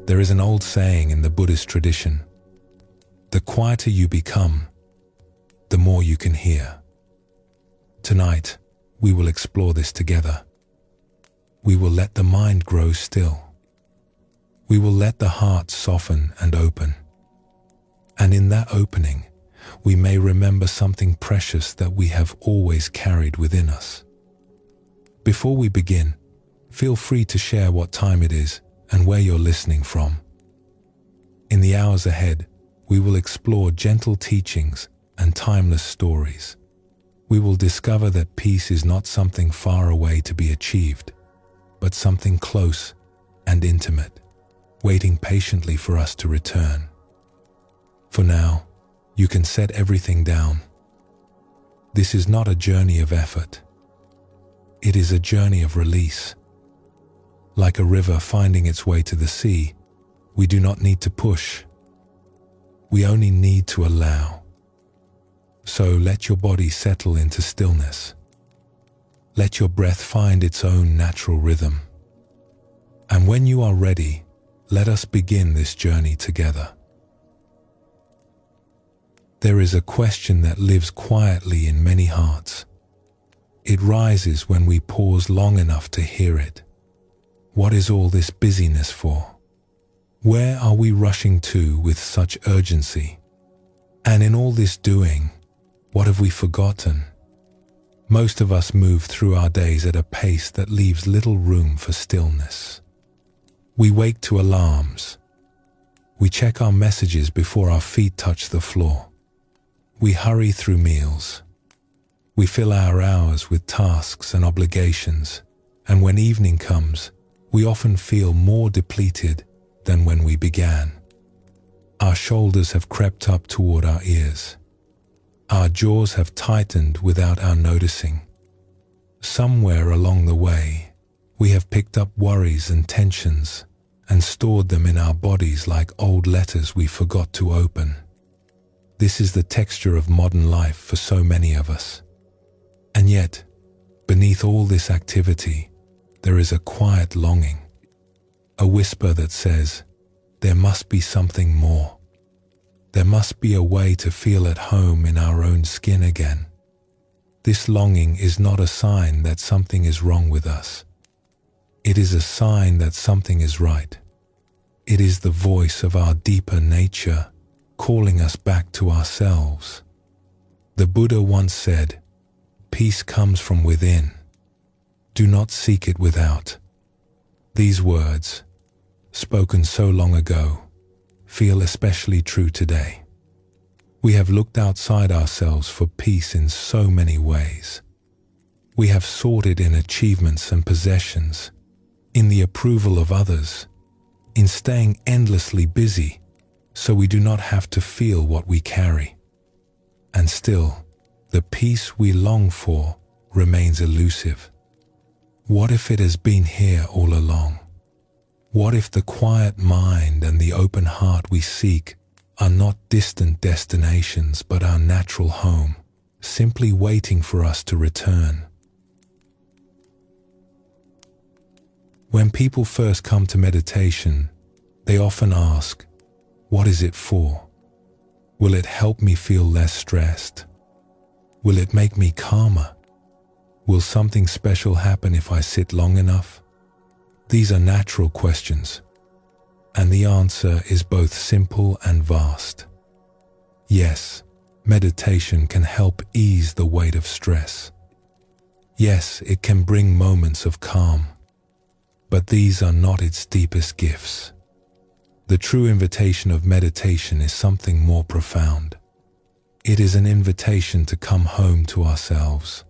There is an old saying in the Buddhist tradition: the quieter you become, the more you can hear. Tonight, we will explore this together. We will let the mind grow still. We will let the heart soften and open. And in that opening, we may remember something precious that we have always carried within us. Before we begin, feel free to share what time it is and where you're listening from. In the hours ahead, we will explore gentle teachings and timeless stories. We will discover that peace is not something far away to be achieved, but something close and intimate, waiting patiently for us to return. For now, you can set everything down. This is not a journey of effort. It is a journey of release. Like a river finding its way to the sea, we do not need to push. We only need to allow. So let your body settle into stillness. Let your breath find its own natural rhythm. And when you are ready, let us begin this journey together. There is a question that lives quietly in many hearts. It rises when we pause long enough to hear it. What is all this busyness for? Where are we rushing to with such urgency? And in all this doing, what have we forgotten? Most of us move through our days at a pace that leaves little room for stillness. We wake to alarms. We check our messages before our feet touch the floor. We hurry through meals. We fill our hours with tasks and obligations, and when evening comes, we often feel more depleted than when we began. Our shoulders have crept up toward our ears. Our jaws have tightened without our noticing. Somewhere along the way, we have picked up worries and tensions and stored them in our bodies like old letters we forgot to open. This is the texture of modern life for so many of us. And yet, beneath all this activity, there is a quiet longing, a whisper that says, there must be something more. There must be a way to feel at home in our own skin again. This longing is not a sign that something is wrong with us. It is a sign that something is right. It is the voice of our deeper nature calling us back to ourselves. The Buddha once said, "Peace comes from within. Do not seek it without." These words, spoken so long ago, feel especially true today. We have looked outside ourselves for peace in so many ways. We have sought it in achievements and possessions, in the approval of others, in staying endlessly busy so we do not have to feel what we carry. And still, the peace we long for remains elusive. What if it has been here all along? What if the quiet mind and the open heart we seek are not distant destinations but our natural home, simply waiting for us to return? When people first come to meditation, they often ask, what is it for? Will it help me feel less stressed? Will it make me calmer? Will something special happen if I sit long enough? These are natural questions, and the answer is both simple and vast. Yes, meditation can help ease the weight of stress. Yes, it can bring moments of calm, but these are not its deepest gifts. The true invitation of meditation is something more profound. It is an invitation to come home to ourselves,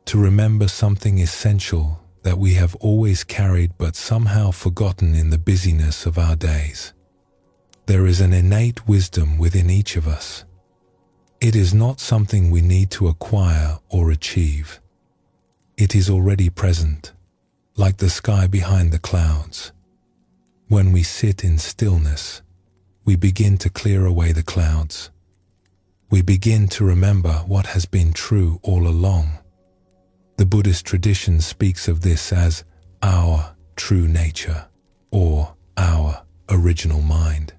to remember something essential that we have always carried but somehow forgotten in the busyness of our days. There is an innate wisdom within each of us. It is not something we need to acquire or achieve. It is already present, like the sky behind the clouds. When we sit in stillness, we begin to clear away the clouds. We begin to remember what has been true all along. The Buddhist tradition speaks of this as our true nature or our original mind.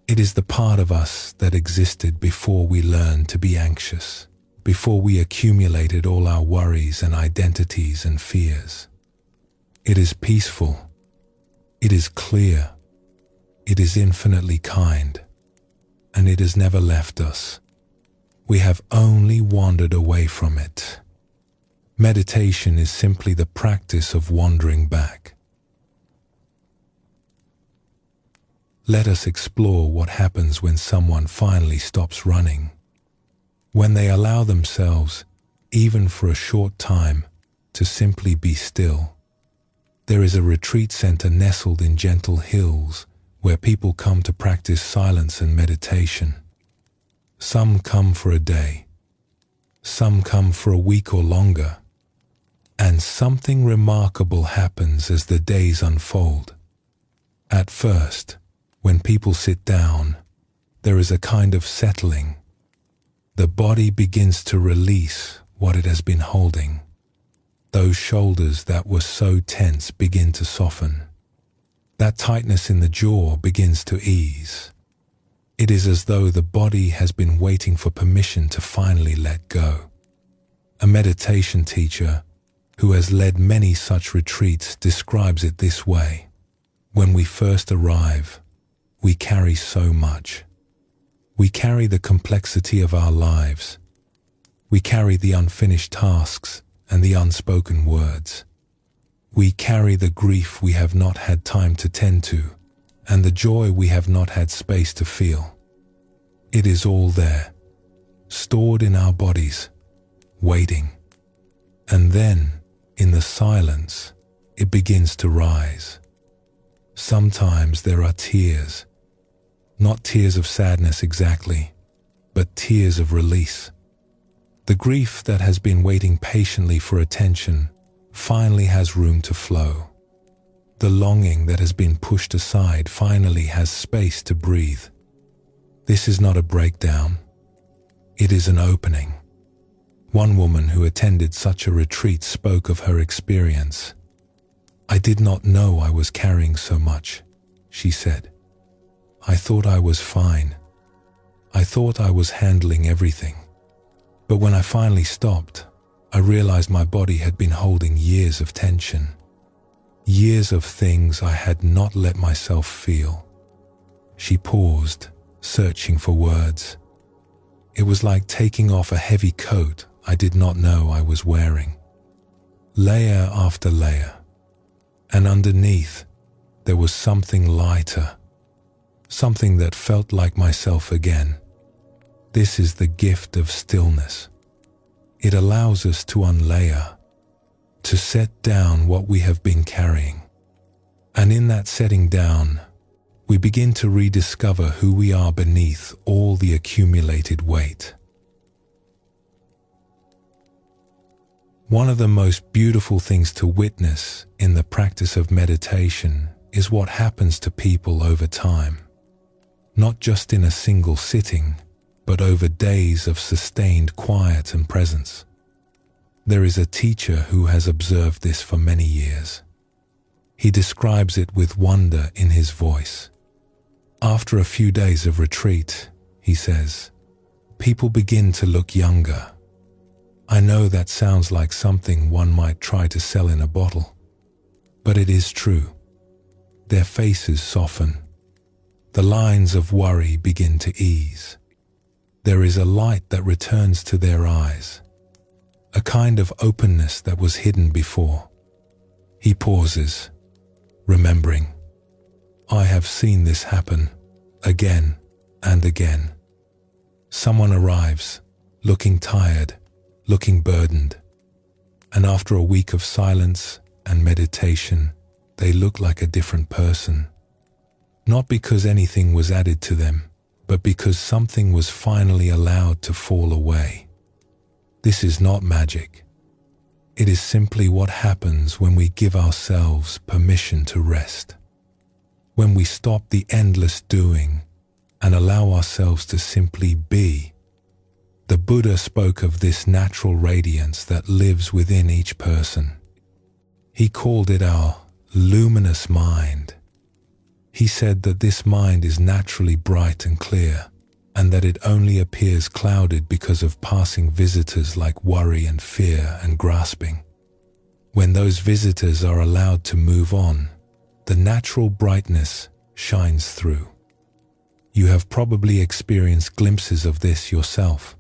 It is the part of us that existed before we learned to be anxious, before we accumulated all our worries and identities and fears. It is peaceful. It is clear. It is infinitely kind. And it has never left us. We have only wandered away from it. Meditation is simply the practice of wandering back. Let us explore what happens when someone finally stops running, when they allow themselves, even for a short time, to simply be still. There is a retreat center nestled in gentle hills where people come to practice silence and meditation. Some come for a day, some come for a week or longer, and something remarkable happens as the days unfold. At first, when people sit down, there is a kind of settling. The body begins to release what it has been holding. Those shoulders that were so tense begin to soften. That tightness in the jaw begins to ease. It is as though the body has been waiting for permission to finally let go. A meditation teacher who has led many such retreats describes it this way. When we first arrive, we carry so much. We carry the complexity of our lives. We carry the unfinished tasks and the unspoken words. We carry the grief we have not had time to tend to, and the joy we have not had space to feel. It is all there, stored in our bodies, waiting. And then, in the silence, it begins to rise. Sometimes there are tears, not tears of sadness exactly, but tears of release. The grief that has been waiting patiently for attention finally has room to flow. The longing that has been pushed aside finally has space to breathe. This is not a breakdown. It is an opening. One woman who attended such a retreat spoke of her experience. "I did not know I was carrying so much," she said. "I thought I was fine. I thought I was handling everything. But when I finally stopped, I realized my body had been holding years of tension, years of things I had not let myself feel." She paused, searching for words. It was like taking off a heavy coat I did not know I was wearing. Layer after layer. And underneath, there was something lighter, something that felt like myself again. This is the gift of stillness. It allows us to unlayer, to set down what we have been carrying. And in that setting down, we begin to rediscover who we are beneath all the accumulated weight. One of the most beautiful things to witness in the practice of meditation is what happens to people over time. Not just in a single sitting, but over days of sustained quiet and presence. There is a teacher who has observed this for many years. He describes it with wonder in his voice. After a few days of retreat, he says, people begin to look younger. I know that sounds like something one might try to sell in a bottle, but it is true. Their faces soften. The lines of worry begin to ease. There is a light that returns to their eyes, a kind of openness that was hidden before. He pauses, remembering, I have seen this happen again and again. Someone arrives, looking tired, looking burdened, and after a week of silence and meditation, they look like a different person. Not because anything was added to them, but because something was finally allowed to fall away. This is not magic. It is simply what happens when we give ourselves permission to rest. When we stop the endless doing and allow ourselves to simply be. The Buddha spoke of this natural radiance that lives within each person. He called it our luminous mind. He said that this mind is naturally bright and clear, and that it only appears clouded because of passing visitors like worry and fear and grasping. When those visitors are allowed to move on, the natural brightness shines through. You have probably experienced glimpses of this yourself.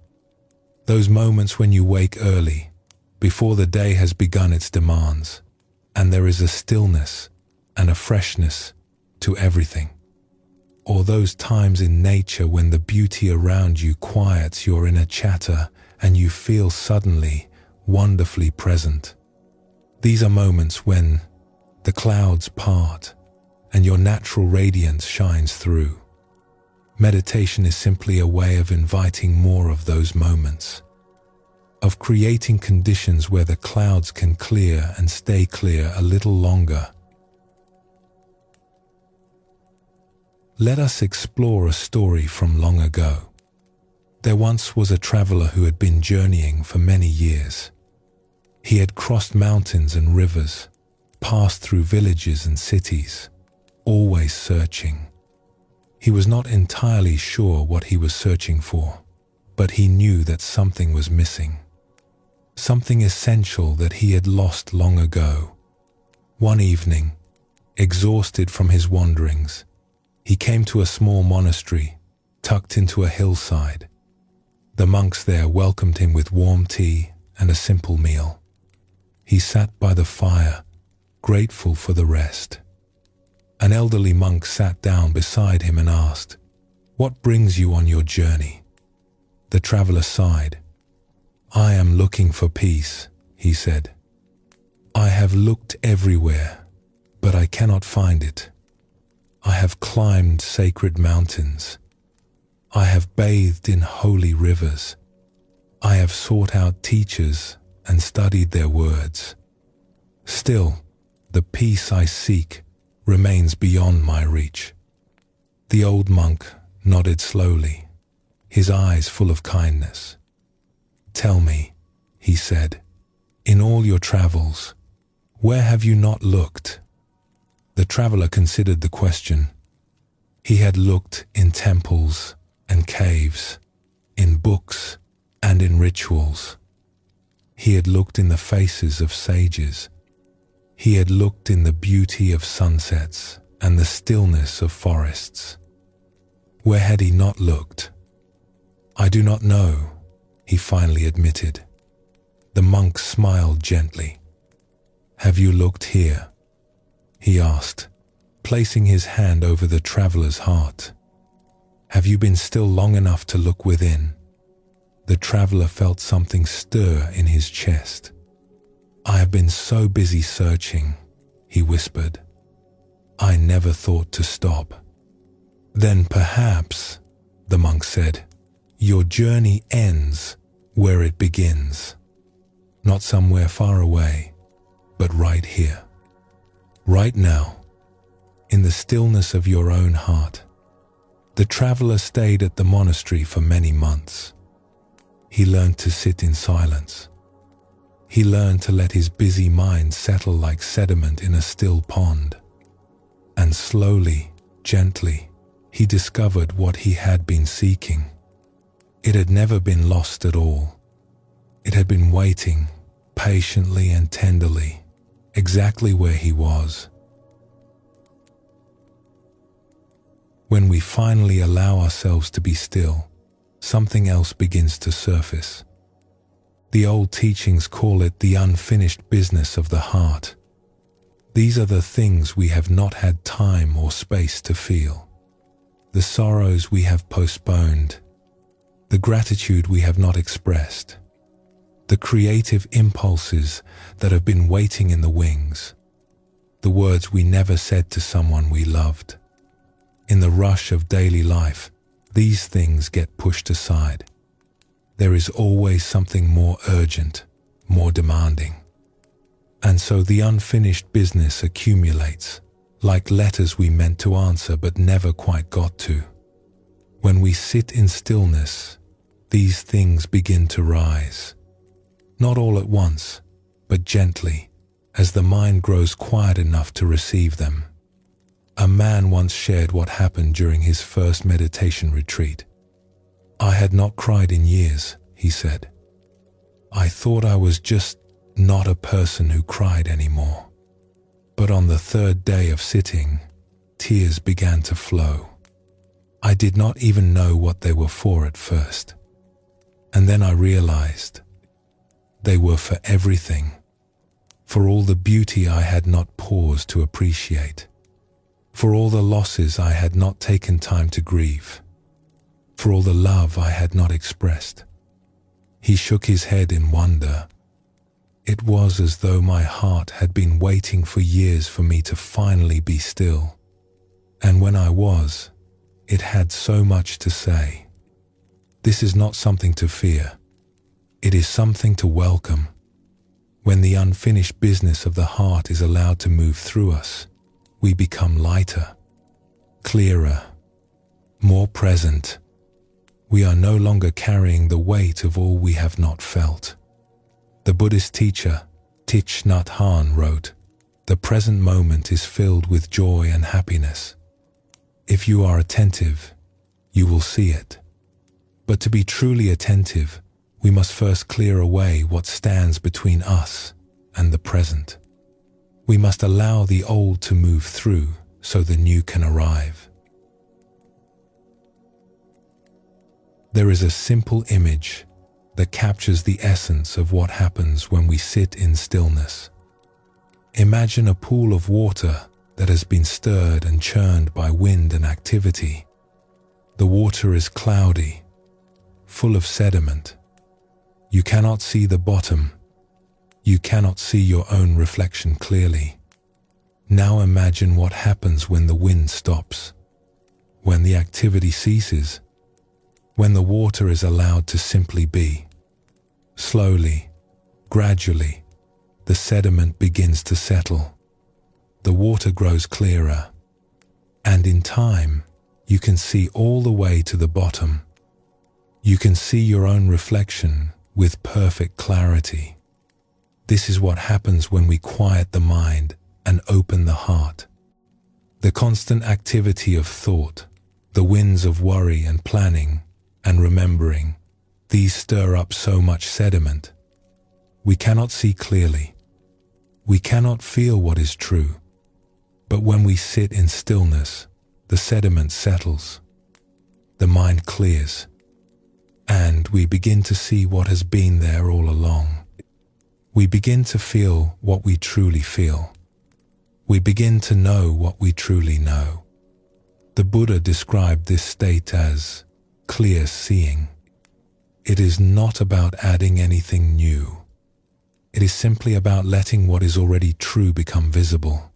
Those moments when you wake early, before the day has begun its demands, and there is a stillness and a freshness to everything. Or those times in nature when the beauty around you quiets your inner chatter and you feel suddenly wonderfully present. These are moments when the clouds part and your natural radiance shines through. Meditation is simply a way of inviting more of those moments, of creating conditions where the clouds can clear and stay clear a little longer. Let us explore a story from long ago. There once was a traveler who had been journeying for many years. He had crossed mountains and rivers, passed through villages and cities, always searching. He was not entirely sure what he was searching for, but he knew that something was missing. Something essential that he had lost long ago. One evening, exhausted from his wanderings, he came to a small monastery tucked into a hillside. The monks there welcomed him with warm tea and a simple meal. He sat by the fire, grateful for the rest. An elderly monk sat down beside him and asked, "What brings you on your journey?" The traveler sighed. "I am looking for peace," he said. "I have looked everywhere, but I cannot find it. I have climbed sacred mountains. I have bathed in holy rivers. I have sought out teachers and studied their words. Still, the peace I seek remains beyond my reach." The old monk nodded slowly, his eyes full of kindness. "Tell me," he said, "in all your travels, where have you not looked?" The traveler considered the question. He had looked in temples and caves, in books and in rituals. He had looked in the faces of sages. He had looked in the beauty of sunsets and the stillness of forests. Where had he not looked? "I do not know," he finally admitted. The monk smiled gently. "Have you looked here?" he asked, placing his hand over the traveler's heart. "Have you been still long enough to look within?" The traveler felt something stir in his chest. "I have been so busy searching," he whispered. "I never thought to stop." "Then perhaps," the monk said, "your journey ends where it begins. Not somewhere far away, but right here. Right now, in the stillness of your own heart." The traveler stayed at the monastery for many months. He learned to sit in silence. He learned to let his busy mind settle like sediment in a still pond. And slowly, gently, he discovered what he had been seeking. It had never been lost at all. It had been waiting, patiently and tenderly, exactly where he was. When we finally allow ourselves to be still, something else begins to surface. The old teachings call it the unfinished business of the heart. These are the things we have not had time or space to feel. The sorrows we have postponed. The gratitude we have not expressed. The creative impulses that have been waiting in the wings. The words we never said to someone we loved. In the rush of daily life, these things get pushed aside. There is always something more urgent, more demanding. And so the unfinished business accumulates, like letters we meant to answer but never quite got to. When we sit in stillness, these things begin to rise. Not all at once, but gently, as the mind grows quiet enough to receive them. A man once shared what happened during his first meditation retreat. "I had not cried in years," he said. "I thought I was just not a person who cried anymore. But on the third day of sitting, tears began to flow. I did not even know what they were for at first. And then I realized they were for everything, for all the beauty I had not paused to appreciate, for all the losses I had not taken time to grieve, for all the love I had not expressed." He shook his head in wonder. "It was as though my heart had been waiting for years for me to finally be still. And when I was, it had so much to say. This is not something to fear. It is something to welcome. When the unfinished business of the heart is allowed to move through us, we become lighter, clearer, more present. We are no longer carrying the weight of all we have not felt." The Buddhist teacher Thich Nhat Hanh wrote, "The present moment is filled with joy and happiness. If you are attentive, you will see it. But to be truly attentive, we must first clear away what stands between us and the present. We must allow the old to move through so the new can arrive." There is a simple image that captures the essence of what happens when we sit in stillness. Imagine a pool of water that has been stirred and churned by wind and activity. The water is cloudy, full of sediment. You cannot see the bottom. You cannot see your own reflection clearly. Now imagine what happens when the wind stops, when the activity ceases, when the water is allowed to simply be. Slowly, gradually, the sediment begins to settle. The water grows clearer, and in time, you can see all the way to the bottom. You can see your own reflection with perfect clarity. This is what happens when we quiet the mind and open the heart. The constant activity of thought, the winds of worry and planning and remembering, these stir up so much sediment. We cannot see clearly. We cannot feel what is true. But when we sit in stillness, the sediment settles. The mind clears, and we begin to see what has been there all along. We begin to feel what we truly feel. We begin to know what we truly know. The Buddha described this state as clear seeing. It is not about adding anything new. It is simply about letting what is already true become visible.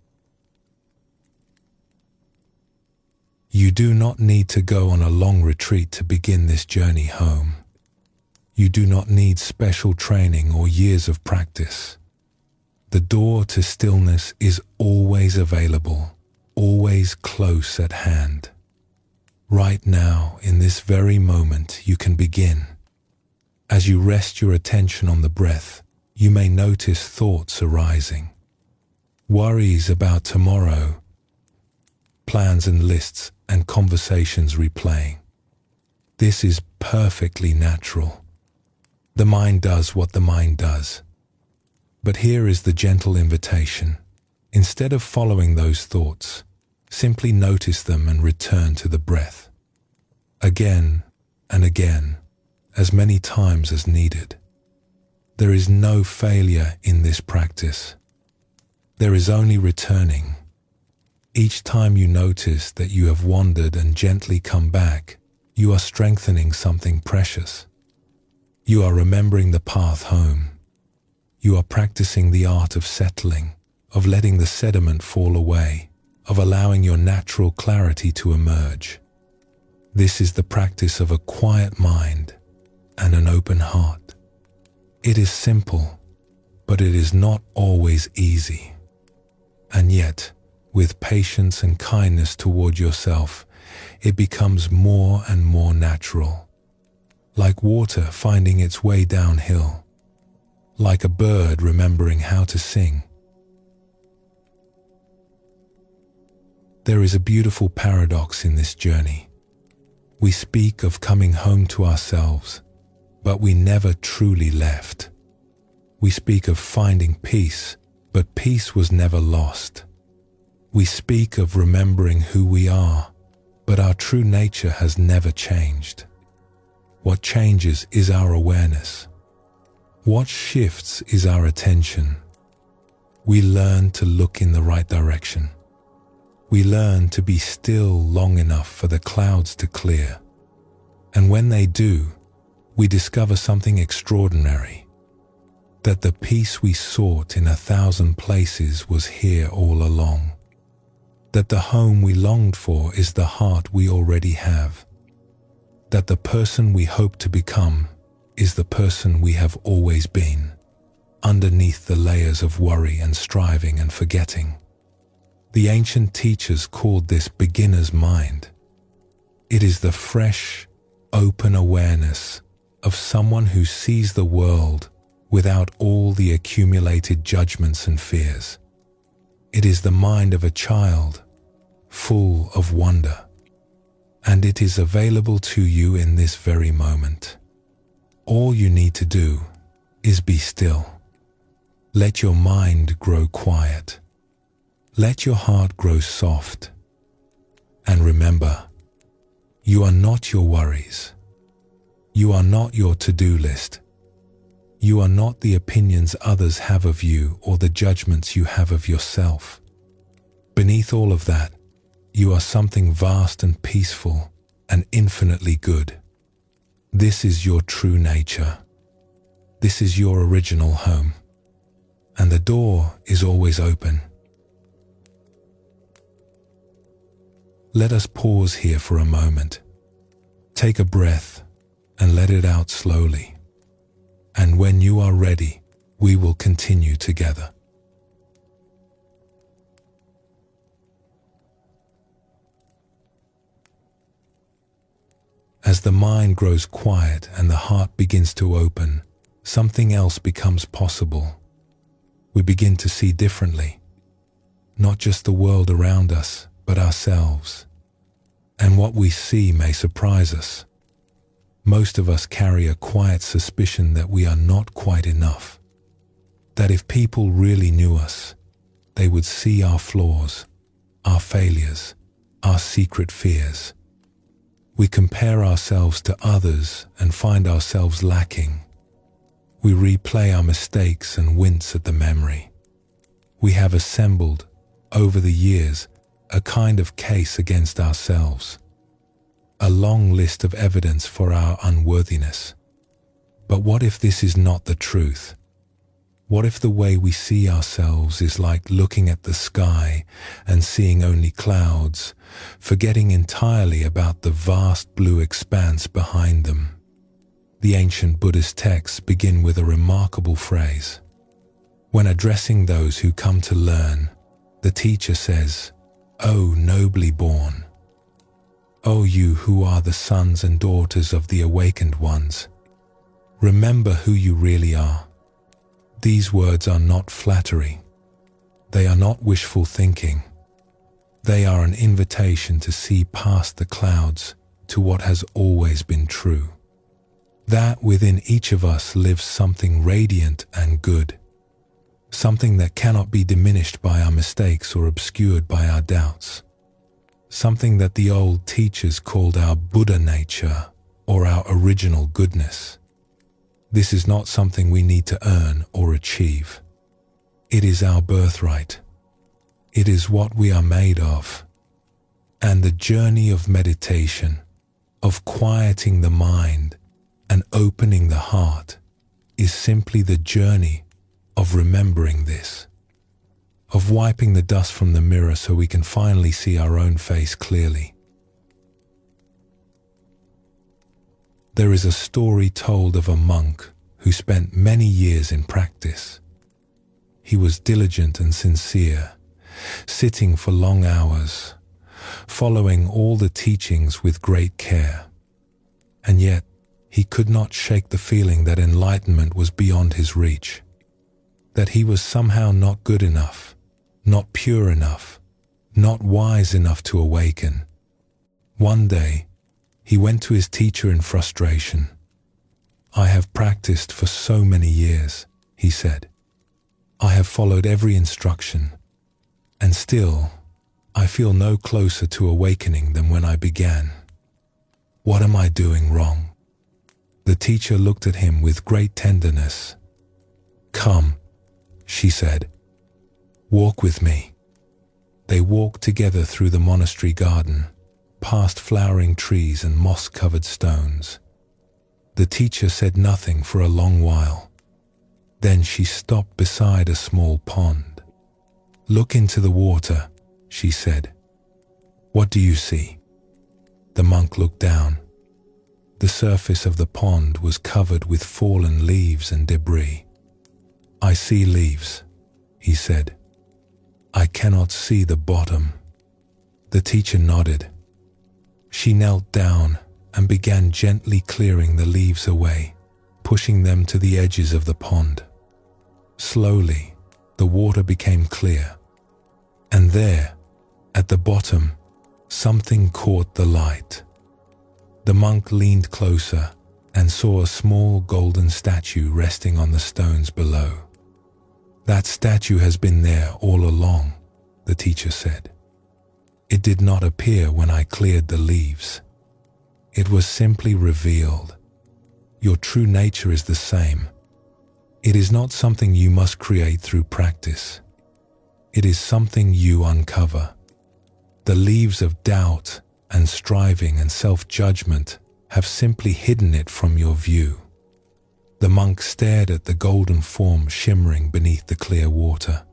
You do not need to go on a long retreat to begin this journey home. You do not need special training or years of practice. The door to stillness is always available, always close at hand. Right now, in this very moment, you can begin. As you rest your attention on the breath, you may notice thoughts arising. Worries about tomorrow, plans and lists and conversations replaying. This is perfectly natural. The mind does what the mind does. But here is the gentle invitation. Instead of following those thoughts, simply notice them and return to the breath. Again and again, as many times as needed. There is no failure in this practice. There is only returning. Each time you notice that you have wandered and gently come back, you are strengthening something precious. You are remembering the path home. You are practicing the art of settling, of letting the sediment fall away, of allowing your natural clarity to emerge. This is the practice of a quiet mind and an open heart. It is simple, but it is not always easy. And yet, with patience and kindness toward yourself, it becomes more and more natural. Like water finding its way downhill. Like a bird remembering how to sing. There is a beautiful paradox in this journey. We speak of coming home to ourselves, but we never truly left. We speak of finding peace, but peace was never lost. We speak of remembering who we are, but our true nature has never changed. What changes is our awareness. What shifts is our attention. We learn to look in the right direction. We learn to be still long enough for the clouds to clear. And when they do, we discover something extraordinary. That the peace we sought in 1,000 places was here all along. That the home we longed for is the heart we already have. That the person we hope to become is the person we have always been, underneath the layers of worry and striving and forgetting. The ancient teachers called this beginner's mind. It is the fresh, open awareness of someone who sees the world without all the accumulated judgments and fears. It is the mind of a child, full of wonder, and it is available to you in this very moment. All you need to do is be still. Let your mind grow quiet. Let your heart grow soft. And remember, you are not your worries. You are not your to-do list. You are not the opinions others have of you or the judgments you have of yourself. Beneath all of that, you are something vast and peaceful and infinitely good. This is your true nature. This is your original home. And the door is always open. Let us pause here for a moment. Take a breath and let it out slowly. And when you are ready, we will continue together. As the mind grows quiet and the heart begins to open, something else becomes possible. We begin to see differently, not just the world around us, but ourselves. And what we see may surprise us. Most of us carry a quiet suspicion that we are not quite enough. That if people really knew us, they would see our flaws, our failures, our secret fears. We compare ourselves to others and find ourselves lacking. We replay our mistakes and wince at the memory. We have assembled, over the years, a kind of case against ourselves. A long list of evidence for our unworthiness. But what if this is not the truth? What if the way we see ourselves is like looking at the sky and seeing only clouds, forgetting entirely about the vast blue expanse behind them? The ancient Buddhist texts begin with a remarkable phrase. When addressing those who come to learn, the teacher says, "O nobly born, O you who are the sons and daughters of the awakened ones, remember who you really are." These words are not flattery. They are not wishful thinking. They are an invitation to see past the clouds to what has always been true. That within each of us lives something radiant and good, something that cannot be diminished by our mistakes or obscured by our doubts, something that the old teachers called our Buddha nature or our original goodness. This is not something we need to earn or achieve. It is our birthright. It is what we are made of. And the journey of meditation, of quieting the mind and opening the heart, is simply the journey of remembering this, of wiping the dust from the mirror so we can finally see our own face clearly. There is a story told of a monk who spent many years in practice. He was diligent and sincere, sitting for long hours, following all the teachings with great care. And yet, he could not shake the feeling that enlightenment was beyond his reach, that he was somehow not good enough, not pure enough, not wise enough to awaken. One day, he went to his teacher in frustration. "I have practiced for so many years," he said. "I have followed every instruction, and still, I feel no closer to awakening than when I began. What am I doing wrong?" The teacher looked at him with great tenderness. "Come," she said. "Walk with me." They walked together through the monastery garden, past flowering trees and moss-covered stones. The teacher said nothing for a long while. Then she stopped beside a small pond. "Look into the water," she said. "What do you see?" The monk looked down. The surface of the pond was covered with fallen leaves and debris. "I see leaves," he said. "I cannot see the bottom." The teacher nodded. She knelt down and began gently clearing the leaves away, pushing them to the edges of the pond. Slowly, the water became clear. And there, at the bottom, something caught the light. The monk leaned closer and saw a small golden statue resting on the stones below. "That statue has been there all along," the teacher said. "It did not appear when I cleared the leaves. It was simply revealed. Your true nature is the same. It is not something you must create through practice. It is something you uncover. The leaves of doubt and striving and self-judgment have simply hidden it from your view." The monk stared at the golden form shimmering beneath the clear water,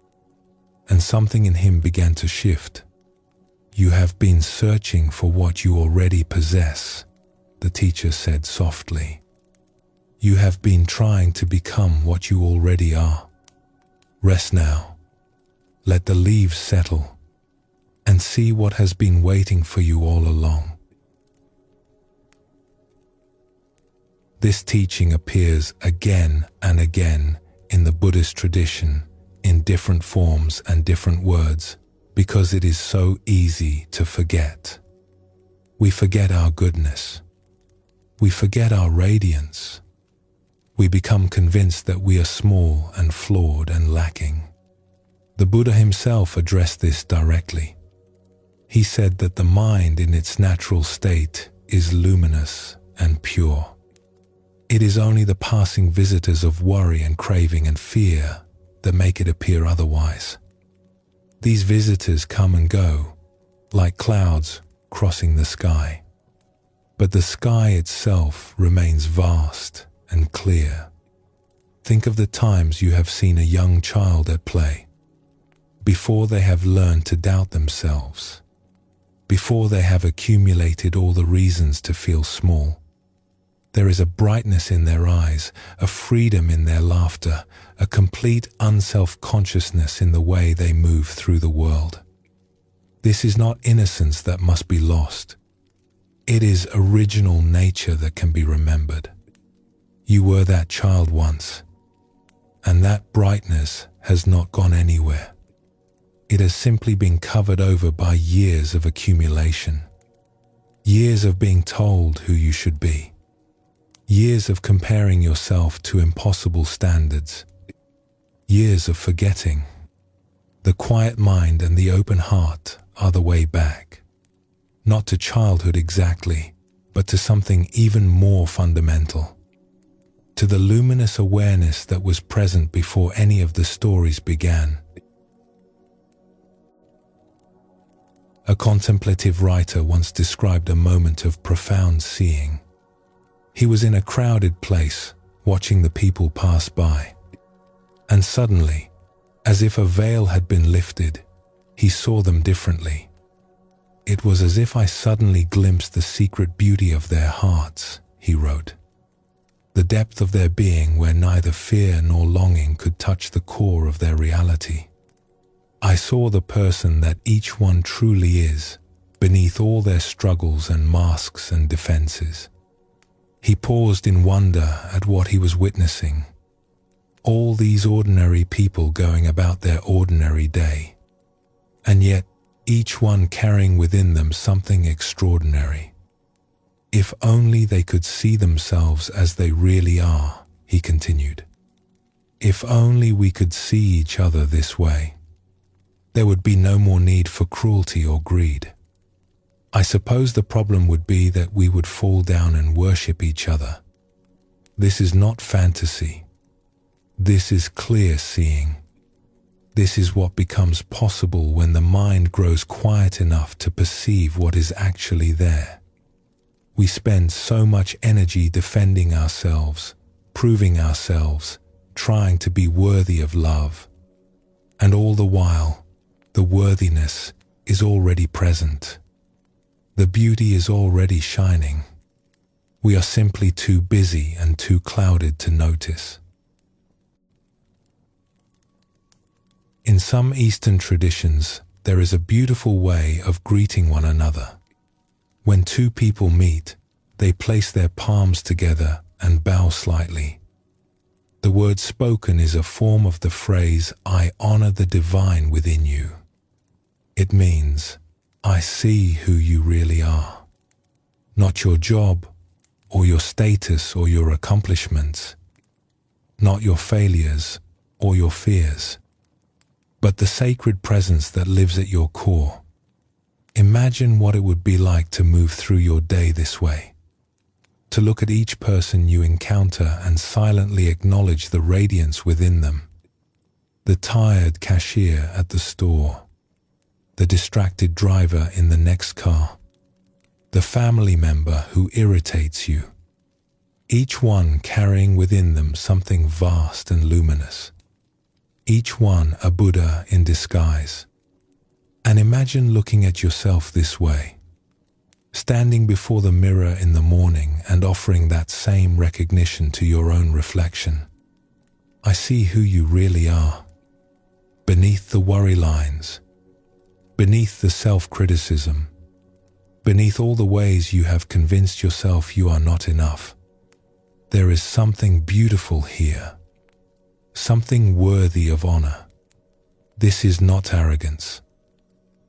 and something in him began to shift. "You have been searching for what you already possess," the teacher said softly. "You have been trying to become what you already are. Rest now. Let the leaves settle and see what has been waiting for you all along." This teaching appears again and again in the Buddhist tradition in different forms and different words because it is so easy to forget. We forget our goodness. We forget our radiance. We become convinced that we are small and flawed and lacking. The Buddha himself addressed this directly. He said that the mind in its natural state is luminous and pure. It is only the passing visitors of worry and craving and fear that make it appear otherwise. These visitors come and go, like clouds crossing the sky. But the sky itself remains vast and clear. Think of the times you have seen a young child at play, before they have learned to doubt themselves, before they have accumulated all the reasons to feel small. There is a brightness in their eyes, a freedom in their laughter, a complete unself-consciousness in the way they move through the world. This is not innocence that must be lost. It is original nature that can be remembered. You were that child once, and that brightness has not gone anywhere. It has simply been covered over by years of accumulation, years of being told who you should be, years of comparing yourself to impossible standards, years of forgetting. The quiet mind and the open heart are the way back, not to childhood exactly, but to something even more fundamental, to the luminous awareness that was present before any of the stories began. A contemplative writer once described a moment of profound seeing. He was in a crowded place, watching the people pass by. And suddenly, as if a veil had been lifted, he saw them differently. "It was as if I suddenly glimpsed the secret beauty of their hearts," he wrote. "The depth of their being where neither fear nor longing could touch the core of their reality. I saw the person that each one truly is, beneath all their struggles and masks and defenses." He paused in wonder at what he was witnessing. All these ordinary people going about their ordinary day. And yet, each one carrying within them something extraordinary. If only they could see themselves as they really are, he continued. If only we could see each other this way, there would be no more need for cruelty or greed. I suppose the problem would be that we would fall down and worship each other. This is not fantasy. This is clear seeing. This is what becomes possible when the mind grows quiet enough to perceive what is actually there. We spend so much energy defending ourselves, proving ourselves, trying to be worthy of love. And all the while, the worthiness is already present. The beauty is already shining. We are simply too busy and too clouded to notice. In some Eastern traditions, there is a beautiful way of greeting one another. When two people meet, they place their palms together and bow slightly. The word spoken is a form of the phrase, "I honor the divine within you." It means, I see who you really are. Not your job, or your status, or your accomplishments. Not your failures, or your fears. But the sacred presence that lives at your core. Imagine what it would be like to move through your day this way. To look at each person you encounter and silently acknowledge the radiance within them. The tired cashier at the store. The distracted driver in the next car. The family member who irritates you. Each one carrying within them something vast and luminous. Each one a Buddha in disguise. And imagine looking at yourself this way. Standing before the mirror in the morning and offering that same recognition to your own reflection. I see who you really are. Beneath the worry lines. Beneath the self-criticism. Beneath all the ways you have convinced yourself you are not enough. There is something beautiful here. Something worthy of honor. This is not arrogance.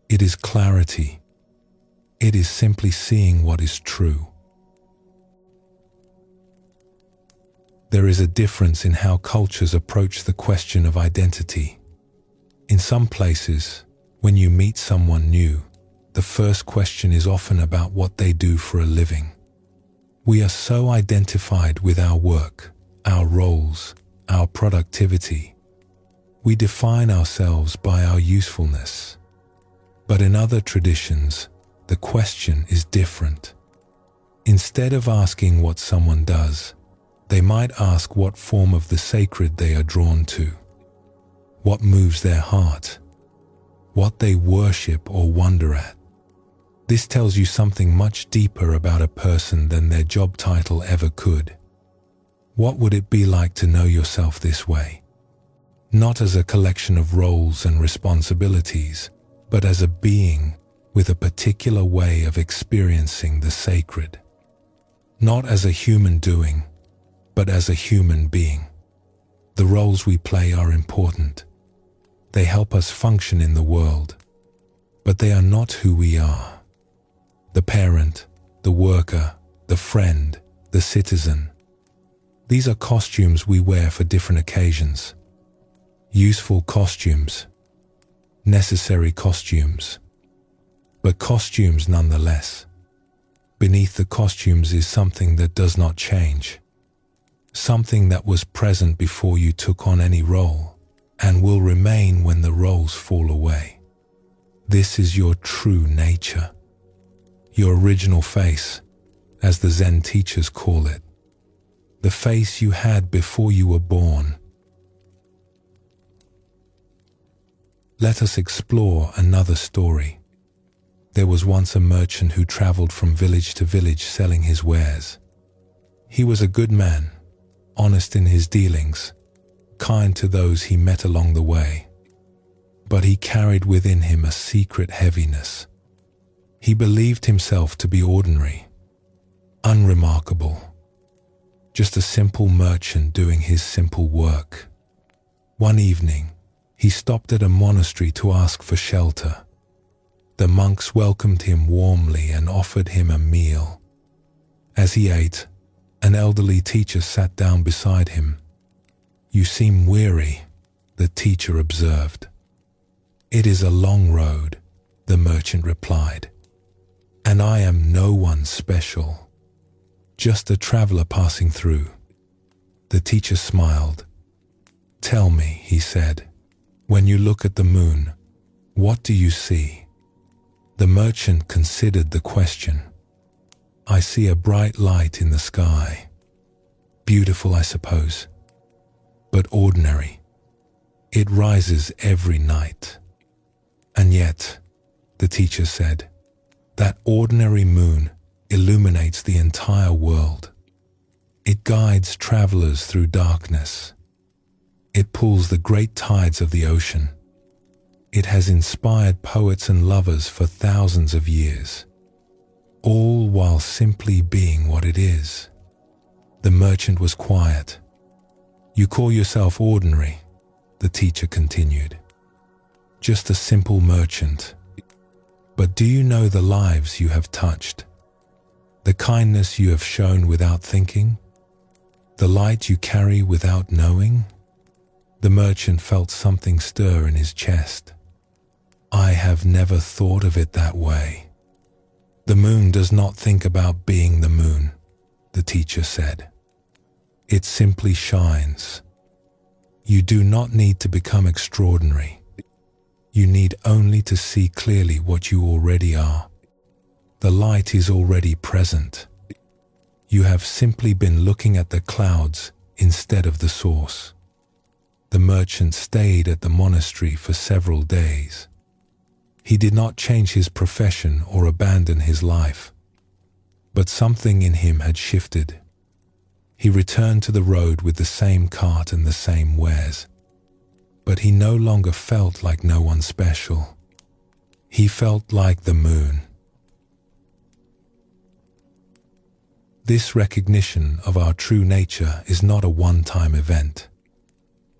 It is clarity. It is simply seeing what is true. There is a difference in how cultures approach the question of identity. In some places, when you meet someone new, the first question is often about what they do for a living. We are so identified with our work, our roles, our productivity. We define ourselves by our usefulness. But in other traditions, the question is different. Instead of asking what someone does, they might ask what form of the sacred they are drawn to, what moves their heart, what they worship or wonder at. This tells you something much deeper about a person than their job title ever could. What would it be like to know yourself this way? Not as a collection of roles and responsibilities, but as a being with a particular way of experiencing the sacred. Not as a human doing, but as a human being. The roles we play are important. They help us function in the world, but they are not who we are. The parent, the worker, the friend, the citizen. These are costumes we wear for different occasions. Useful costumes. Necessary costumes. But costumes nonetheless. Beneath the costumes is something that does not change. Something that was present before you took on any role, and will remain when the roles fall away. This is your true nature. Your original face, as the Zen teachers call it. The face you had before you were born. Let us explore another story. There was once a merchant who traveled from village to village selling his wares. He was a good man, honest in his dealings, kind to those he met along the way. But he carried within him a secret heaviness. He believed himself to be ordinary, unremarkable, just a simple merchant doing his simple work. One evening, he stopped at a monastery to ask for shelter. The monks welcomed him warmly and offered him a meal. As he ate, an elderly teacher sat down beside him. "You seem weary," the teacher observed. "It is a long road," the merchant replied, "and I am no one special, just a traveler passing through." The teacher smiled. "Tell me," he said, "when you look at the moon, what do you see?" The merchant considered the question. "I see a bright light in the sky. Beautiful, I suppose, but ordinary. It rises every night." "And yet," the teacher said, "that ordinary moon illuminates the entire world. It guides travelers through darkness. It pulls the great tides of the ocean. It has inspired poets and lovers for thousands of years, all while simply being what it is." The merchant was quiet. "You call yourself ordinary," the teacher continued. "Just a simple merchant. But do you know the lives you have touched? The kindness you have shown without thinking? The light you carry without knowing?" The merchant felt something stir in his chest. "I have never thought of it that way." "The moon does not think about being the moon," the teacher said. "It simply shines. You do not need to become extraordinary. You need only to see clearly what you already are. The light is already present. You have simply been looking at the clouds instead of the source." The merchant stayed at the monastery for several days. He did not change his profession or abandon his life, but something in him had shifted. He returned to the road with the same cart and the same wares, but he no longer felt like no one special. He felt like the moon. This recognition of our true nature is not a one-time event.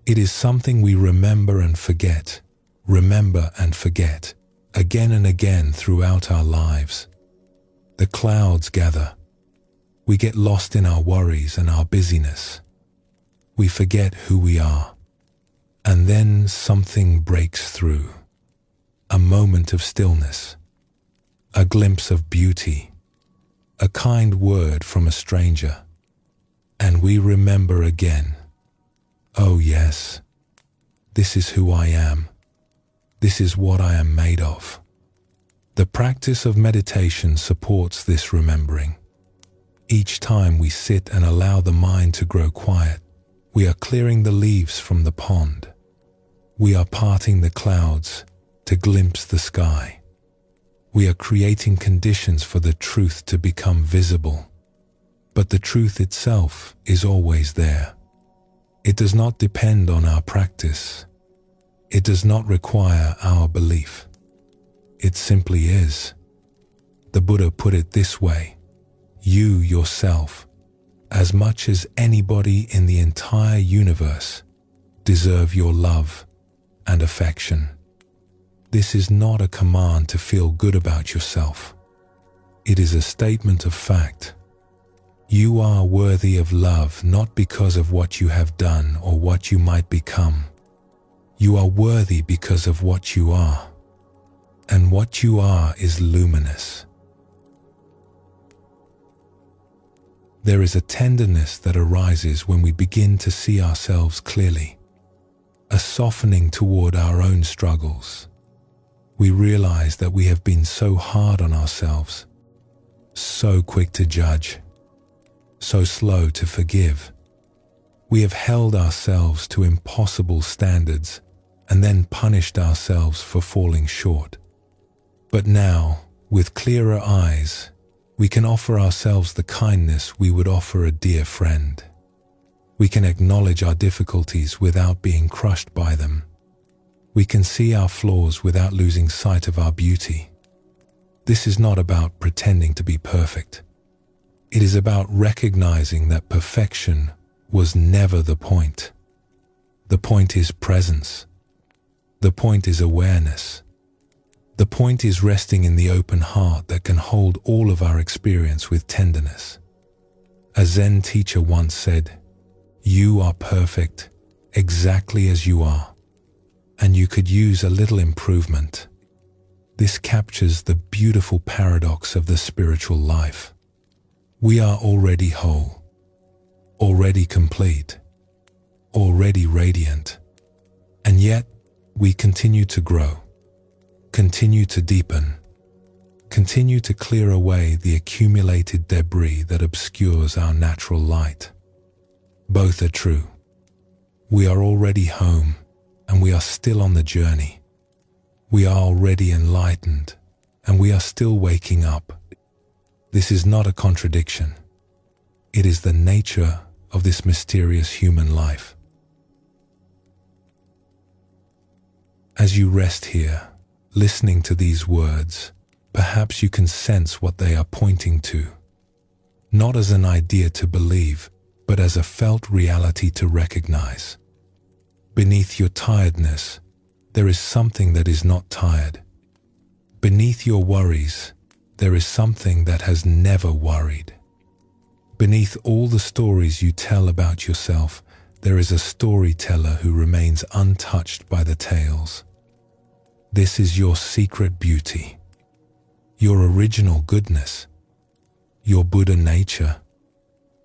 It is something we remember and forget, again and again throughout our lives. The clouds gather. We get lost in our worries and our busyness. We forget who we are. And then something breaks through. A moment of stillness. A glimpse of beauty. A kind word from a stranger. And we remember again. Oh yes, this is who I am. This is what I am made of. The practice of meditation supports this remembering. Each time we sit and allow the mind to grow quiet, we are clearing the leaves from the pond. We are parting the clouds to glimpse the sky. We are creating conditions for the truth to become visible. But the truth itself is always there. It does not depend on our practice. It does not require our belief. It simply is. The Buddha put it this way: you yourself, as much as anybody in the entire universe, deserve your love and affection. This is not a command to feel good about yourself. It is a statement of fact. You are worthy of love not because of what you have done or what you might become. You are worthy because of what you are. And what you are is luminous. There is a tenderness that arises when we begin to see ourselves clearly, a softening toward our own struggles. We realize that we have been so hard on ourselves, so quick to judge, so slow to forgive. We have held ourselves to impossible standards and then punished ourselves for falling short. But now, with clearer eyes, we can offer ourselves the kindness we would offer a dear friend. We can acknowledge our difficulties without being crushed by them. We can see our flaws without losing sight of our beauty. This is not about pretending to be perfect. It is about recognizing that perfection was never the point. The point is presence. The point is awareness. The point is resting in the open heart that can hold all of our experience with tenderness. A Zen teacher once said, "You are perfect exactly as you are, and you could use a little improvement." This captures the beautiful paradox of the spiritual life. We are already whole, already complete, already radiant, and yet we continue to grow, continue to deepen, continue to clear away the accumulated debris that obscures our natural light. Both are true. We are already home, and we are still on the journey. We are already enlightened, and we are still waking up. This is not a contradiction. It is the nature of this mysterious human life. As you rest here, listening to these words, perhaps you can sense what they are pointing to, not as an idea to believe, but as a felt reality to recognize. Beneath your tiredness, there is something that is not tired. Beneath your worries, there is something that has never worried. Beneath all the stories you tell about yourself, there is a storyteller who remains untouched by the tales. This is your secret beauty, your original goodness, your Buddha nature.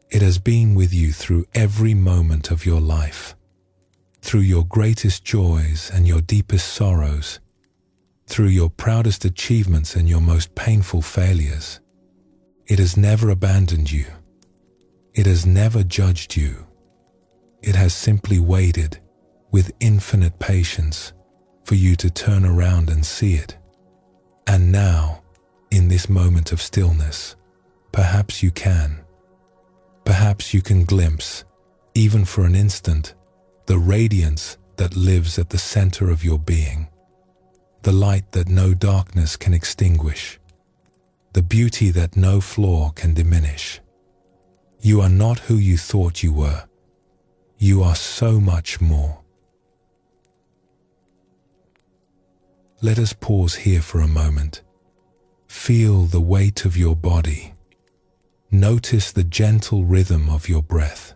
It has been with you through every moment of your life, through your greatest joys and your deepest sorrows, through your proudest achievements and your most painful failures. It has never abandoned you. It has never judged you. It has simply waited with infinite patience for you to turn around and see it. And now, in this moment of stillness, perhaps you can glimpse, even for an instant, the radiance that lives at the center of your being, the light that no darkness can extinguish, the beauty that no flaw can diminish. You are not who you thought you were. You are so much more. Let us pause here for a moment. Feel the weight of your body. Notice the gentle rhythm of your breath.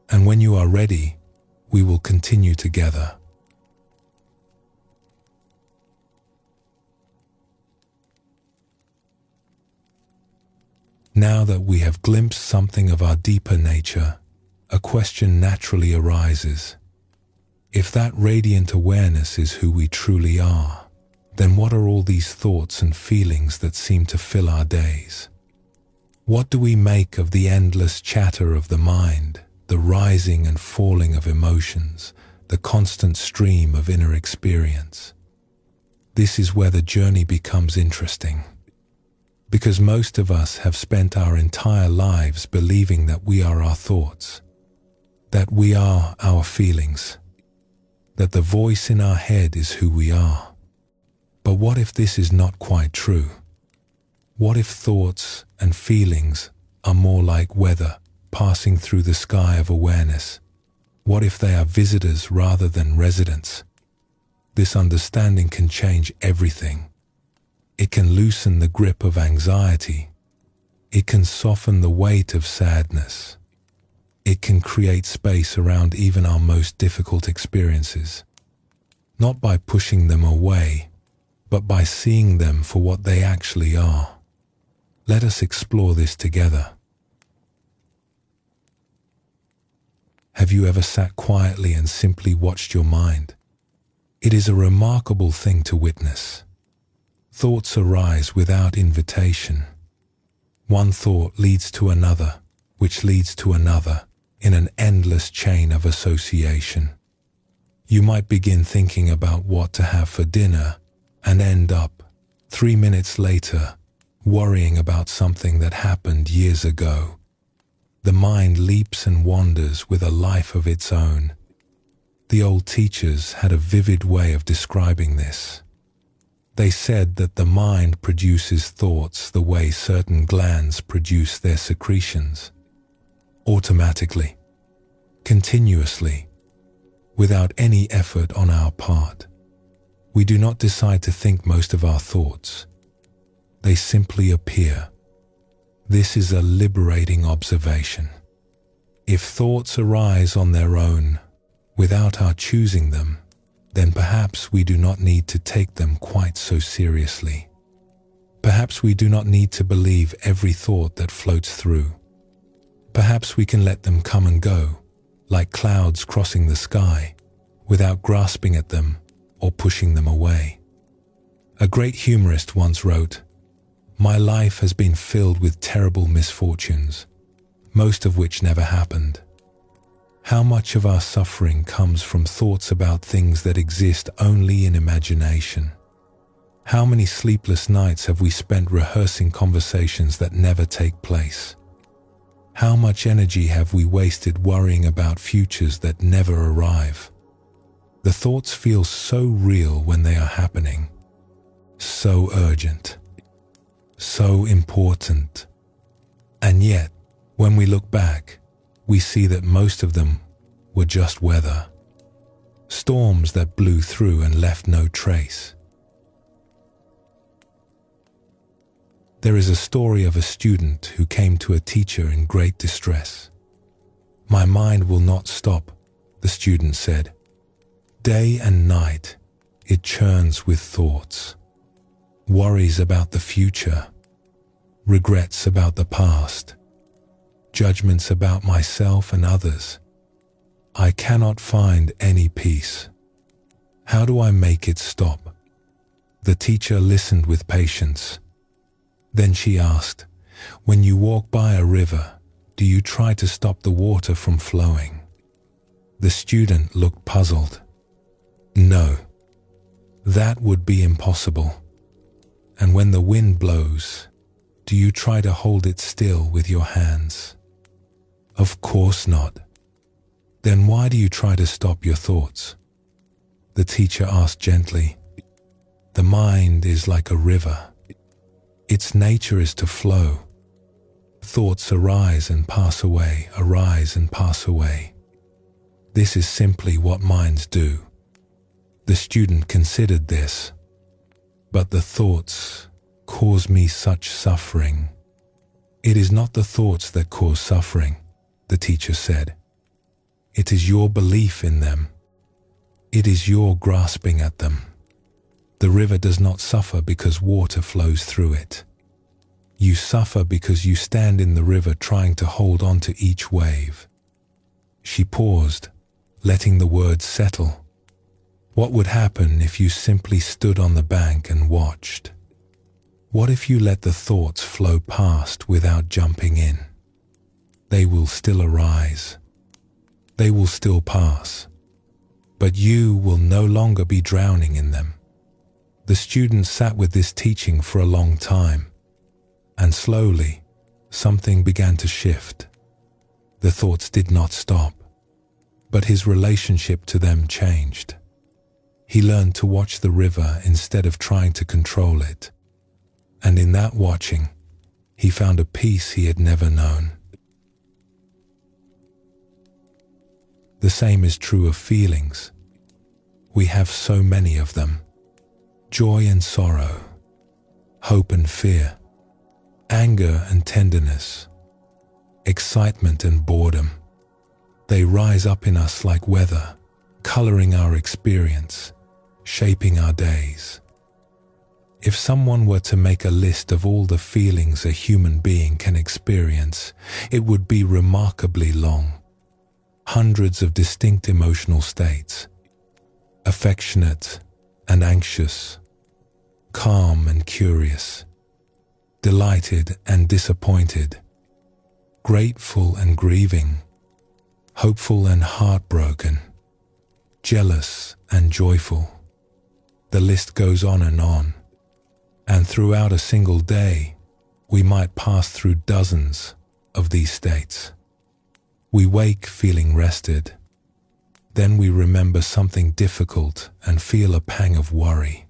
And when you are ready, we will continue together. Now that we have glimpsed something of our deeper nature, a question naturally arises. If that radiant awareness is who we truly are, then what are all these thoughts and feelings that seem to fill our days? What do we make of the endless chatter of the mind, the rising and falling of emotions, the constant stream of inner experience? This is where the journey becomes interesting, because most of us have spent our entire lives believing that we are our thoughts, that we are our feelings, that the voice in our head is who we are. But what if this is not quite true? What if thoughts and feelings are more like weather passing through the sky of awareness? What if they are visitors rather than residents? This understanding can change everything. It can loosen the grip of anxiety. It can soften the weight of sadness. It can create space around even our most difficult experiences, not by pushing them away, but by seeing them for what they actually are. Let us explore this together. Have you ever sat quietly and simply watched your mind? It is a remarkable thing to witness. Thoughts arise without invitation. One thought leads to another, which leads to another, in an endless chain of association. You might begin thinking about what to have for dinner and end up, 3 minutes later, worrying about something that happened years ago. The mind leaps and wanders with a life of its own. The old teachers had a vivid way of describing this. They said that the mind produces thoughts the way certain glands produce their secretions. Automatically, continuously, without any effort on our part. We do not decide to think most of our thoughts. They simply appear. This is a liberating observation. If thoughts arise on their own, without our choosing them, then perhaps we do not need to take them quite so seriously. Perhaps we do not need to believe every thought that floats through. Perhaps we can let them come and go, like clouds crossing the sky, without grasping at them or pushing them away. A great humorist once wrote, "My life has been filled with terrible misfortunes, most of which never happened." How much of our suffering comes from thoughts about things that exist only in imagination? How many sleepless nights have we spent rehearsing conversations that never take place? How much energy have we wasted worrying about futures that never arrive? The thoughts feel so real when they are happening, so urgent, so important. And yet, when we look back, we see that most of them were just weather, storms that blew through and left no trace. There is a story of a student who came to a teacher in great distress. "My mind will not stop," the student said. "Day and night, it churns with thoughts, worries about the future, regrets about the past, judgments about myself and others. I cannot find any peace. How do I make it stop?" The teacher listened with patience. Then she asked, "When you walk by a river, do you try to stop the water from flowing?" The student looked puzzled. "No, that would be impossible." "And when the wind blows, do you try to hold it still with your hands?" "Of course not." "Then why do you try to stop your thoughts?" The teacher asked gently. "The mind is like a river. Its nature is to flow. Thoughts arise and pass away, arise and pass away. This is simply what minds do." The student considered this. "But the thoughts cause me such suffering." "It is not the thoughts that cause suffering," the teacher said. "It is your belief in them. It is your grasping at them. The river does not suffer because water flows through it. You suffer because you stand in the river trying to hold on to each wave." She paused, letting the words settle. "What would happen if you simply stood on the bank and watched? What if you let the thoughts flow past without jumping in? They will still arise. They will still pass. But you will no longer be drowning in them." The student sat with this teaching for a long time, and slowly, something began to shift. The thoughts did not stop, but his relationship to them changed. He learned to watch the river instead of trying to control it. And in that watching, he found a peace he had never known. The same is true of feelings. We have so many of them. Joy and sorrow, hope and fear, anger and tenderness, excitement and boredom. They rise up in us like weather, coloring our experience, shaping our days. If someone were to make a list of all the feelings a human being can experience, it would be remarkably long. Hundreds of distinct emotional states: affectionate and anxious, calm and curious, delighted and disappointed, grateful and grieving, hopeful and heartbroken, jealous and joyful. The list goes on, and throughout a single day, we might pass through dozens of these states. We wake feeling rested. Then we remember something difficult and feel a pang of worry.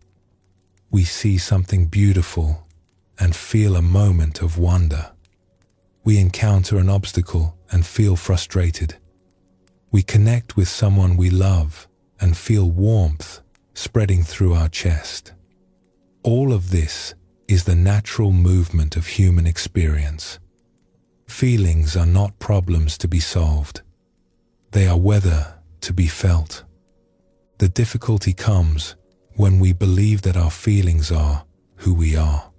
We see something beautiful and feel a moment of wonder. We encounter an obstacle and feel frustrated. We connect with someone we love and feel warmth spreading through our chest. All of this is the natural movement of human experience. Feelings are not problems to be solved. They are weather to be felt. The difficulty comes when we believe that our feelings are who we are.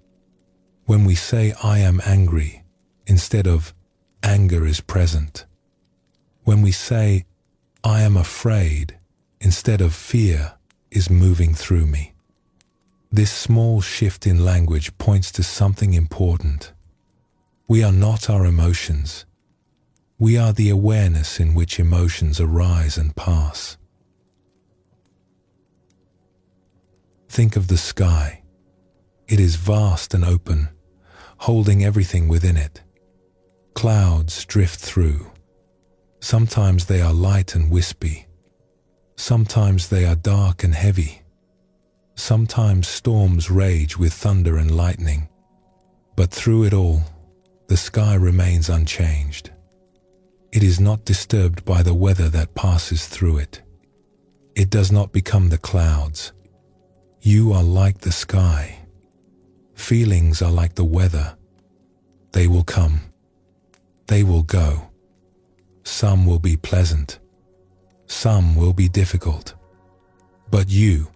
When we say, "I am angry," instead of "anger is present." When we say, "I am afraid," instead of "fear is moving through me." This small shift in language points to something important. We are not our emotions. We are the awareness in which emotions arise and pass. Think of the sky. It is vast and open, holding everything within it. Clouds drift through. Sometimes they are light and wispy. Sometimes they are dark and heavy. Sometimes storms rage with thunder and lightning. But through it all, the sky remains unchanged. It is not disturbed by the weather that passes through it. It does not become the clouds. You are like the sky. Feelings are like the weather. They will come. They will go. Some will be pleasant. Some will be difficult. But you,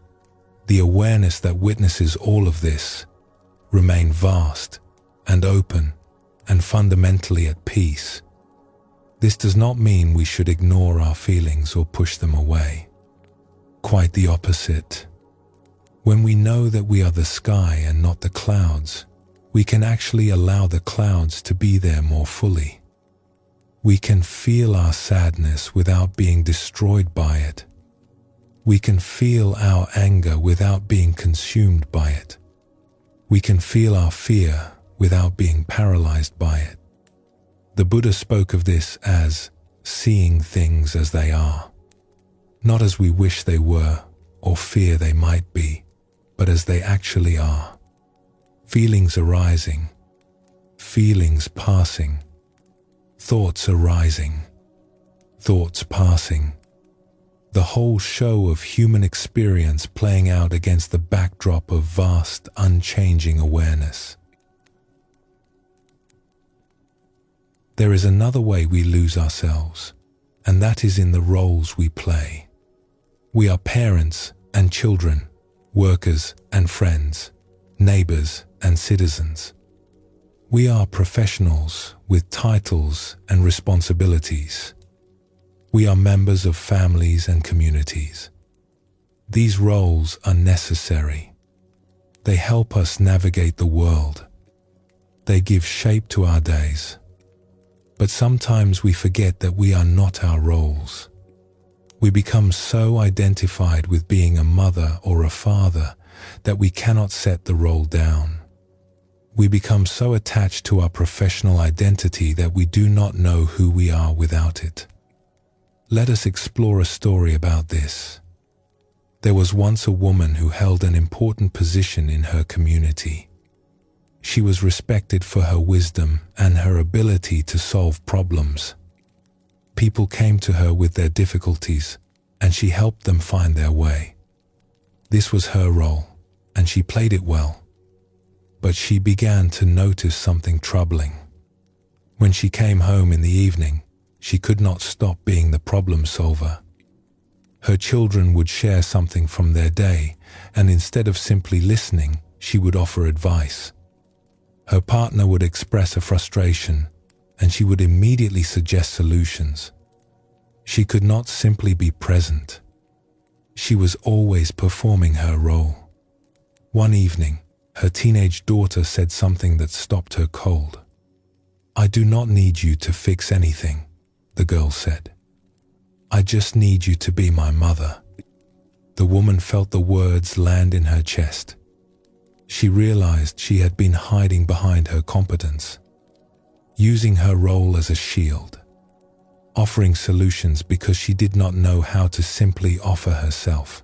the awareness that witnesses all of this, remain vast and open and fundamentally at peace. This does not mean we should ignore our feelings or push them away. Quite the opposite. When we know that we are the sky and not the clouds, we can actually allow the clouds to be there more fully. We can feel our sadness without being destroyed by it. We can feel our anger without being consumed by it. We can feel our fear without being paralyzed by it. The Buddha spoke of this as seeing things as they are, not as we wish they were or fear they might be, but as they actually are. Feelings arising, feelings passing, thoughts arising, thoughts passing. The whole show of human experience playing out against the backdrop of vast, unchanging awareness. There is another way we lose ourselves, and that is in the roles we play. We are parents and children, workers and friends, neighbors and citizens. We are professionals with titles and responsibilities. We are members of families and communities. These roles are necessary. They help us navigate the world. They give shape to our days. But sometimes we forget that we are not our roles. We become so identified with being a mother or a father that we cannot set the role down. We become so attached to our professional identity that we do not know who we are without it. Let us explore a story about this. There was once a woman who held an important position in her community. She was respected for her wisdom and her ability to solve problems. People came to her with their difficulties, and she helped them find their way. This was her role, and she played it well. But she began to notice something troubling. When she came home in the evening, she could not stop being the problem solver. Her children would share something from their day, and instead of simply listening, she would offer advice. Her partner would express a frustration, and she would immediately suggest solutions. She could not simply be present. She was always performing her role. One evening, her teenage daughter said something that stopped her cold. "I do not need you to fix anything," the girl said. "I just need you to be my mother." The woman felt the words land in her chest. She realized she had been hiding behind her competence, using her role as a shield, offering solutions because she did not know how to simply offer herself.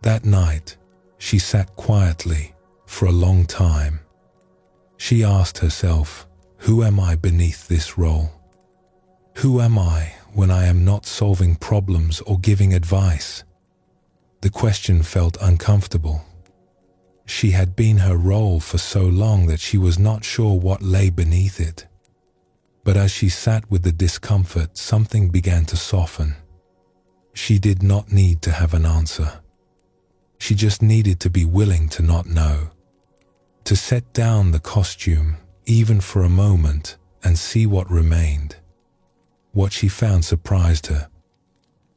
That night, she sat quietly for a long time. She asked herself, "Who am I beneath this role? Who am I when I am not solving problems or giving advice? The question felt uncomfortable. She had been her role for so long that she was not sure what lay beneath it. But as she sat with the discomfort, something began to soften. She did not need to have an answer. She just needed to be willing to not know, to set down the costume, even for a moment, and see what remained. What she found surprised her.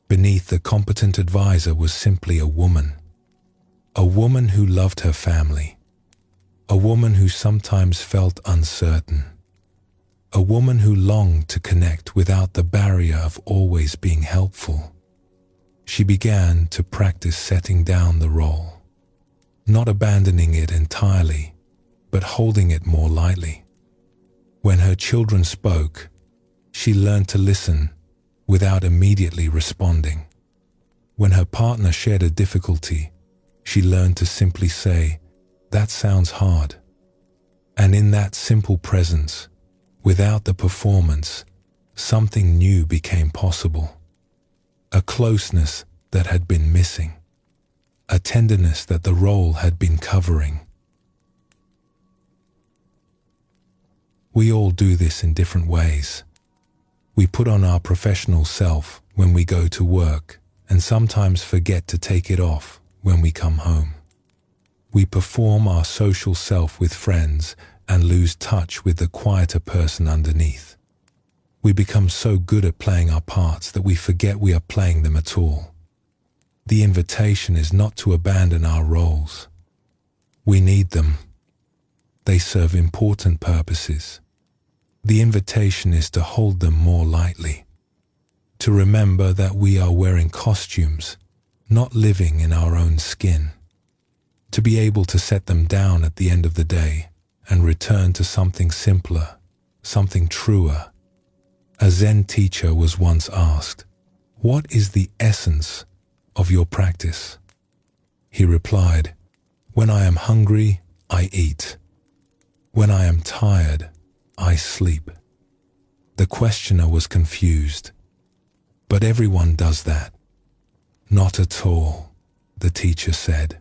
Beneath the competent advisor was simply a woman who loved her family, a woman who sometimes felt uncertain, a woman who longed to connect without the barrier of always being helpful. She began to practice setting down the role, not abandoning it entirely, but holding it more lightly. When her children spoke, she learned to listen without immediately responding. When her partner shared a difficulty, she learned to simply say, "That sounds hard." And in that simple presence, without the performance, something new became possible. A closeness that had been missing, a tenderness that the role had been covering. We all do this in different ways. We put on our professional self when we go to work and sometimes forget to take it off when we come home. We perform our social self with friends and lose touch with the quieter person underneath. We become so good at playing our parts that we forget we are playing them at all. The invitation is not to abandon our roles. We need them. They serve important purposes. The invitation is to hold them more lightly, to remember that we are wearing costumes, not living in our own skin, to be able to set them down at the end of the day and return to something simpler, something truer. A Zen teacher was once asked, "What is the essence of your practice?" He replied, "When I am hungry, I eat. When I am tired, I sleep." The questioner was confused. "But everyone does that." "Not at all," the teacher said.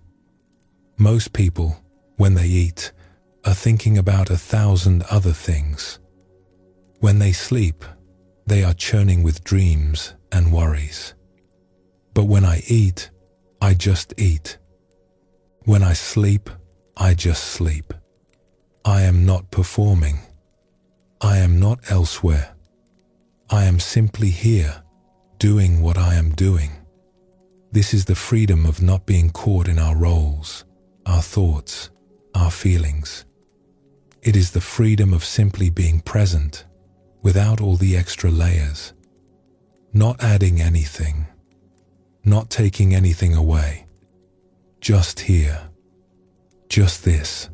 Most people, when they eat, are thinking about 1,000 other things. When they sleep, they are churning with dreams and worries. But when I eat, I just eat. When I sleep, I just sleep. I am not performing. I am not elsewhere. I am simply here, doing what I am doing. This is the freedom of not being caught in our roles, our thoughts, our feelings. It is the freedom of simply being present, without all the extra layers. Not adding anything, not taking anything away. Just here, just this.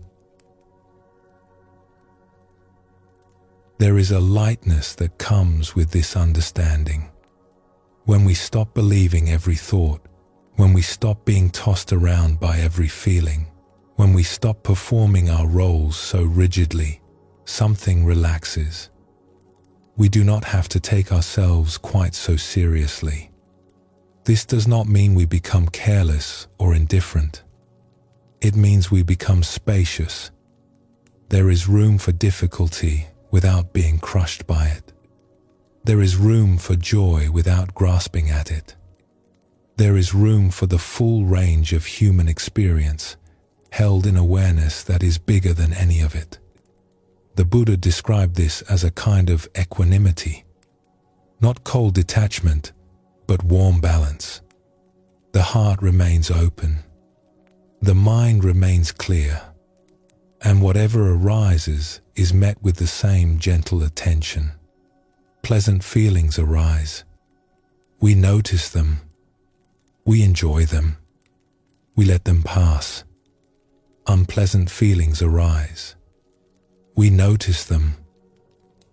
There is a lightness that comes with this understanding. When we stop believing every thought, when we stop being tossed around by every feeling, when we stop performing our roles so rigidly, something relaxes. We do not have to take ourselves quite so seriously. This does not mean we become careless or indifferent. It means we become spacious. There is room for difficulty without being crushed by it. There is room for joy without grasping at it. There is room for the full range of human experience, held in awareness that is bigger than any of it. The Buddha described this as a kind of equanimity, not cold detachment, but warm balance. The heart remains open. The mind remains clear. And whatever arises is met with the same gentle attention. Pleasant feelings arise. We notice them. We enjoy them. We let them pass. Unpleasant feelings arise. We notice them.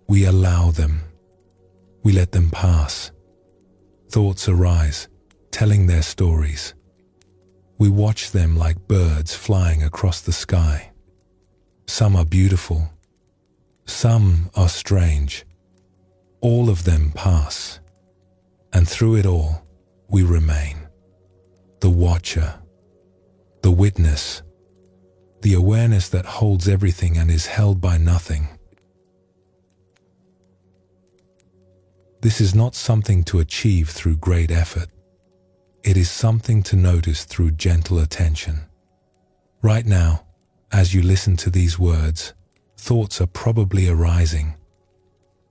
We allow them. We let them pass. Thoughts arise, telling their stories. We watch them like birds flying across the sky. Some are beautiful. Some are strange. All of them pass. And through it all, we remain. The watcher, the witness, the awareness that holds everything and is held by nothing. This is not something to achieve through great effort. It is something to notice through gentle attention. Right now, as you listen to these words, thoughts are probably arising.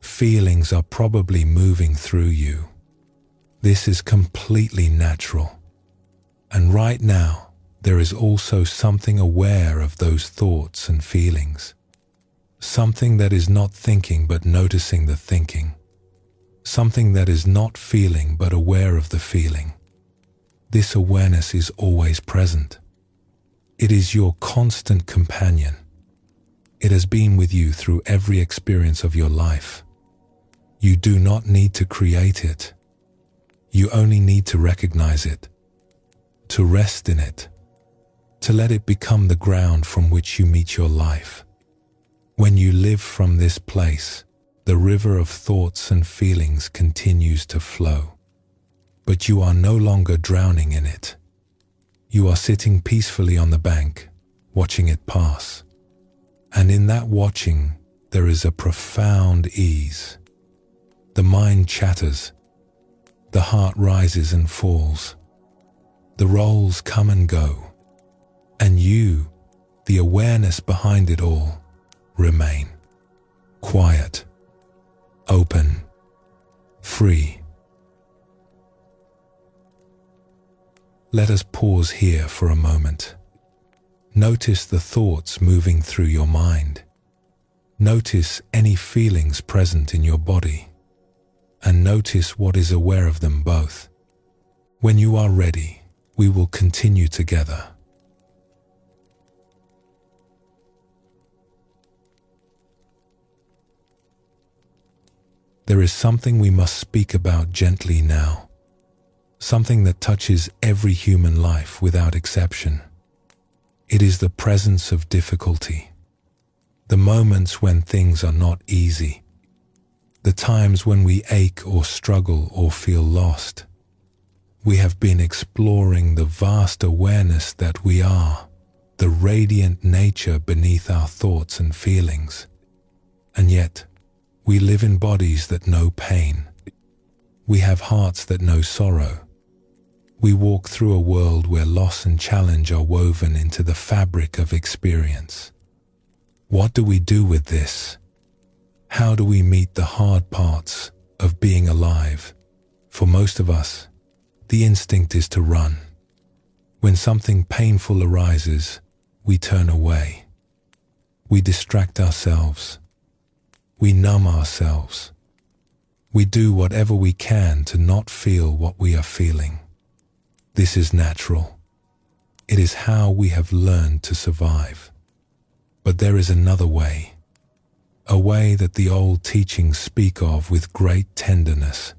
Feelings are probably moving through you. This is completely natural. And right now, there is also something aware of those thoughts and feelings. Something that is not thinking but noticing the thinking. Something that is not feeling but aware of the feeling. This awareness is always present. It is your constant companion. It has been with you through every experience of your life. You do not need to create it. You only need to recognize it, to rest in it, to let it become the ground from which you meet your life. When you live from this place, the river of thoughts and feelings continues to flow. But you are no longer drowning in it. You are sitting peacefully on the bank, watching it pass. And in that watching, there is a profound ease. The mind chatters. The heart rises and falls. The roles come and go. And you, the awareness behind it all, remain. Quiet. Open. Free. Let us pause here for a moment. Notice the thoughts moving through your mind. Notice any feelings present in your body. And notice what is aware of them both. When you are ready, we will continue together. There is something we must speak about gently now. Something that touches every human life without exception. It is the presence of difficulty. The moments when things are not easy. The times when we ache or struggle or feel lost. We have been exploring the vast awareness that we are, the radiant nature beneath our thoughts and feelings. And yet, we live in bodies that know pain. We have hearts that know sorrow. We walk through a world where loss and challenge are woven into the fabric of experience. What do we do with this? How do we meet the hard parts of being alive? For most of us, the instinct is to run. When something painful arises, we turn away. We distract ourselves. We numb ourselves. We do whatever we can to not feel what we are feeling. This is natural. It is how we have learned to survive. But there is another way. A way that the old teachings speak of with great tenderness.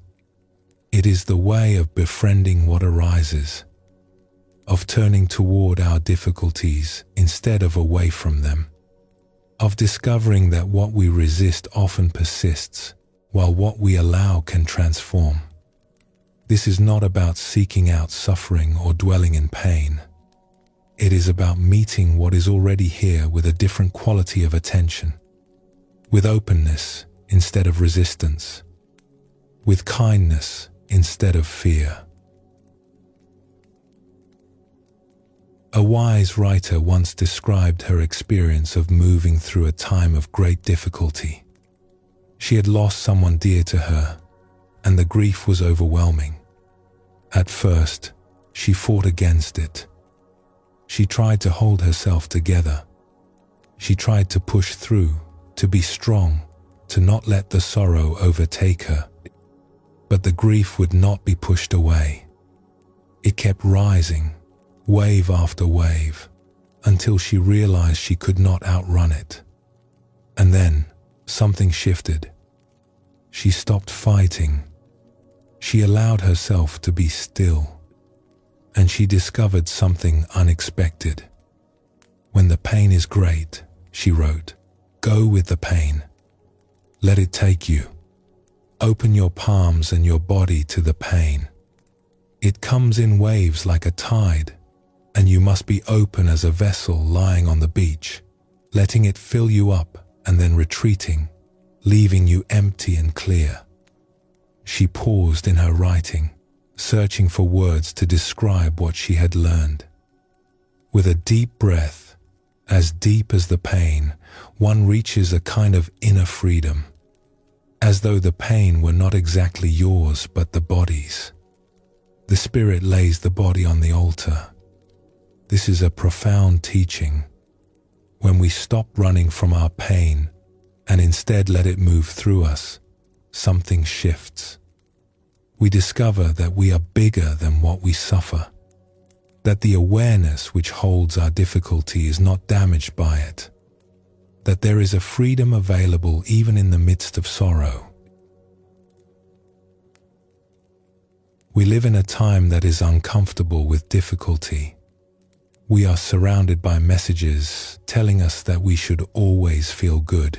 It is the way of befriending what arises, of turning toward our difficulties instead of away from them, of discovering that what we resist often persists, while what we allow can transform. This is not about seeking out suffering or dwelling in pain. It is about meeting what is already here with a different quality of attention, with openness instead of resistance, with kindness instead of fear. A wise writer once described her experience of moving through a time of great difficulty. She had lost someone dear to her, and the grief was overwhelming. At first, she fought against it. She tried to hold herself together. She tried to push through, to be strong, to not let the sorrow overtake her. But the grief would not be pushed away. It kept rising, wave after wave, until she realized she could not outrun it. And then, something shifted. She stopped fighting. She allowed herself to be still. And she discovered something unexpected. When the pain is great, she wrote, go with the pain. Let it take you. Open your palms and your body to the pain. It comes in waves like a tide, and you must be open as a vessel lying on the beach, letting it fill you up and then retreating, leaving you empty and clear. She paused in her writing, searching for words to describe what she had learned. With a deep breath, as deep as the pain, one reaches a kind of inner freedom, as though the pain were not exactly yours but the body's. The spirit lays the body on the altar. This is a profound teaching. When we stop running from our pain and instead let it move through us, something shifts. We discover that we are bigger than what we suffer, that the awareness which holds our difficulty is not damaged by it, that there is a freedom available even in the midst of sorrow. We live in a time that is uncomfortable with difficulty. We are surrounded by messages telling us that we should always feel good,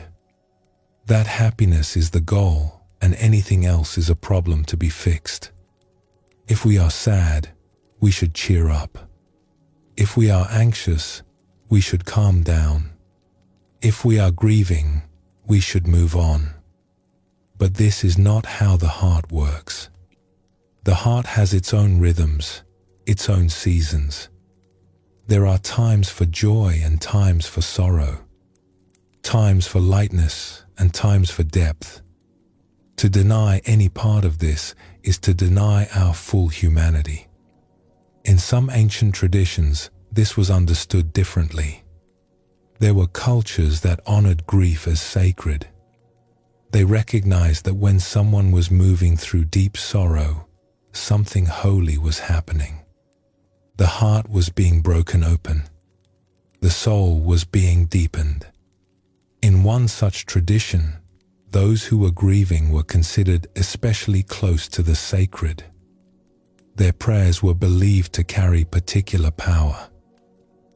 that happiness is the goal and anything else is a problem to be fixed. If we are sad, we should cheer up. If we are anxious, we should calm down. If we are grieving, we should move on. But this is not how the heart works. The heart has its own rhythms, its own seasons. There are times for joy and times for sorrow, times for lightness and times for depth. To deny any part of this is to deny our full humanity. In some ancient traditions, this was understood differently. There were cultures that honored grief as sacred. They recognized that when someone was moving through deep sorrow, something holy was happening. The heart was being broken open. The soul was being deepened. In one such tradition, those who were grieving were considered especially close to the sacred. Their prayers were believed to carry particular power.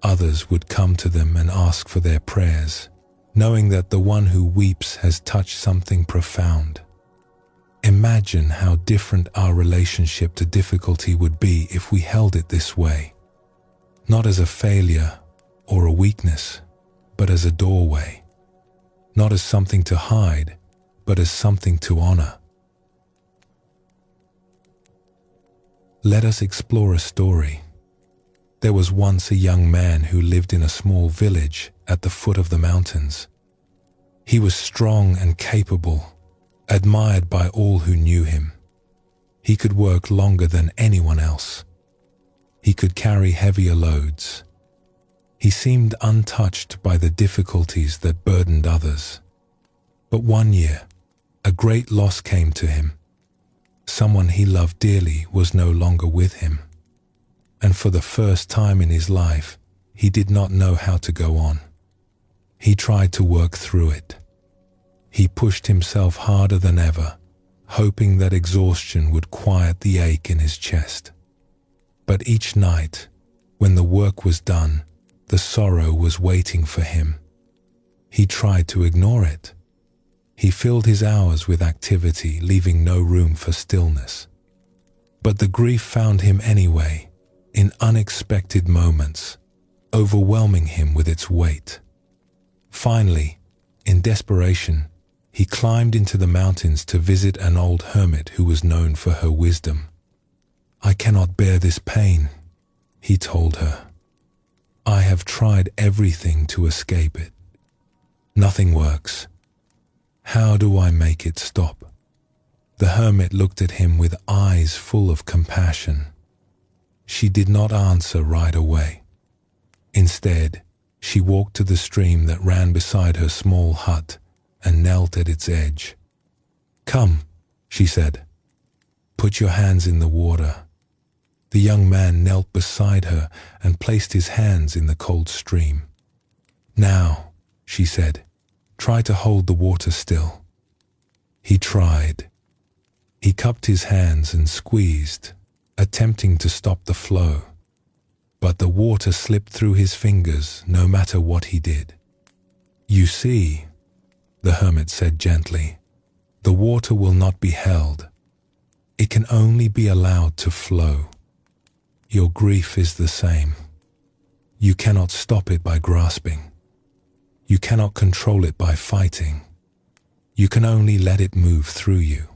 Others would come to them and ask for their prayers, knowing that the one who weeps has touched something profound. Imagine how different our relationship to difficulty would be if we held it this way, not as a failure or a weakness, but as a doorway, not as something to hide, but as something to honor. Let us explore a story. There was once a young man who lived in a small village at the foot of the mountains. He was strong and capable, admired by all who knew him. He could work longer than anyone else. He could carry heavier loads. He seemed untouched by the difficulties that burdened others. But one year, a great loss came to him. Someone he loved dearly was no longer with him. And for the first time in his life, he did not know how to go on. He tried to work through it. He pushed himself harder than ever, hoping that exhaustion would quiet the ache in his chest. But each night, when the work was done, the sorrow was waiting for him. He tried to ignore it. He filled his hours with activity, leaving no room for stillness. But the grief found him anyway, in unexpected moments, overwhelming him with its weight. Finally, in desperation, he climbed into the mountains to visit an old hermit who was known for her wisdom. "I cannot bear this pain," he told her. "I have tried everything to escape it. Nothing works. How do I make it stop?" The hermit looked at him with eyes full of compassion. She did not answer right away. Instead, she walked to the stream that ran beside her small hut and knelt at its edge. "Come," she said. "Put your hands in the water." The young man knelt beside her and placed his hands in the cold stream. "Now," she said, "try to hold the water still." He tried. He cupped his hands and squeezed, attempting to stop the flow. But the water slipped through his fingers no matter what he did. "You see," the hermit said gently, "the water will not be held. It can only be allowed to flow." Your grief is the same. You cannot stop it by grasping. You cannot control it by fighting. You can only let it move through you.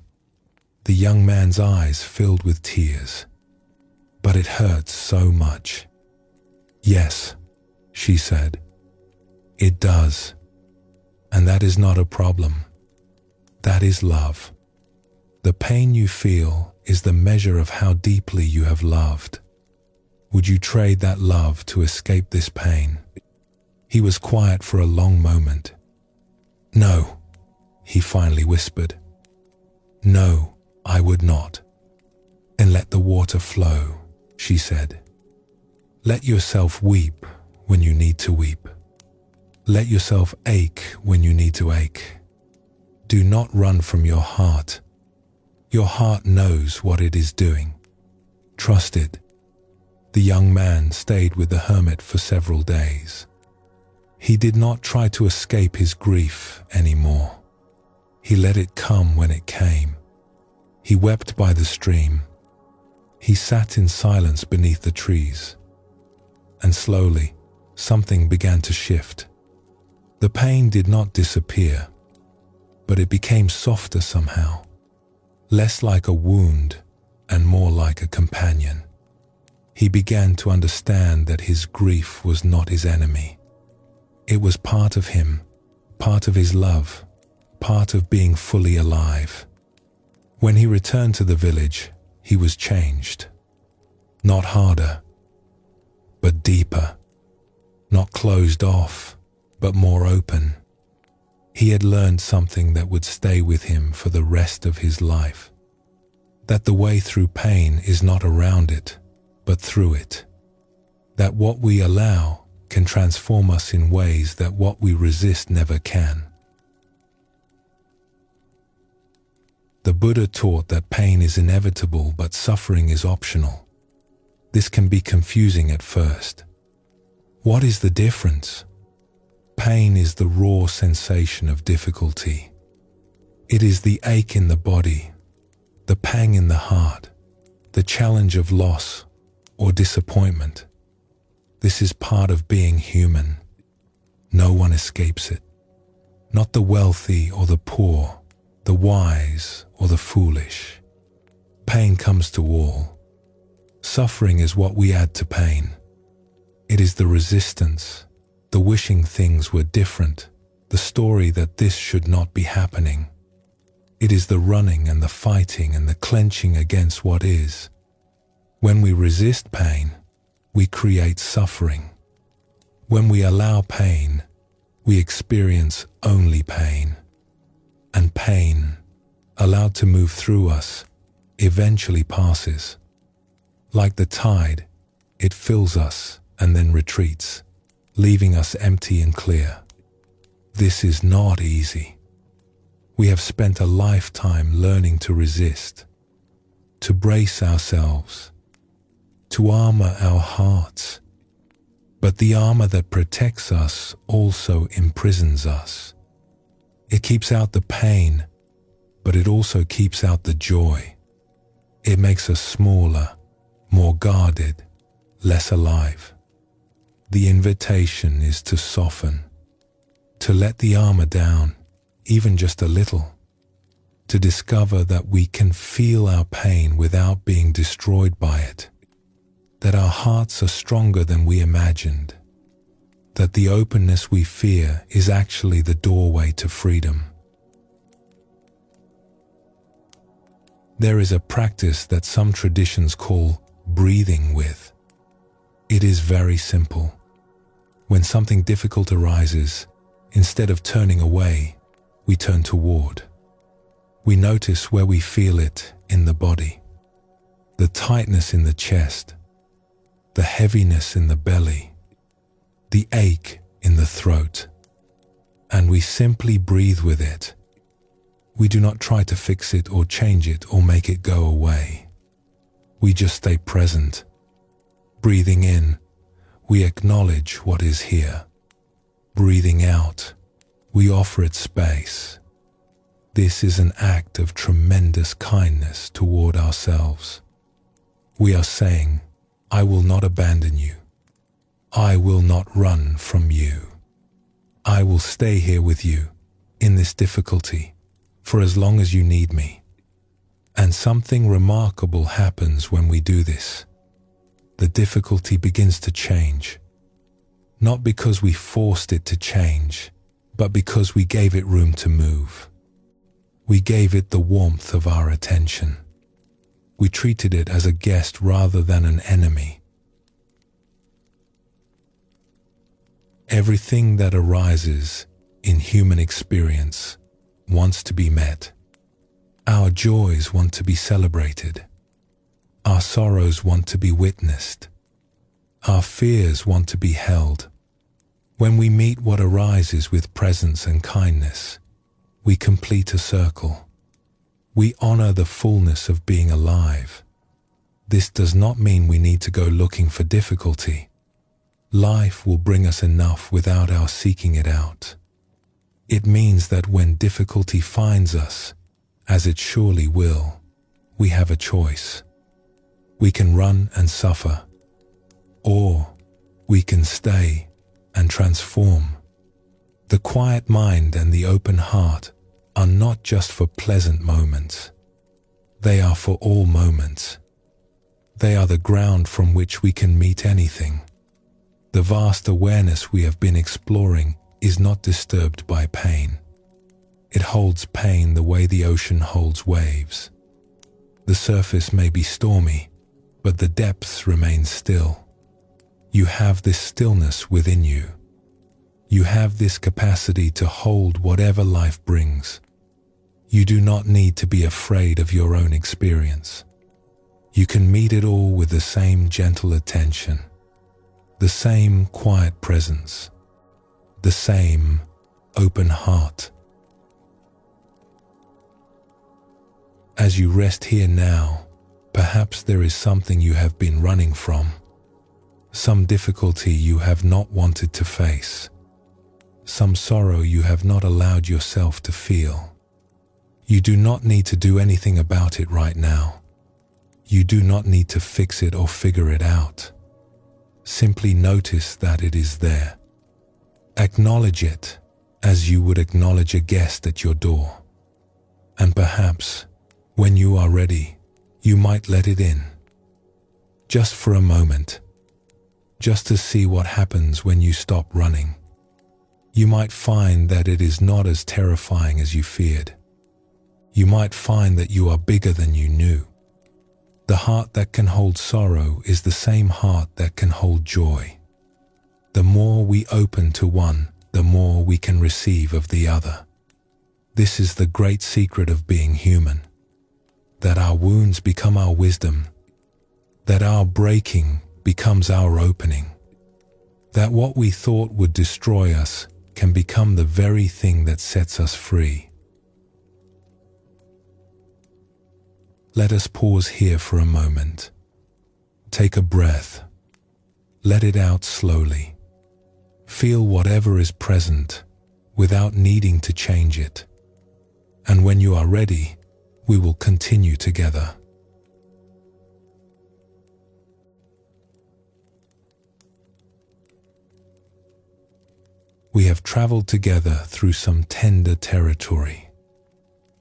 The young man's eyes filled with tears. But it hurts so much. Yes, she said. It does. And that is not a problem. That is love. The pain you feel is the measure of how deeply you have loved. Would you trade that love to escape this pain? He was quiet for a long moment. No, he finally whispered. No, I would not. Then let the water flow, she said. Let yourself weep when you need to weep. Let yourself ache when you need to ache. Do not run from your heart. Your heart knows what it is doing. Trust it. The young man stayed with the hermit for several days. He did not try to escape his grief anymore. He let it come when it came. He wept by the stream. He sat in silence beneath the trees. And slowly, something began to shift. The pain did not disappear, but it became softer somehow, less like a wound and more like a companion. He began to understand that his grief was not his enemy. It was part of him, part of his love, part of being fully alive. When he returned to the village, he was changed. Not harder, but deeper. Not closed off, but more open. He had learned something that would stay with him for the rest of his life. That the way through pain is not around it, but through it. That what we allow can transform us in ways that what we resist never can. The Buddha taught that pain is inevitable but suffering is optional. This can be confusing at first. What is the difference? Pain is the raw sensation of difficulty. It is the ache in the body, the pang in the heart, the challenge of loss or disappointment. This is part of being human. No one escapes it. Not the wealthy or the poor, the wise or the foolish. Pain comes to all. Suffering is what we add to pain. It is the resistance, the wishing things were different, the story that this should not be happening. It is the running and the fighting and the clenching against what is. When we resist pain, we create suffering. When we allow pain, we experience only pain. And pain, allowed to move through us, eventually passes. Like the tide, it fills us and then retreats, leaving us empty and clear. This is not easy. We have spent a lifetime learning to resist, to brace ourselves, to armor our hearts. But the armor that protects us also imprisons us. It keeps out the pain, but it also keeps out the joy. It makes us smaller, more guarded, less alive. The invitation is to soften, to let the armor down, even just a little, to discover that we can feel our pain without being destroyed by it, that our hearts are stronger than we imagined, that the openness we fear is actually the doorway to freedom. There is a practice that some traditions call breathing with. It is very simple. When something difficult arises, instead of turning away, we turn toward. We notice where we feel it in the body, the tightness in the chest, the heaviness in the belly, the ache in the throat, and we simply breathe with it. We do not try to fix it or change it or make it go away. We just stay present. Breathing in, we acknowledge what is here. Breathing out, we offer it space. This is an act of tremendous kindness toward ourselves. We are saying, I will not abandon you. I will not run from you. I will stay here with you in this difficulty for as long as you need me. And something remarkable happens when we do this. The difficulty begins to change, not because we forced it to change, but because we gave it room to move. We gave it the warmth of our attention. We treated it as a guest rather than an enemy. Everything that arises in human experience wants to be met. Our joys want to be celebrated. Our sorrows want to be witnessed. Our fears want to be held. When we meet what arises with presence and kindness, we complete a circle. We honor the fullness of being alive. This does not mean we need to go looking for difficulty. Life will bring us enough without our seeking it out. It means that when difficulty finds us, as it surely will, we have a choice. We can run and suffer, or we can stay and transform. The quiet mind and the open heart are not just for pleasant moments. They are for all moments. They are the ground from which we can meet anything. The vast awareness we have been exploring is not disturbed by pain. It holds pain the way the ocean holds waves. The surface may be stormy, but the depths remain still. You have this stillness within you. You have this capacity to hold whatever life brings. You do not need to be afraid of your own experience. You can meet it all with the same gentle attention, the same quiet presence, the same open heart. As you rest here now, perhaps there is something you have been running from, some difficulty you have not wanted to face, some sorrow you have not allowed yourself to feel. You do not need to do anything about it right now. You do not need to fix it or figure it out. Simply notice that it is there. Acknowledge it as you would acknowledge a guest at your door. And perhaps, when you are ready, you might let it in. Just for a moment. Just to see what happens when you stop running. You might find that it is not as terrifying as you feared. You might find that you are bigger than you knew. The heart that can hold sorrow is the same heart that can hold joy. The more we open to one, the more we can receive of the other. This is the great secret of being human. That our wounds become our wisdom. That our breaking becomes our opening. That what we thought would destroy us can become the very thing that sets us free. Let us pause here for a moment. Take a breath. Let it out slowly. Feel whatever is present without needing to change it. And when you are ready, we will continue together. We have traveled together through some tender territory.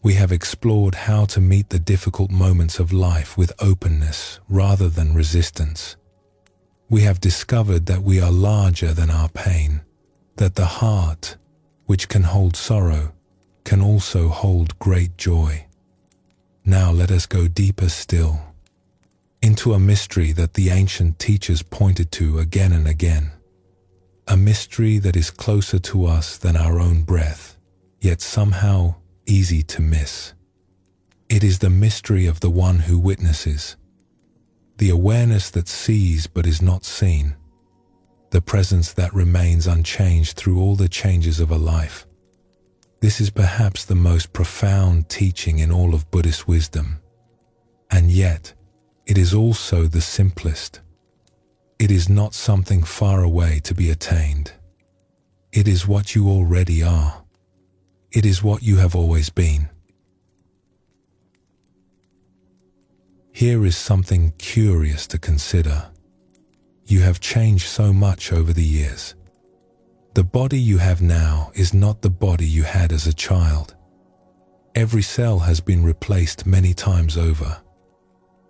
We have explored how to meet the difficult moments of life with openness rather than resistance. We have discovered that we are larger than our pain, that the heart, which can hold sorrow, can also hold great joy. Now let us go deeper still, into a mystery that the ancient teachers pointed to again and again. A mystery that is closer to us than our own breath, yet somehow easy to miss. It is the mystery of the one who witnesses, the awareness that sees but is not seen, the presence that remains unchanged through all the changes of a life. This is perhaps the most profound teaching in all of Buddhist wisdom, and yet it is also the simplest. It is not something far away to be attained. It is what you already are. It is what you have always been. Here is something curious to consider. You have changed so much over the years. The body you have now is not the body you had as a child. Every cell has been replaced many times over.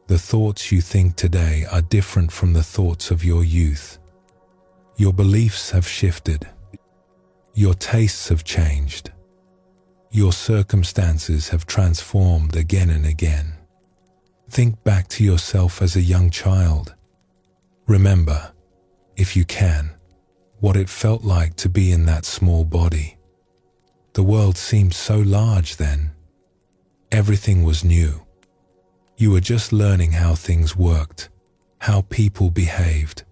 The thoughts you think today are different from the thoughts of your youth. Your beliefs have shifted. Your tastes have changed. Your circumstances have transformed again and again. Think back to yourself as a young child. Remember, if you can, what it felt like to be in that small body. The world seemed so large then. Everything was new. You were just learning how things worked, how people behaved,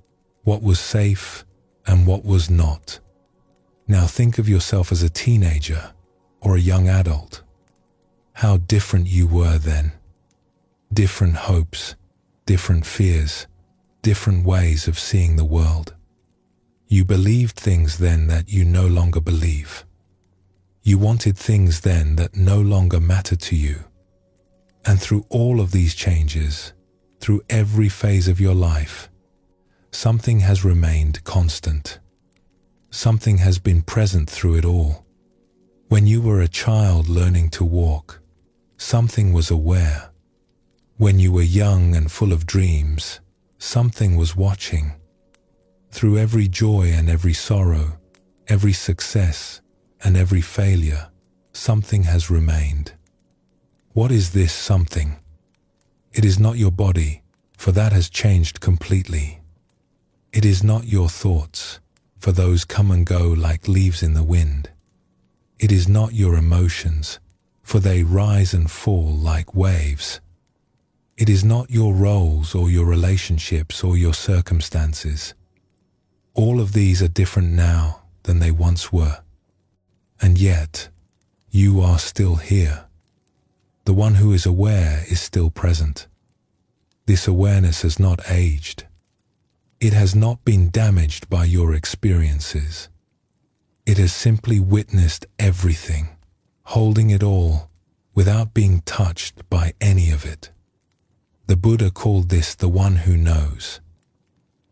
what was safe and what was not. Now think of yourself as a teenager or a young adult. How different you were then. Different hopes, different fears, different ways of seeing the world. You believed things then that you no longer believe. You wanted things then that no longer matter to you. And through all of these changes, through every phase of your life, something has remained constant. Something has been present through it all. When you were a child learning to walk, something was aware. When you were young and full of dreams, something was watching. Through every joy and every sorrow, every success and every failure, something has remained. What is this something? It is not your body, for that has changed completely. It is not your thoughts, for those come and go like leaves in the wind. It is not your emotions, for they rise and fall like waves. It is not your roles or your relationships or your circumstances. All of these are different now than they once were. And yet, you are still here. The one who is aware is still present. This awareness has not aged. It has not been damaged by your experiences. It has simply witnessed everything, holding it all without being touched by any of it. The Buddha called this the one who knows.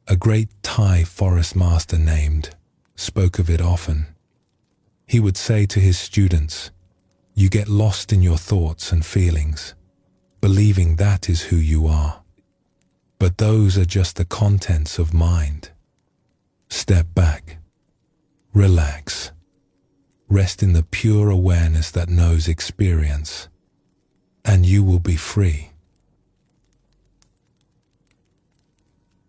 A great Thai forest master named spoke of it often. He would say to his students, "You get lost in your thoughts and feelings, believing that is who you are. But those are just the contents of mind. Step back, relax, rest in the pure awareness that knows experience, and you will be free."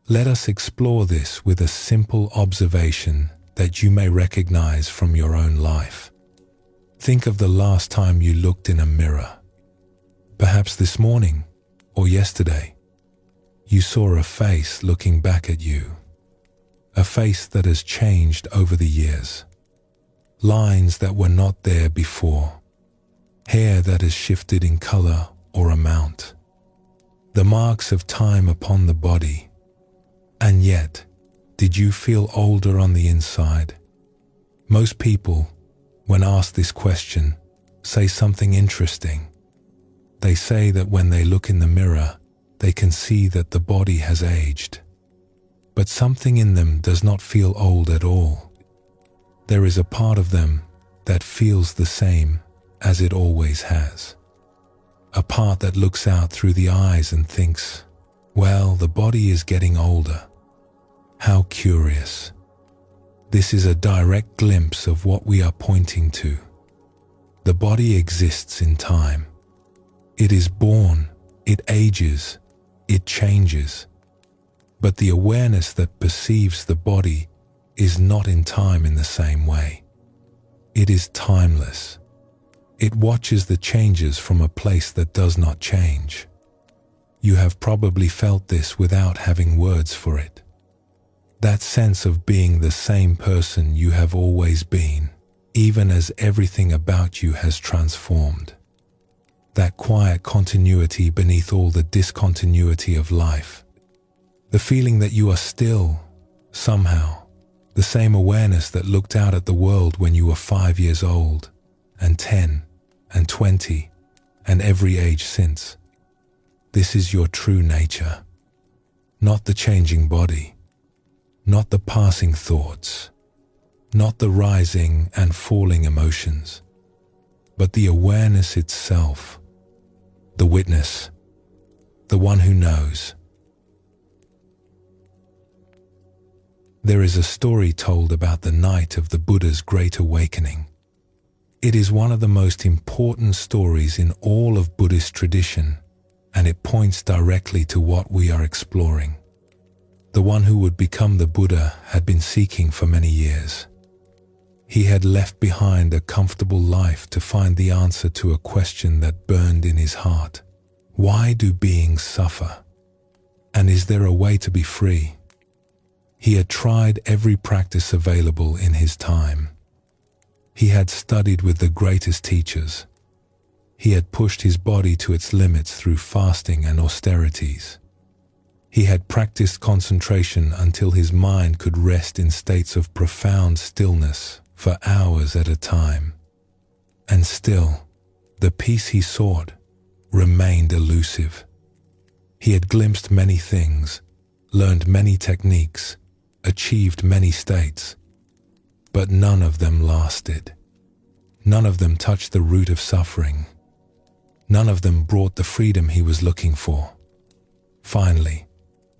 Let us explore this with a simple observation that you may recognize from your own life. Think of the last time you looked in a mirror. Perhaps this morning or yesterday, you saw a face looking back at you. A face that has changed over the years. Lines that were not there before. Hair that has shifted in color or amount. The marks of time upon the body. And yet, did you feel older on the inside? Most people, when asked this question, say something interesting. They say that when they look in the mirror, they can see that the body has aged. But something in them does not feel old at all. There is a part of them that feels the same as it always has. A part that looks out through the eyes and thinks, well, the body is getting older. How curious. This is a direct glimpse of what we are pointing to. The body exists in time. It is born, it ages, it changes. But the awareness that perceives the body is not in time in the same way. It is timeless. It watches the changes from a place that does not change. You have probably felt this without having words for it. That sense of being the same person you have always been, even as everything about you has transformed. That quiet continuity beneath all the discontinuity of life. The feeling that you are still, somehow, the same awareness that looked out at the world when you were 5 years old, and 10, and 20, and every age since. This is your true nature, not the changing body, not the passing thoughts, not the rising and falling emotions, but the awareness itself, the witness, the one who knows. There is a story told about the night of the Buddha's Great Awakening. It is one of the most important stories in all of Buddhist tradition, and it points directly to what we are exploring. The one who would become the Buddha had been seeking for many years. He had left behind a comfortable life to find the answer to a question that burned in his heart. Why do beings suffer? And is there a way to be free? He had tried every practice available in his time. He had studied with the greatest teachers. He had pushed his body to its limits through fasting and austerities. He had practiced concentration until his mind could rest in states of profound stillness for hours at a time. And still, the peace he sought remained elusive. He had glimpsed many things, learned many techniques, achieved many states, but none of them lasted. None of them touched the root of suffering. None of them brought the freedom he was looking for. Finally,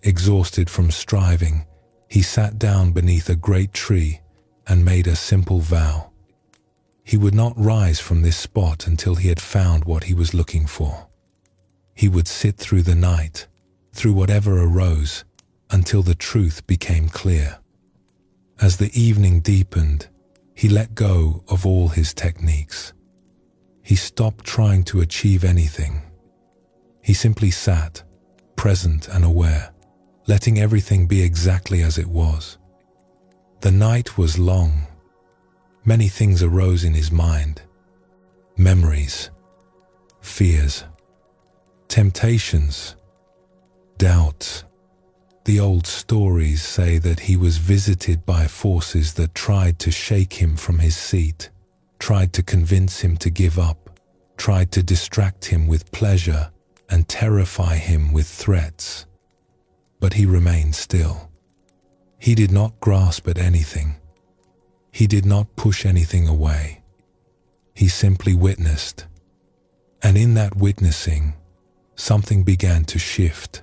exhausted from striving, he sat down beneath a great tree and made a simple vow. He would not rise from this spot until he had found what he was looking for. He would sit through the night, through whatever arose, until the truth became clear. As the evening deepened, he let go of all his techniques. He stopped trying to achieve anything. He simply sat, present and aware, letting everything be exactly as it was. The night was long. Many things arose in his mind. Memories, fears, temptations, doubts. The old stories say that he was visited by forces that tried to shake him from his seat, tried to convince him to give up, tried to distract him with pleasure and terrify him with threats. But he remained still. He did not grasp at anything. He did not push anything away. He simply witnessed. And in that witnessing, something began to shift.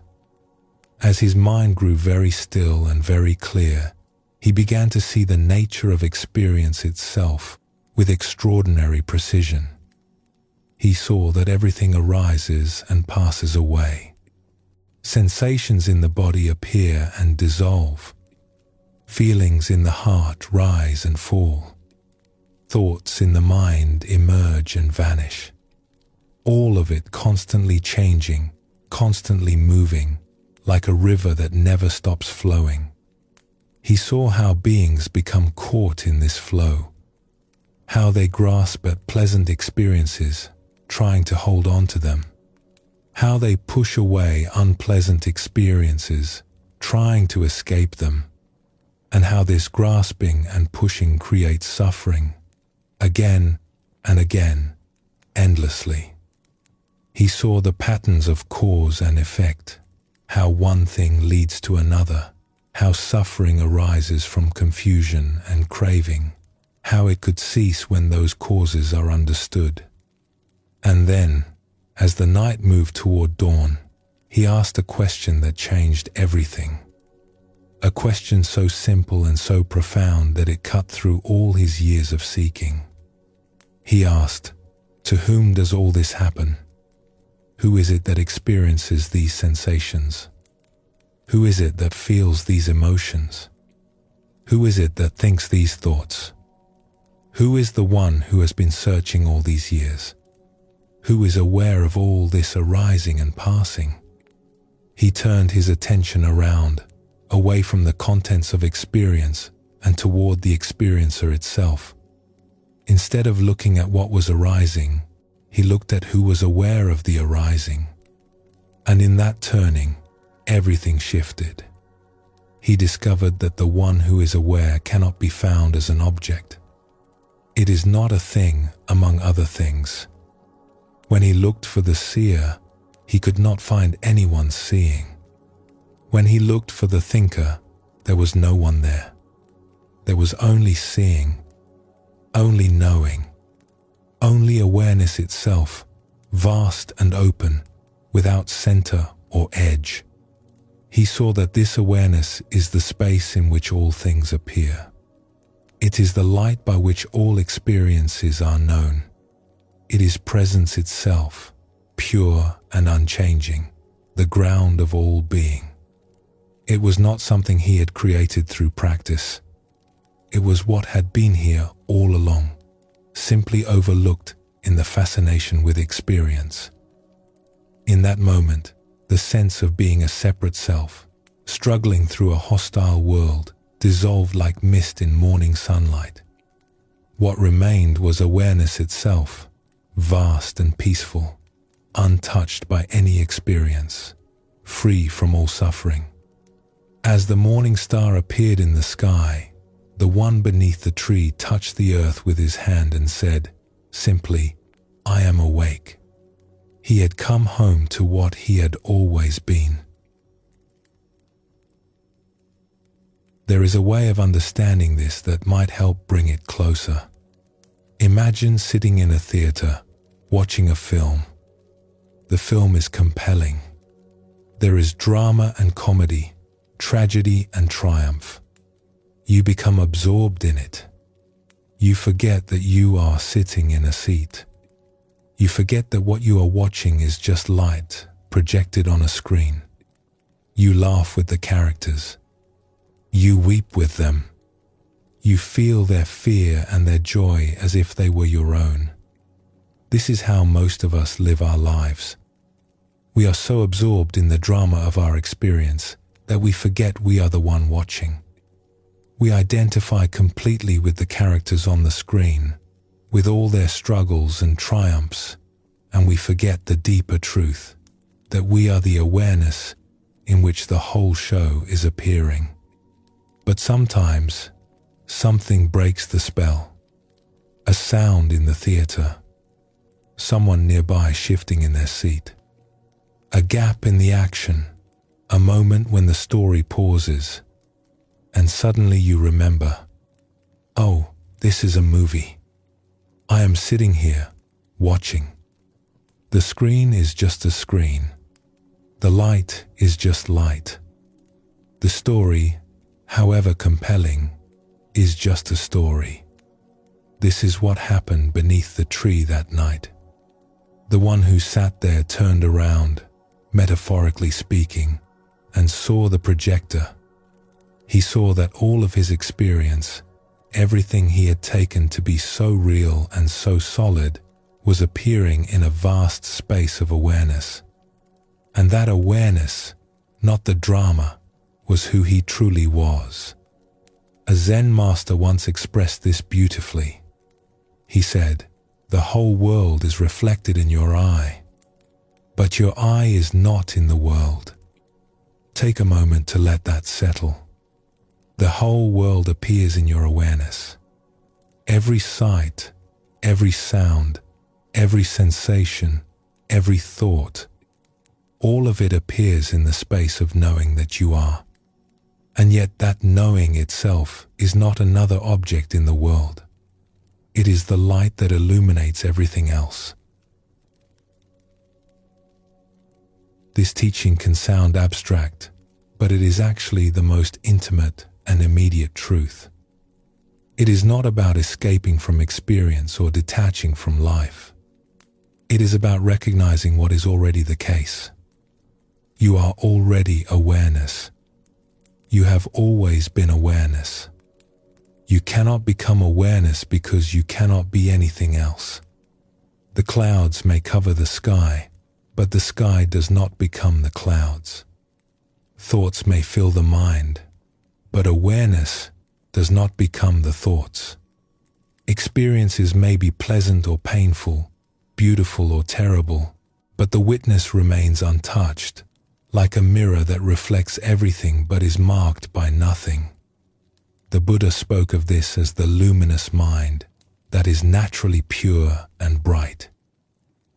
As his mind grew very still and very clear, he began to see the nature of experience itself with extraordinary precision. He saw that everything arises and passes away. Sensations in the body appear and dissolve. Feelings in the heart rise and fall. Thoughts in the mind emerge and vanish. All of it constantly changing, constantly moving, like a river that never stops flowing. He saw how beings become caught in this flow, how they grasp at pleasant experiences, trying to hold on to them, how they push away unpleasant experiences, trying to escape them, and how this grasping and pushing creates suffering, again and again, endlessly. He saw the patterns of cause and effect, how one thing leads to another, how suffering arises from confusion and craving, how it could cease when those causes are understood. And then, as the night moved toward dawn, he asked a question that changed everything. A question so simple and so profound that it cut through all his years of seeking. He asked, "To whom does all this happen? Who is it that experiences these sensations? Who is it that feels these emotions? Who is it that thinks these thoughts? Who is the one who has been searching all these years? Who is aware of all this arising and passing?" He turned his attention around, away from the contents of experience and toward the experiencer itself. Instead of looking at what was arising, he looked at who was aware of the arising. And in that turning, everything shifted. He discovered that the one who is aware cannot be found as an object. It is not a thing among other things. When he looked for the seer, he could not find anyone seeing. When he looked for the thinker, there was no one there. There was only seeing, only knowing, only awareness itself, vast and open, without center or edge. He saw that this awareness is the space in which all things appear. It is the light by which all experiences are known. It is presence itself, pure and unchanging, the ground of all being. It was not something he had created through practice. It was what had been here all along, simply overlooked in the fascination with experience. In that moment, the sense of being a separate self, struggling through a hostile world, dissolved like mist in morning sunlight. What remained was awareness itself, vast and peaceful, untouched by any experience, free from all suffering. As the morning star appeared in the sky, the one beneath the tree touched the earth with his hand and said, simply, "I am awake." He had come home to what he had always been. There is a way of understanding this that might help bring it closer. Imagine sitting in a theater, watching a film. The film is compelling. There is drama and comedy, tragedy and triumph. You become absorbed in it. You forget that you are sitting in a seat. You forget that what you are watching is just light projected on a screen. You laugh with the characters. You weep with them. You feel their fear and their joy as if they were your own. This is how most of us live our lives. We are so absorbed in the drama of our experience that we forget we are the one watching. We identify completely with the characters on the screen, with all their struggles and triumphs, and we forget the deeper truth, that we are the awareness in which the whole show is appearing. But sometimes, something breaks the spell. A sound in the theater, someone nearby shifting in their seat, a gap in the action, a moment when the story pauses, and suddenly you remember, oh, this is a movie. I am sitting here, watching. The screen is just a screen. The light is just light. The story, however compelling, is just a story. This is what happened beneath the tree that night. The one who sat there turned around, metaphorically speaking, and saw the projector. He saw that all of his experience, everything he had taken to be so real and so solid, was appearing in a vast space of awareness. And that awareness, not the drama, was who he truly was. A Zen master once expressed this beautifully. He said, "The whole world is reflected in your eye, but your eye is not in the world." Take a moment to let that settle. The whole world appears in your awareness. Every sight, every sound, every sensation, every thought, all of it appears in the space of knowing that you are. And yet that knowing itself is not another object in the world. It is the light that illuminates everything else. This teaching can sound abstract, but it is actually the most intimate and immediate truth. It is not about escaping from experience or detaching from life. It is about recognizing what is already the case. You are already awareness. You have always been awareness. You cannot become awareness because you cannot be anything else. The clouds may cover the sky, but the sky does not become the clouds. Thoughts may fill the mind, but awareness does not become the thoughts. Experiences may be pleasant or painful, beautiful or terrible, but the witness remains untouched, like a mirror that reflects everything but is marked by nothing. The Buddha spoke of this as the luminous mind that is naturally pure and bright.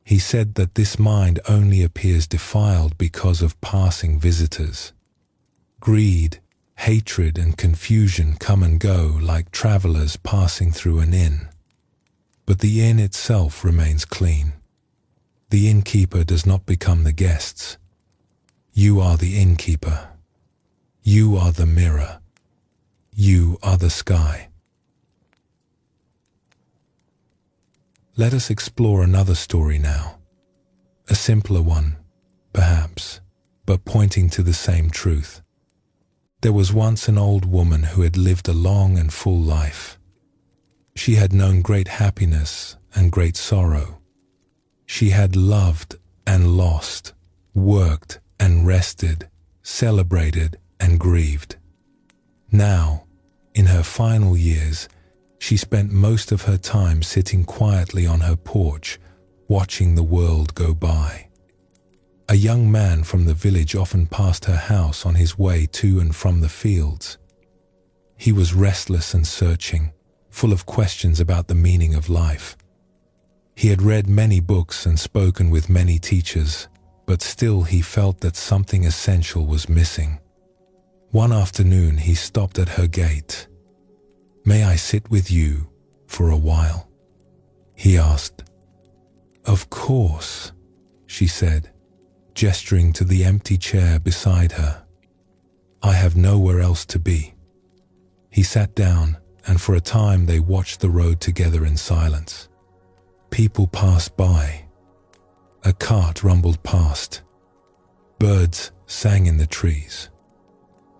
He said that this mind only appears defiled because of passing visitors. Greed, Hatred and confusion come and go like travelers passing through an inn. But the inn itself remains clean. The innkeeper does not become the guests. You are the innkeeper. You are the mirror. You are the sky. Let us explore another story now. A simpler one, perhaps, but pointing to the same truth. There was once an old woman who had lived a long and full life. She had known great happiness and great sorrow. She had loved and lost, worked and rested, celebrated and grieved. Now, in her final years, she spent most of her time sitting quietly on her porch, watching the world go by. A young man from the village often passed her house on his way to and from the fields. He was restless and searching, full of questions about the meaning of life. He had read many books and spoken with many teachers, but still he felt that something essential was missing. One afternoon he stopped at her gate. "May I sit with you for a while?" he asked. "Of course," she said, gesturing to the empty chair beside her. "I have nowhere else to be." He sat down, and for a time they watched the road together in silence. People passed by. A cart rumbled past. Birds sang in the trees.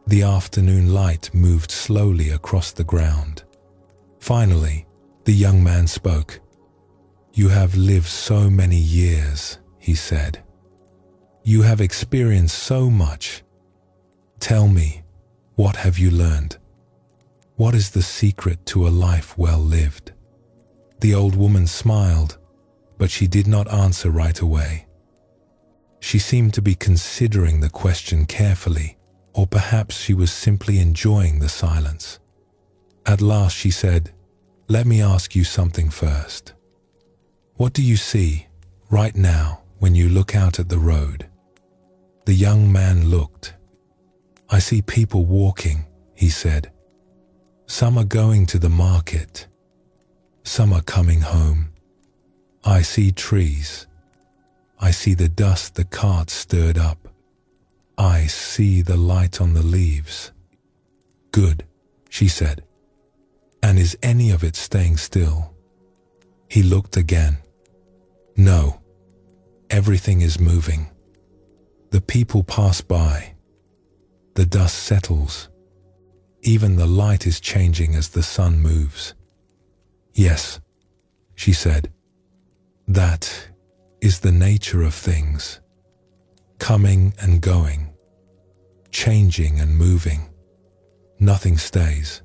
The afternoon light moved slowly across the ground. Finally, the young man spoke. "You have lived so many years," he said. "You have experienced so much. Tell me, what have you learned? What is the secret to a life well lived?" The old woman smiled, but she did not answer right away. She seemed to be considering the question carefully, or perhaps she was simply enjoying the silence. At last she said, "Let me ask you something first. What do you see right now when you look out at the road?" The young man looked. "I see people walking," he said. "Some are going to the market. Some are coming home. I see trees. I see the dust the cart stirred up. I see the light on the leaves." "Good," she said. "And is any of it staying still?" He looked again. "No, everything is moving. The people pass by. The dust settles. Even the light is changing as the sun moves." "Yes," she said. "That is the nature of things. Coming and going. Changing and moving. Nothing stays.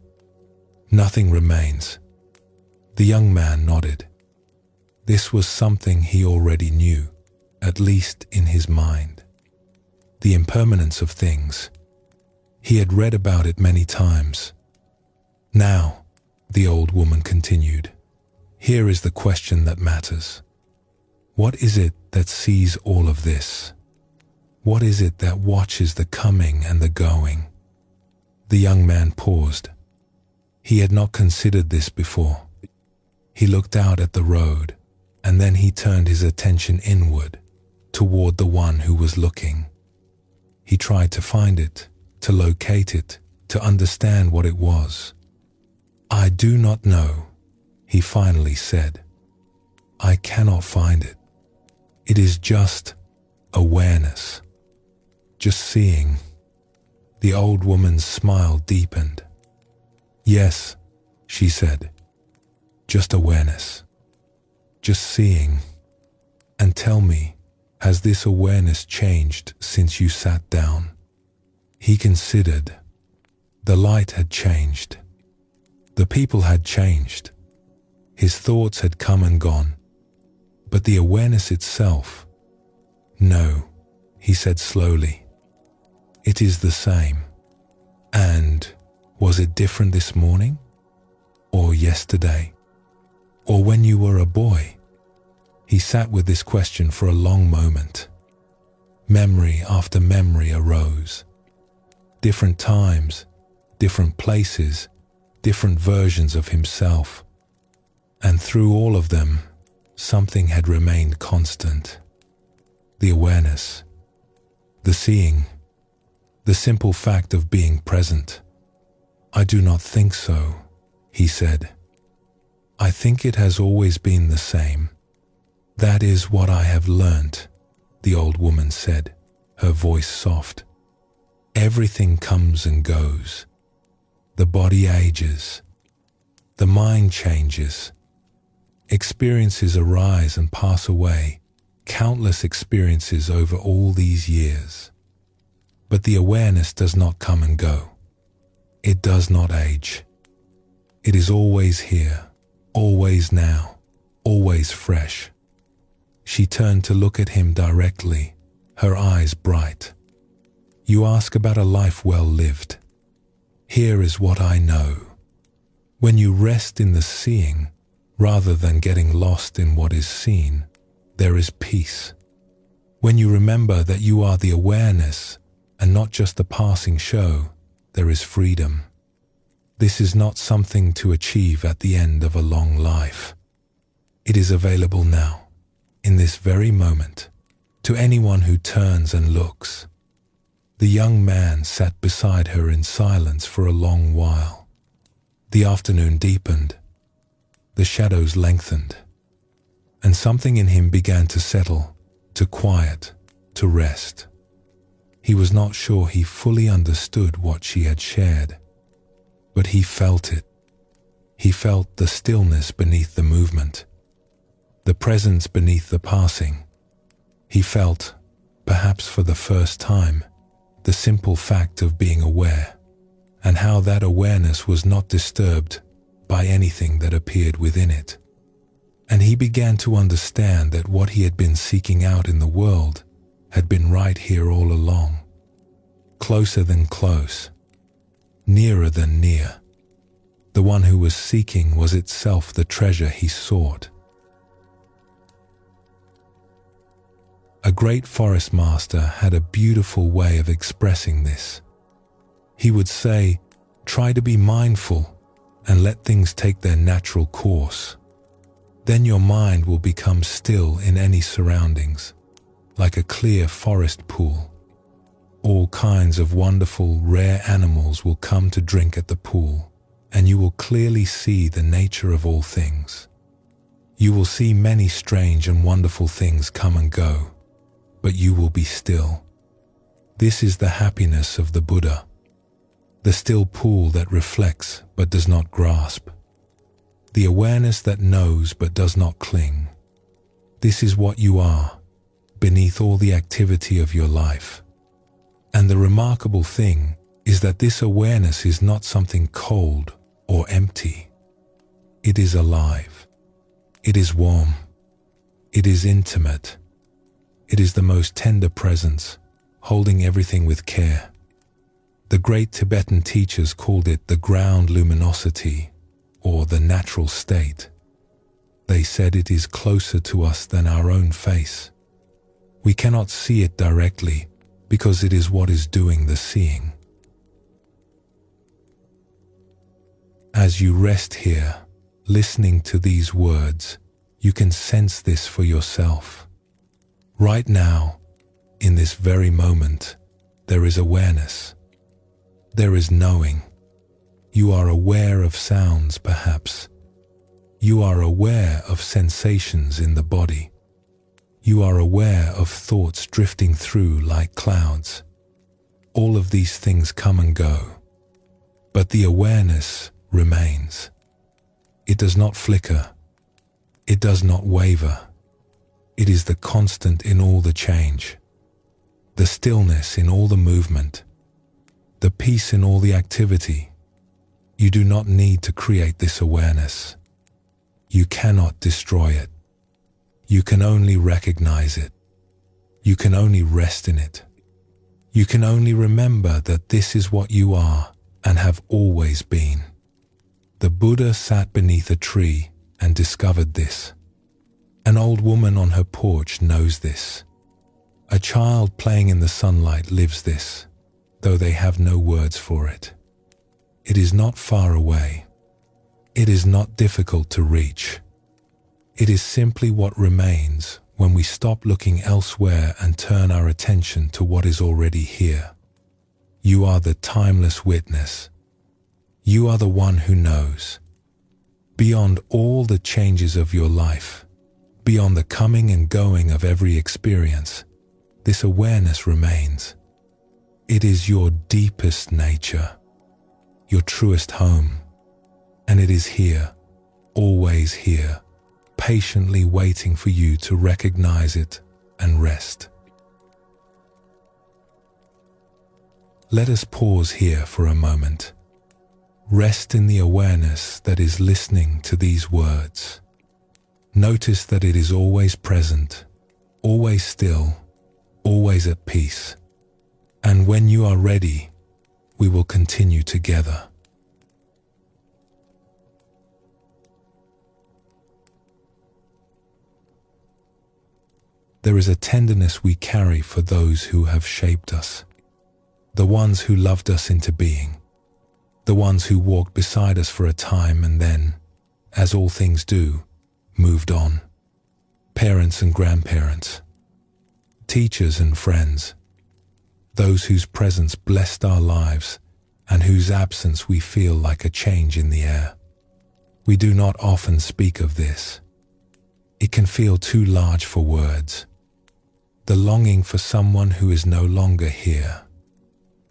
Nothing remains." The young man nodded. This was something he already knew, at least in his mind. The impermanence of things. He had read about it many times. "Now," the old woman continued, "here is the question that matters. What is it that sees all of this? What is it that watches the coming and the going?" The young man paused. He had not considered this before. He looked out at the road, and then he turned his attention inward, toward the one who was looking. He tried to find it, to locate it, to understand what it was. "I do not know," he finally said. "I cannot find it. It is just awareness. Just seeing." The old woman's smile deepened. "Yes," she said. "Just awareness. Just seeing. And tell me, has this awareness changed since you sat down?" He considered. The light had changed. The people had changed. His thoughts had come and gone. But the awareness itself, no, he said slowly. "It is the same. And was it different this morning? Or yesterday? Or when you were a boy?" He sat with this question for a long moment. Memory after memory arose. Different times, different places, different versions of himself. And through all of them, something had remained constant. The awareness, the seeing, the simple fact of being present. "I do not think so," he said. "I think it has always been the same. That is what I have learnt," the old woman said, her voice soft. "Everything comes and goes. The body ages. The mind changes. Experiences arise and pass away, countless experiences over all these years. But the awareness does not come and go. It does not age. It is always here, always now, always fresh." She turned to look at him directly, her eyes bright. "You ask about a life well lived. Here is what I know. When you rest in the seeing, rather than getting lost in what is seen, there is peace. When you remember that you are the awareness and not just the passing show, there is freedom. This is not something to achieve at the end of a long life. It is available now, in this very moment, to anyone who turns and looks." The young man sat beside her in silence for a long while. The afternoon deepened. The shadows lengthened. And something in him began to settle, to quiet, to rest. He was not sure he fully understood what she had shared, but he felt it. He felt the stillness beneath the movement, the presence beneath the passing. He felt, perhaps for the first time, the simple fact of being aware, and how that awareness was not disturbed by anything that appeared within it. And he began to understand that what he had been seeking out in the world had been right here all along, closer than close, nearer than near. The one who was seeking was itself the treasure he sought. A great forest master had a beautiful way of expressing this. He would say, "Try to be mindful and let things take their natural course. Then your mind will become still in any surroundings, like a clear forest pool. All kinds of wonderful, rare animals will come to drink at the pool, and you will clearly see the nature of all things. You will see many strange and wonderful things come and go, but you will be still. This is the happiness of the Buddha, the still pool that reflects but does not grasp, the awareness that knows but does not cling. This is what you are, beneath all the activity of your life. And the remarkable thing is that this awareness is not something cold or empty. It is alive. It is warm. It is intimate. It is the most tender presence, holding everything with care. The great Tibetan teachers called it the ground luminosity, or the natural state. They said it is closer to us than our own face. We cannot see it directly because it is what is doing the seeing. As you rest here, listening to these words, you can sense this for yourself. Right now, in this very moment, there is awareness. There is knowing. You are aware of sounds, perhaps. You are aware of sensations in the body. You are aware of thoughts drifting through like clouds. All of these things come and go, but the awareness remains. It does not flicker. It does not waver. It is the constant in all the change, the stillness in all the movement, the peace in all the activity. You do not need to create this awareness. You cannot destroy it. You can only recognize it. You can only rest in it. You can only remember that this is what you are and have always been. The Buddha sat beneath a tree and discovered this. An old woman on her porch knows this. A child playing in the sunlight lives this, though they have no words for it. It is not far away. It is not difficult to reach. It is simply what remains when we stop looking elsewhere and turn our attention to what is already here. You are the timeless witness. You are the one who knows. Beyond all the changes of your life, beyond the coming and going of every experience, this awareness remains. It is your deepest nature, your truest home, and it is here, always here, patiently waiting for you to recognize it and rest. Let us pause here for a moment. Rest in the awareness that is listening to these words. Notice that it is always present, always still, always at peace. And when you are ready, we will continue together. There is a tenderness we carry for those who have shaped us, the ones who loved us into being, the ones who walked beside us for a time and then, as all things do, moved on. Parents and grandparents, teachers and friends, those whose presence blessed our lives and whose absence we feel like a change in the air. We do not often speak of this. It can feel too large for words. The longing for someone who is no longer here.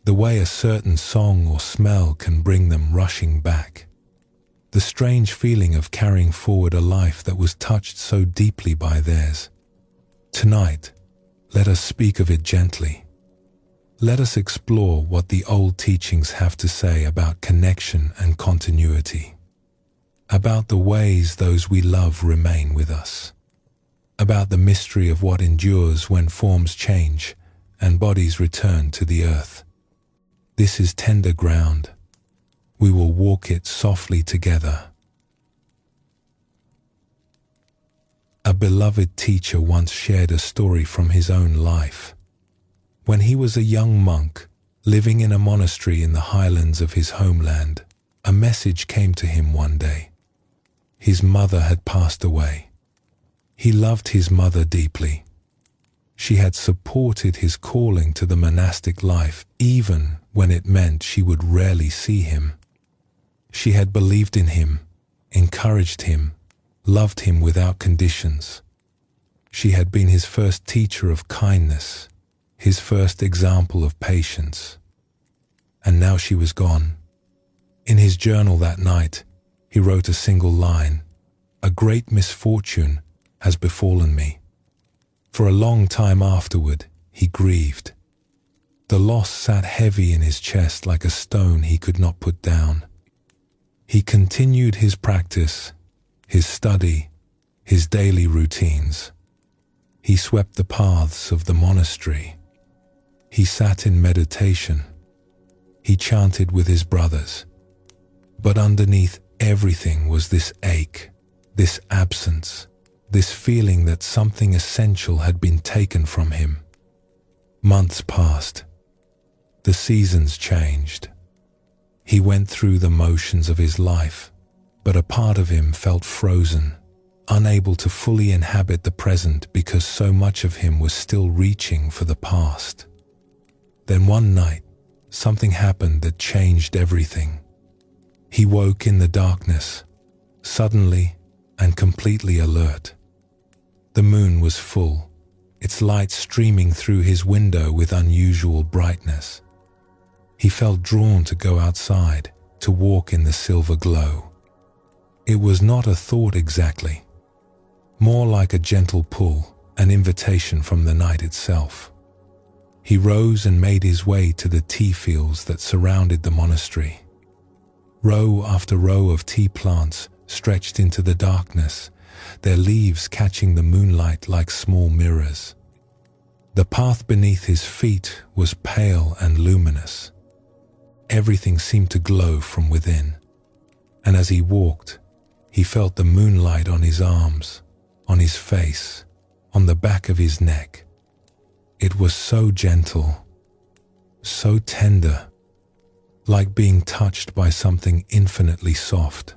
The way a certain song or smell can bring them rushing back. The strange feeling of carrying forward a life that was touched so deeply by theirs. Tonight, let us speak of it gently. Let us explore what the old teachings have to say about connection and continuity. About the ways those we love remain with us. About the mystery of what endures when forms change and bodies return to the earth. This is tender ground. We will walk it softly together. A beloved teacher once shared a story from his own life. When he was a young monk, living in a monastery in the highlands of his homeland, a message came to him one day. His mother had passed away. He loved his mother deeply. She had supported his calling to the monastic life, even when it meant she would rarely see him. She had believed in him, encouraged him, loved him without conditions. She had been his first teacher of kindness, his first example of patience. And now she was gone. In his journal that night, he wrote a single line, "A great misfortune has befallen me." For a long time afterward, he grieved. The loss sat heavy in his chest like a stone he could not put down. He continued his practice, his study, his daily routines. He swept the paths of the monastery. He sat in meditation. He chanted with his brothers. But underneath everything was this ache, this absence, this feeling that something essential had been taken from him. Months passed. The seasons changed. He went through the motions of his life, but a part of him felt frozen, unable to fully inhabit the present because so much of him was still reaching for the past. Then one night, something happened that changed everything. He woke in the darkness, suddenly and completely alert. The moon was full, its light streaming through his window with unusual brightness. He felt drawn to go outside, to walk in the silver glow. It was not a thought exactly, more like a gentle pull, an invitation from the night itself. He rose and made his way to the tea fields that surrounded the monastery. Row after row of tea plants stretched into the darkness, their leaves catching the moonlight like small mirrors. The path beneath his feet was pale and luminous. Everything seemed to glow from within, and as he walked, he felt the moonlight on his arms, on his face, on the back of his neck. It was so gentle, so tender, like being touched by something infinitely soft.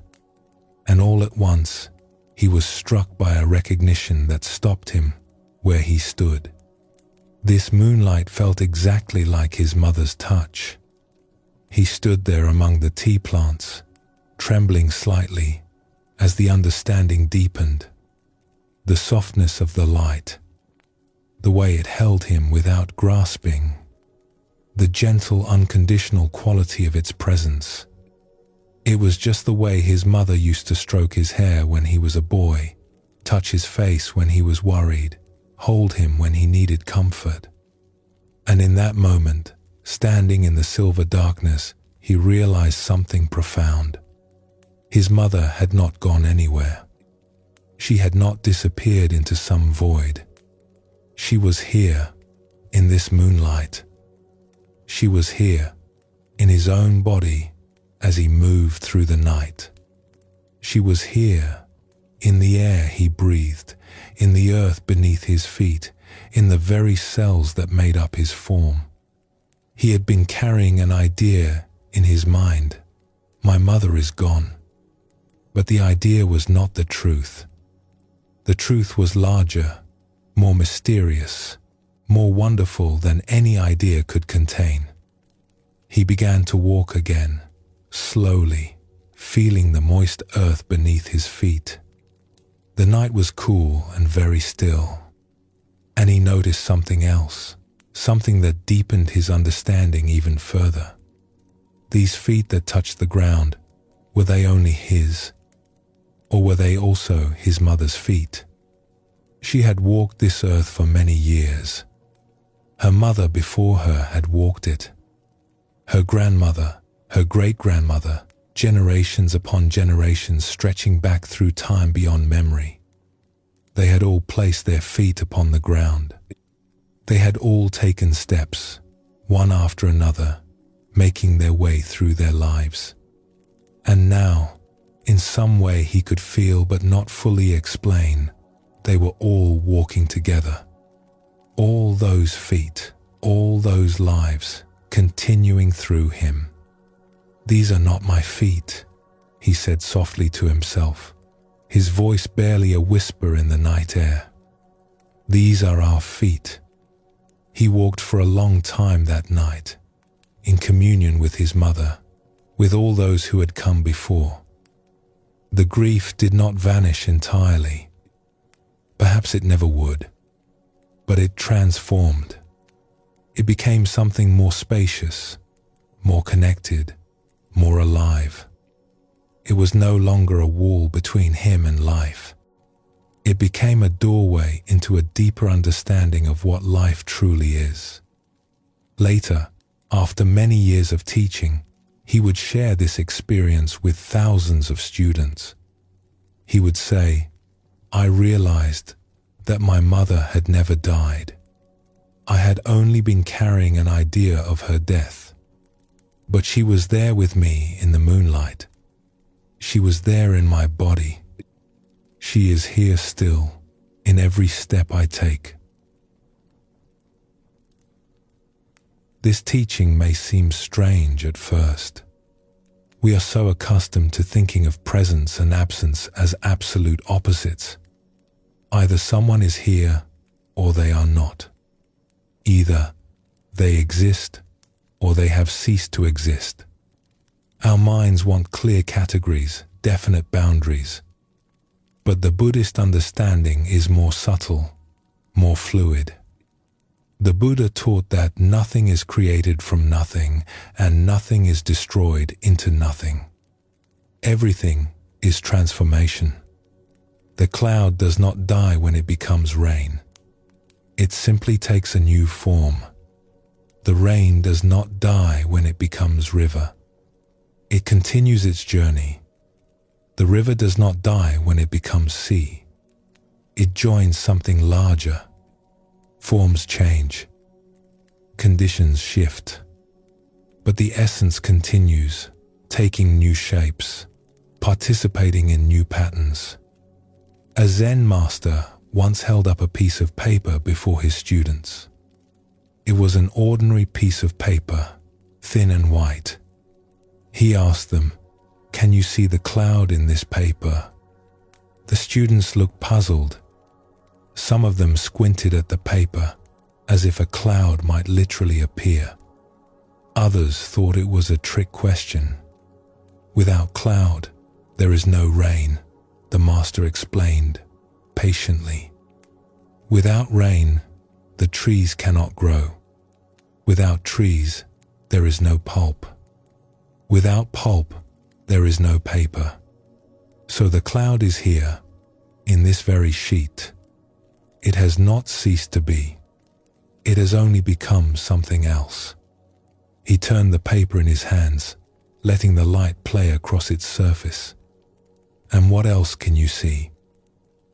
And all at once, he was struck by a recognition that stopped him where he stood. This moonlight felt exactly like his mother's touch. He stood there among the tea plants, trembling slightly as the understanding deepened. The softness of the light, the way it held him without grasping, the gentle, unconditional quality of its presence. It was just the way his mother used to stroke his hair when he was a boy, touch his face when he was worried, hold him when he needed comfort. And in that moment, standing in the silver darkness, he realized something profound. His mother had not gone anywhere. She had not disappeared into some void. She was here, in this moonlight. She was here, in his own body, as he moved through the night. She was here, in the air he breathed, in the earth beneath his feet, in the very cells that made up his form. He had been carrying an idea in his mind. My mother is gone. But the idea was not the truth. The truth was larger, more mysterious, more wonderful than any idea could contain. He began to walk again, slowly, feeling the moist earth beneath his feet. The night was cool and very still, and he noticed something else, something that deepened his understanding even further. These feet that touched the ground, were they only his? Or were they also his mother's feet? She had walked this earth for many years. Her mother before her had walked it. Her grandmother, her great-grandmother, generations upon generations stretching back through time beyond memory. They had all placed their feet upon the ground. They had all taken steps, one after another, making their way through their lives. And now, in some way he could feel but not fully explain, they were all walking together. All those feet, all those lives, continuing through him. "These are not my feet," he said softly to himself, his voice barely a whisper in the night air. "These are our feet." He walked for a long time that night, in communion with his mother, with all those who had come before. The grief did not vanish entirely. Perhaps it never would. But it transformed. It became something more spacious, more connected, more alive. It was no longer a wall between him and life. It became a doorway into a deeper understanding of what life truly is. Later, after many years of teaching, he would share this experience with thousands of students. He would say, "I realized that my mother had never died. I had only been carrying an idea of her death. But she was there with me in the moonlight. She was there in my body. She is here still, in every step I take." This teaching may seem strange at first. We are so accustomed to thinking of presence and absence as absolute opposites. Either someone is here or they are not. Either they exist or they have ceased to exist. Our minds want clear categories, definite boundaries. But the Buddhist understanding is more subtle, more fluid. The Buddha taught that nothing is created from nothing and nothing is destroyed into nothing. Everything is transformation. The cloud does not die when it becomes rain. It simply takes a new form. The rain does not die when it becomes river. It continues its journey. The river does not die when it becomes sea. It joins something larger. Forms change. Conditions shift. But the essence continues, taking new shapes, participating in new patterns. A Zen master once held up a piece of paper before his students. It was an ordinary piece of paper, thin and white, He asked them, "Can you see the cloud in this paper?" The students looked puzzled. Some of them squinted at the paper, as if a cloud might literally appear. Others thought it was a trick question. "Without cloud, there is no rain," the master explained patiently. "Without rain, the trees cannot grow. Without trees, there is no pulp. Without pulp, there is no paper. So the cloud is here, in this very sheet. It has not ceased to be. It has only become something else." He turned the paper in his hands, letting the light play across its surface. "And what else can you see?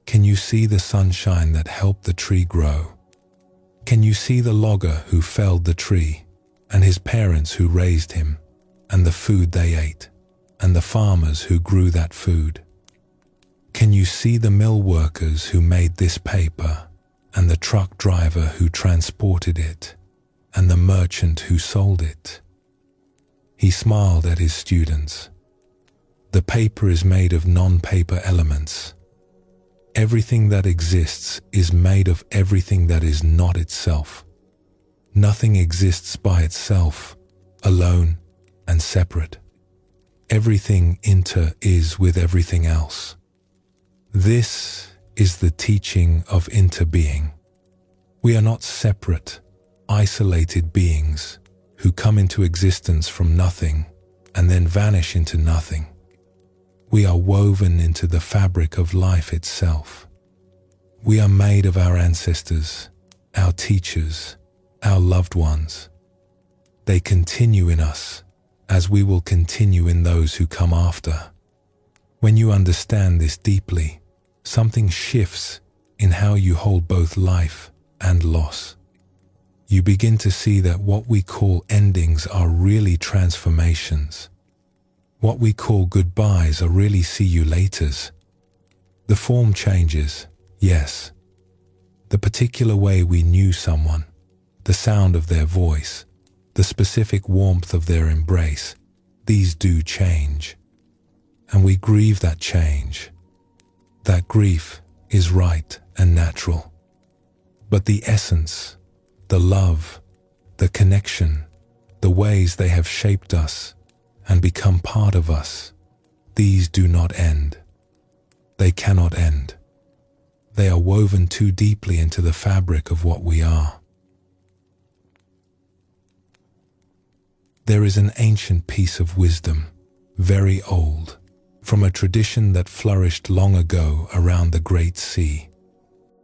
Can you see the sunshine that helped the tree grow? Can you see the logger who felled the tree, and his parents who raised him, and the food they ate, and the farmers who grew that food? Can you see the mill workers who made this paper, and the truck driver who transported it, and the merchant who sold it?" He smiled at his students. "The paper is made of non-paper elements. Everything that exists is made of everything that is not itself. Nothing exists by itself, alone and separate. Everything is with everything else. This is the teaching of interbeing. We are not separate, isolated beings who come into existence from nothing and then vanish into nothing. We are woven into the fabric of life itself. We are made of our ancestors, our teachers, our loved ones. They continue in us, as we will continue in those who come after. When you understand this deeply, something shifts in how you hold both life and loss. You begin to see that what we call endings are really transformations. What we call goodbyes are really see you laters. The form changes, yes. The particular way we knew someone, the sound of their voice, the specific warmth of their embrace, these do change. And we grieve that change. That grief is right and natural. But the essence, the love, the connection, the ways they have shaped us and become part of us, these do not end. They cannot end. They are woven too deeply into the fabric of what we are. There is an ancient piece of wisdom, very old, from a tradition that flourished long ago around the Great Sea.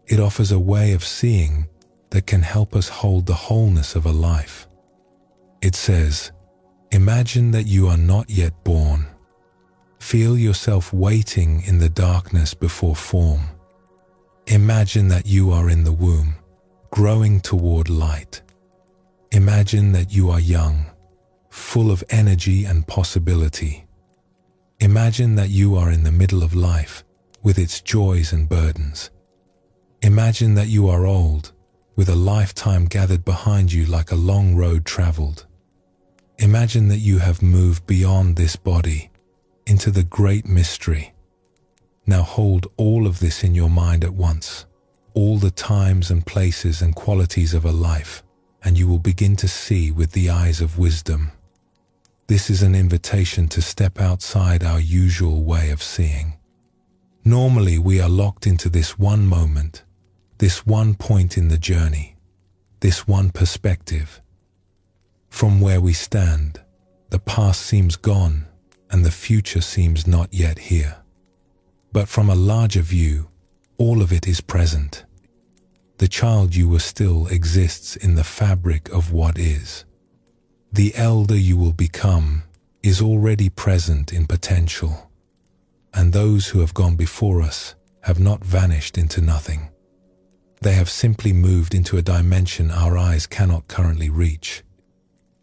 It offers a way of seeing that can help us hold the wholeness of a life. It says, "Imagine that you are not yet born. Feel yourself waiting in the darkness before form. Imagine that you are in the womb, growing toward light. Imagine that you are young, full of energy and possibility. Imagine that you are in the middle of life, with its joys and burdens. Imagine that you are old, with a lifetime gathered behind you like a long road traveled. Imagine that you have moved beyond this body, into the great mystery. Now hold all of this in your mind at once, all the times and places and qualities of a life, and you will begin to see with the eyes of wisdom. This is an invitation to step outside our usual way of seeing. Normally we are locked into this one moment, this one point in the journey, this one perspective. From where we stand, the past seems gone and the future seems not yet here. But from a larger view, all of it is present. The child you were still exists in the fabric of what is. The elder you will become is already present in potential. And those who have gone before us have not vanished into nothing. They have simply moved into a dimension our eyes cannot currently reach.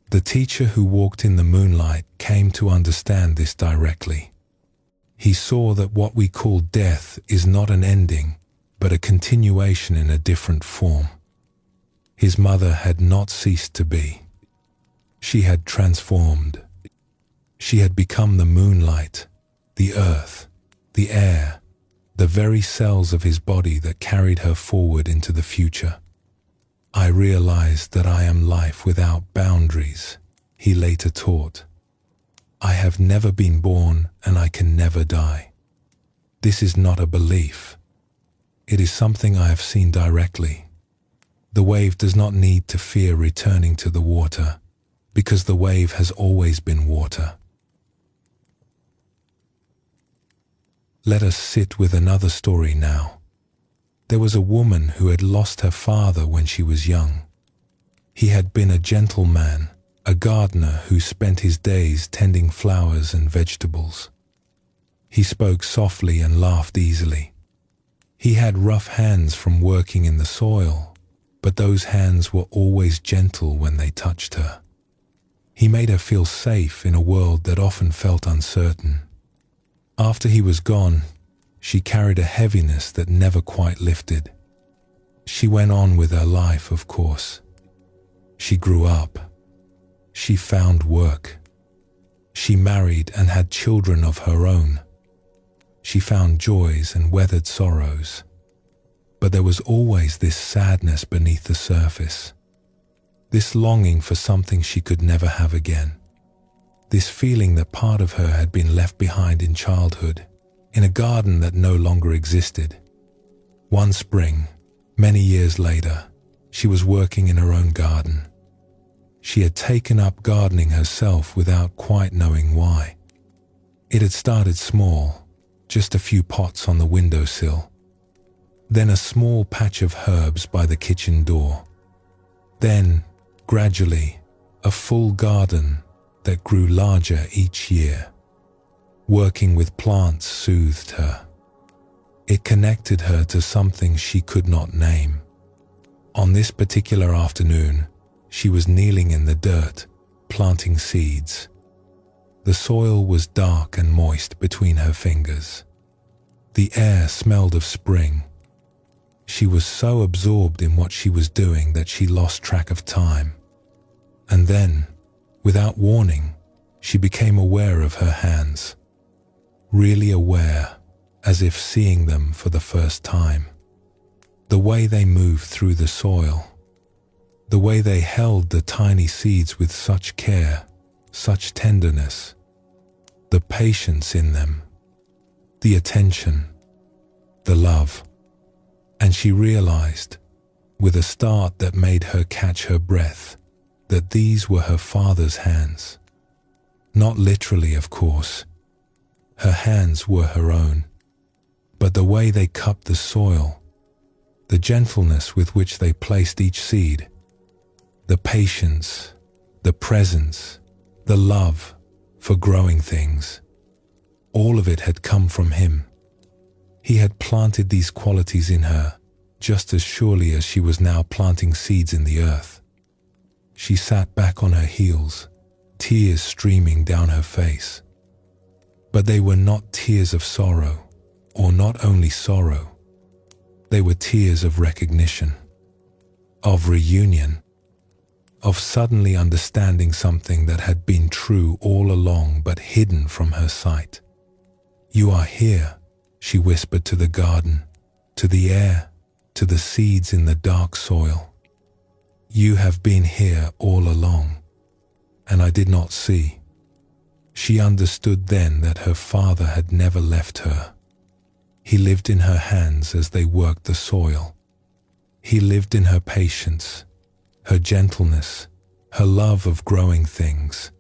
The teacher who walked in the moonlight came to understand this directly. He saw that what we call death is not an ending, but a continuation in a different form. His mother had not ceased to be. She had transformed. She had become the moonlight, the earth, the air, the very cells of his body that carried her forward into the future. I realized that I am life without boundaries, he later taught. I have never been born and I can never die. This is not a belief. It is something I have seen directly. The wave does not need to fear returning to the water, because the wave has always been water. Let us sit with another story now. There was a woman who had lost her father when she was young. He had been a gentle man, a gardener who spent his days tending flowers and vegetables. He spoke softly and laughed easily. He had rough hands from working in the soil, but those hands were always gentle when they touched her. He made her feel safe in a world that often felt uncertain. After he was gone, she carried a heaviness that never quite lifted. She went on with her life, of course. She grew up. She found work. She married and had children of her own. She found joys and weathered sorrows. But there was always this sadness beneath the surface. This longing for something she could never have again. This feeling that part of her had been left behind in childhood, in a garden that no longer existed. One spring, many years later, she was working in her own garden. She had taken up gardening herself without quite knowing why. It had started small, just a few pots on the windowsill. Then a small patch of herbs by the kitchen door. Then, gradually, a full garden that grew larger each year. Working with plants soothed her. It connected her to something she could not name. On this particular afternoon, she was kneeling in the dirt, planting seeds. The soil was dark and moist between her fingers. The air smelled of spring. She was so absorbed in what she was doing that she lost track of time. And then, without warning, she became aware of her hands. Really aware, as if seeing them for the first time. The way they moved through the soil. The way they held the tiny seeds with such care, such tenderness. The patience in them. The attention. The love. And she realized, with a start that made her catch her breath, that these were her father's hands. Not literally, of course. Her hands were her own. But the way they cupped the soil, the gentleness with which they placed each seed, the patience, the presence, the love for growing things, all of it had come from him. He had planted these qualities in her, just as surely as she was now planting seeds in the earth. She sat back on her heels, tears streaming down her face. But they were not tears of sorrow, or not only sorrow. They were tears of recognition, of reunion, of suddenly understanding something that had been true all along but hidden from her sight. "You are here," she whispered to the garden, to the air, to the seeds in the dark soil. "You have been here all along, and I did not see." She understood then that her father had never left her. He lived in her hands as they worked the soil. He lived in her patience, her gentleness, her love of growing things.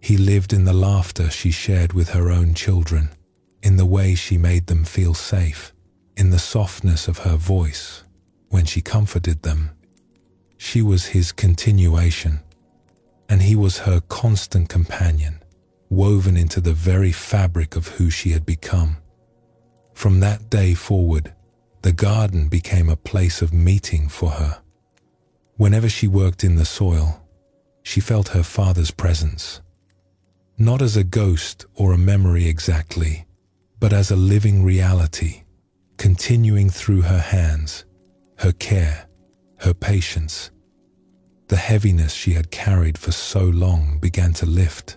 He lived in the laughter she shared with her own children, in the way she made them feel safe, in the softness of her voice when she comforted them. She was his continuation, and he was her constant companion, woven into the very fabric of who she had become. From that day forward, the garden became a place of meeting for her. Whenever she worked in the soil, she felt her father's presence. Not as a ghost or a memory exactly, but as a living reality, continuing through her hands, her care, her patience. The heaviness she had carried for so long began to lift.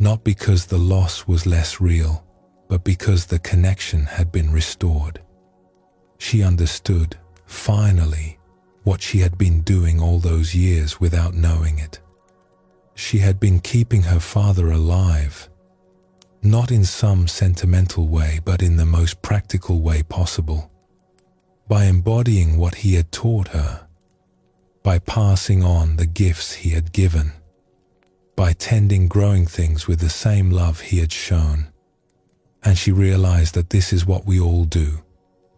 not because the loss was less real, but because the connection had been restored. She understood, finally, what she had been doing all those years without knowing it. She had been keeping her father alive, not in some sentimental way, but in the most practical way possible, by embodying what he had taught her, by passing on the gifts he had given, by tending growing things with the same love he had shown. And she realized that this is what we all do,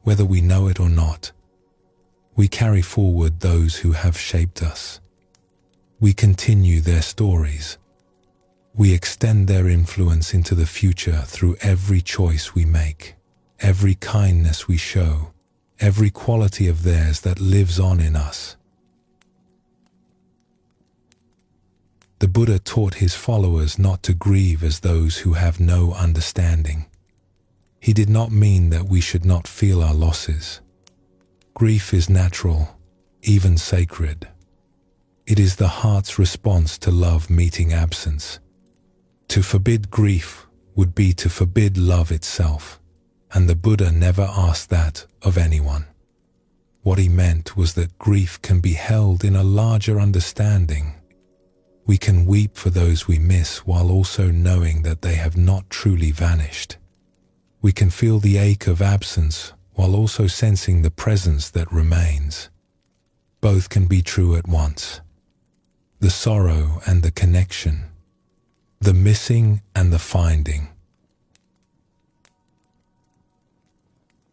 whether we know it or not. We carry forward those who have shaped us. We continue their stories. We extend their influence into the future through every choice we make, every kindness we show, every quality of theirs that lives on in us. The Buddha taught his followers not to grieve as those who have no understanding. He did not mean that we should not feel our losses. Grief is natural, even sacred. It is the heart's response to love meeting absence. To forbid grief would be to forbid love itself, and the Buddha never asked that of anyone. What he meant was that grief can be held in a larger understanding. We can weep for those we miss while also knowing that they have not truly vanished. We can feel the ache of absence while also sensing the presence that remains. Both can be true at once. The sorrow and the connection, the missing and the finding.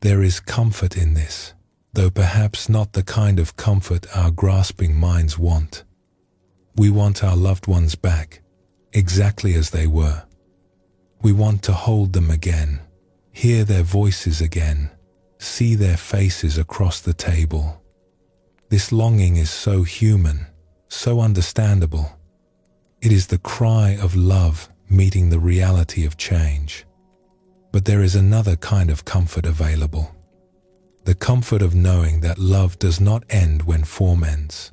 There is comfort in this, though perhaps not the kind of comfort our grasping minds want. We want our loved ones back, exactly as they were. We want to hold them again, hear their voices again, see their faces across the table. This longing is so human, so understandable. It is the cry of love meeting the reality of change. But there is another kind of comfort available. The comfort of knowing that love does not end when form ends.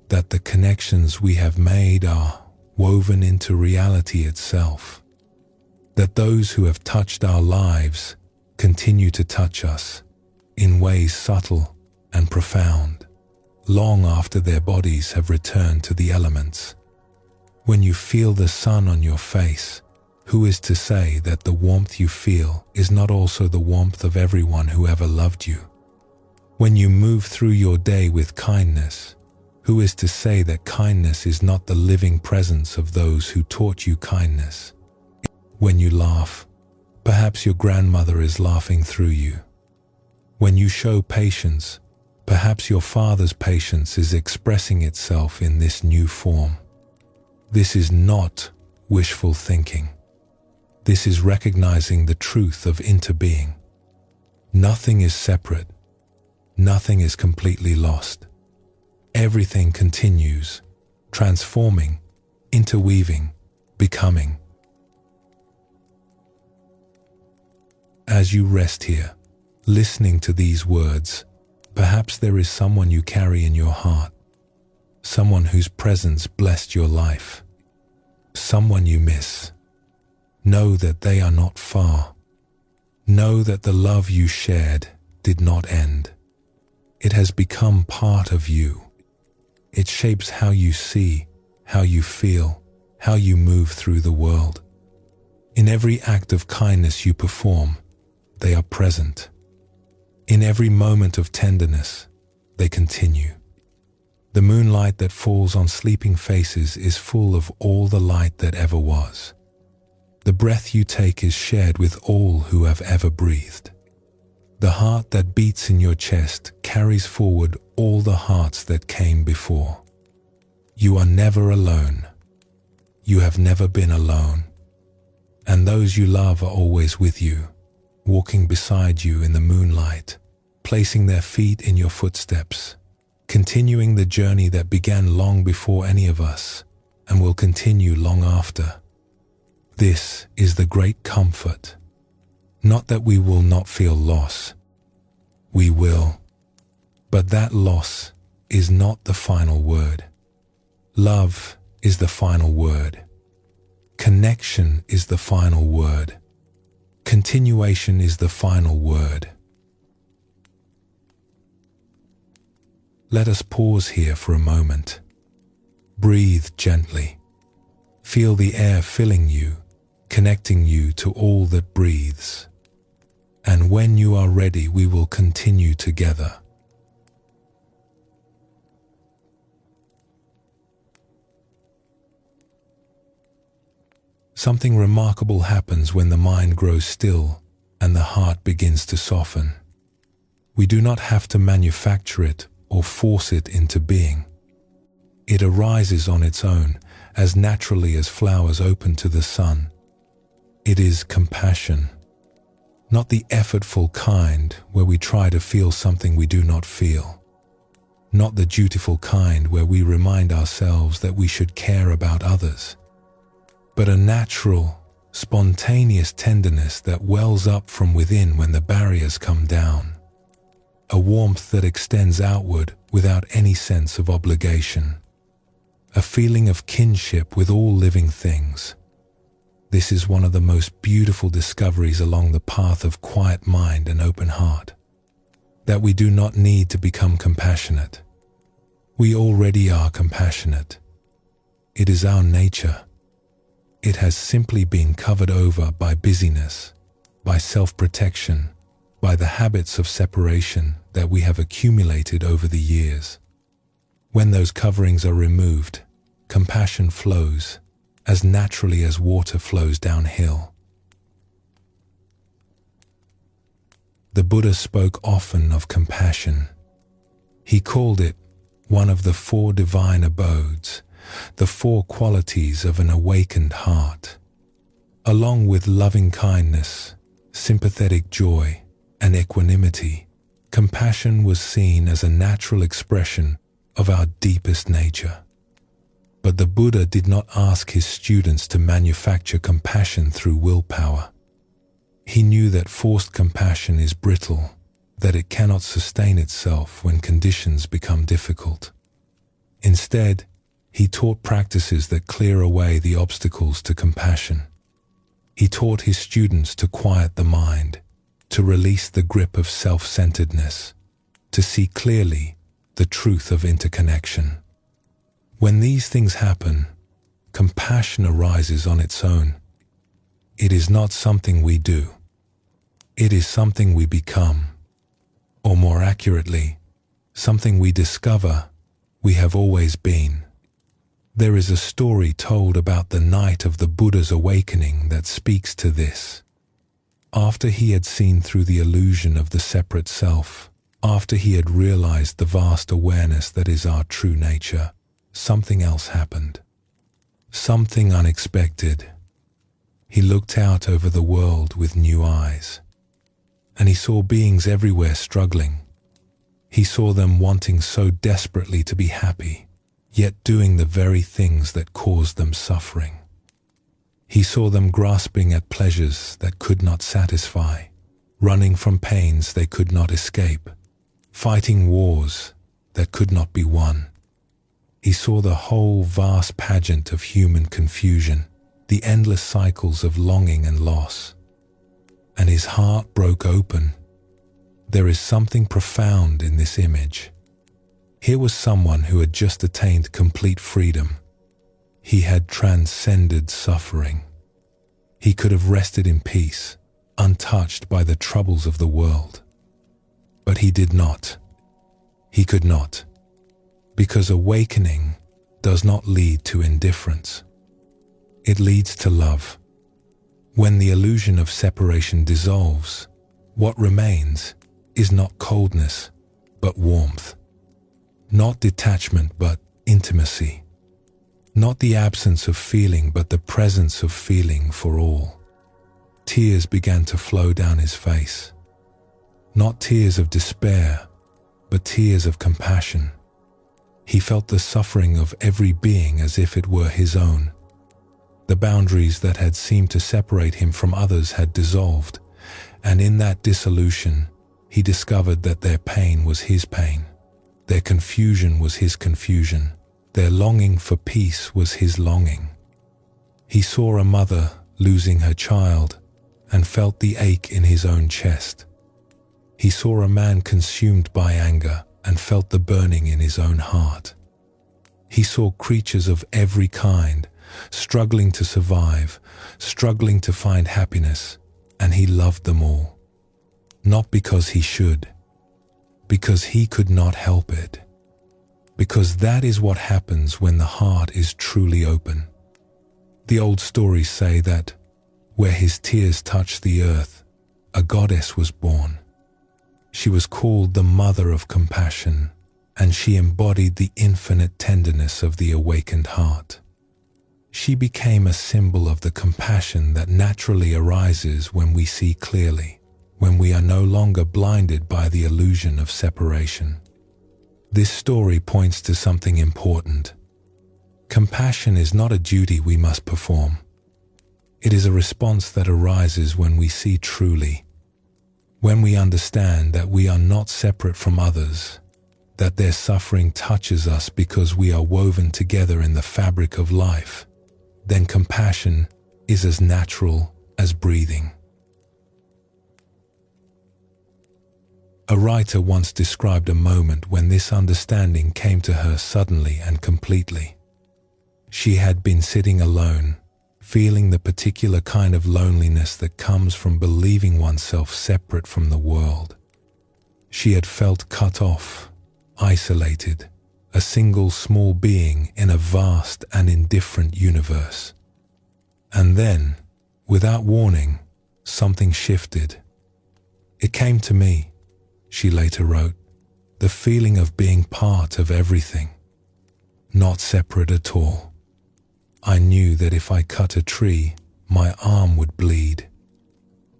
That the connections we have made are woven into reality itself. That those who have touched our lives continue to touch us in ways subtle and profound, long after their bodies have returned to the elements. When you feel the sun on your face, who is to say that the warmth you feel is not also the warmth of everyone who ever loved you? When you move through your day with kindness, who is to say that kindness is not the living presence of those who taught you kindness? When you laugh, perhaps your grandmother is laughing through you. When you show patience, perhaps your father's patience is expressing itself in this new form. This is not wishful thinking. This is recognizing the truth of interbeing. Nothing is separate. Nothing is completely lost. Everything continues, transforming, interweaving, becoming. As you rest here, listening to these words, perhaps there is someone you carry in your heart, someone whose presence blessed your life, someone you miss. Know that they are not far. Know that the love you shared did not end. It has become part of you. It shapes how you see, how you feel, how you move through the world. In every act of kindness you perform, they are present. In every moment of tenderness, they continue. The moonlight that falls on sleeping faces is full of all the light that ever was. The breath you take is shared with all who have ever breathed. The heart that beats in your chest carries forward all the hearts that came before. You are never alone. You have never been alone. And those you love are always with you, walking beside you in the moonlight, placing their feet in your footsteps, continuing the journey that began long before any of us and will continue long after. This is the great comfort. Not that we will not feel loss. We will. But that loss is not the final word. Love is the final word. Connection is the final word. Continuation is the final word. Let us pause here for a moment. Breathe gently. Feel the air filling you, connecting you to all that breathes. And when you are ready, we will continue together. Something remarkable happens when the mind grows still and the heart begins to soften. We do not have to manufacture it or force it into being. It arises on its own, as naturally as flowers open to the sun. It is compassion, not the effortful kind where we try to feel something we do not feel, not the dutiful kind where we remind ourselves that we should care about others, but a natural, spontaneous tenderness that wells up from within when the barriers come down, a warmth that extends outward without any sense of obligation, a feeling of kinship with all living things. This is one of the most beautiful discoveries along the path of quiet mind and open heart, that we do not need to become compassionate. We already are compassionate. It is our nature. It has simply been covered over by busyness, by self-protection, by the habits of separation that we have accumulated over the years. When those coverings are removed, compassion flows as naturally as water flows downhill. The Buddha spoke often of compassion. He called it one of the 4 divine abodes, the 4 qualities of an awakened heart. Along with loving kindness, sympathetic joy, and equanimity, compassion was seen as a natural expression of our deepest nature. But the Buddha did not ask his students to manufacture compassion through willpower. He knew that forced compassion is brittle, that it cannot sustain itself when conditions become difficult. Instead, he taught practices that clear away the obstacles to compassion. He taught his students to quiet the mind, to release the grip of self-centeredness, to see clearly the truth of interconnection. When these things happen, compassion arises on its own. It is not something we do. It is something we become, or more accurately, something we discover we have always been. There is a story told about the night of the Buddha's awakening that speaks to this. After he had seen through the illusion of the separate self, after he had realized the vast awareness that is our true nature, something else happened. Something unexpected. He looked out over the world with new eyes, and he saw beings everywhere struggling. He saw them wanting so desperately to be happy, yet doing the very things that caused them suffering. He saw them grasping at pleasures that could not satisfy, running from pains they could not escape, fighting wars that could not be won. He saw the whole vast pageant of human confusion, the endless cycles of longing and loss, and his heart broke open. There is something profound in this image. Here was someone who had just attained complete freedom. He had transcended suffering. He could have rested in peace, untouched by the troubles of the world. But he did not. He could not. Because awakening does not lead to indifference. It leads to love. When the illusion of separation dissolves, what remains is not coldness, but warmth. Not detachment, but intimacy. Not the absence of feeling, but the presence of feeling for all. Tears began to flow down his face. Not tears of despair, but tears of compassion. He felt the suffering of every being as if it were his own. The boundaries that had seemed to separate him from others had dissolved, and in that dissolution, he discovered that their pain was his pain. Their confusion was his confusion. Their longing for peace was his longing. He saw a mother losing her child and felt the ache in his own chest. He saw a man consumed by anger and felt the burning in his own heart. He saw creatures of every kind, struggling to survive, struggling to find happiness, and he loved them all. Not because he should, because he could not help it. Because that is what happens when the heart is truly open. The old stories say that where his tears touched the earth, a goddess was born. She was called the Mother of Compassion, and she embodied the infinite tenderness of the awakened heart. She became a symbol of the compassion that naturally arises when we see clearly, when we are no longer blinded by the illusion of separation. This story points to something important. Compassion is not a duty we must perform. It is a response that arises when we see truly, when we understand that we are not separate from others, that their suffering touches us because we are woven together in the fabric of life. Then compassion is as natural as breathing. A writer once described a moment when this understanding came to her suddenly and completely. She had been sitting alone, feeling the particular kind of loneliness that comes from believing oneself separate from the world. She had felt cut off, isolated, a single small being in a vast and indifferent universe. And then, without warning, something shifted. It came to me, she later wrote, the feeling of being part of everything, not separate at all. I knew that if I cut a tree, my arm would bleed.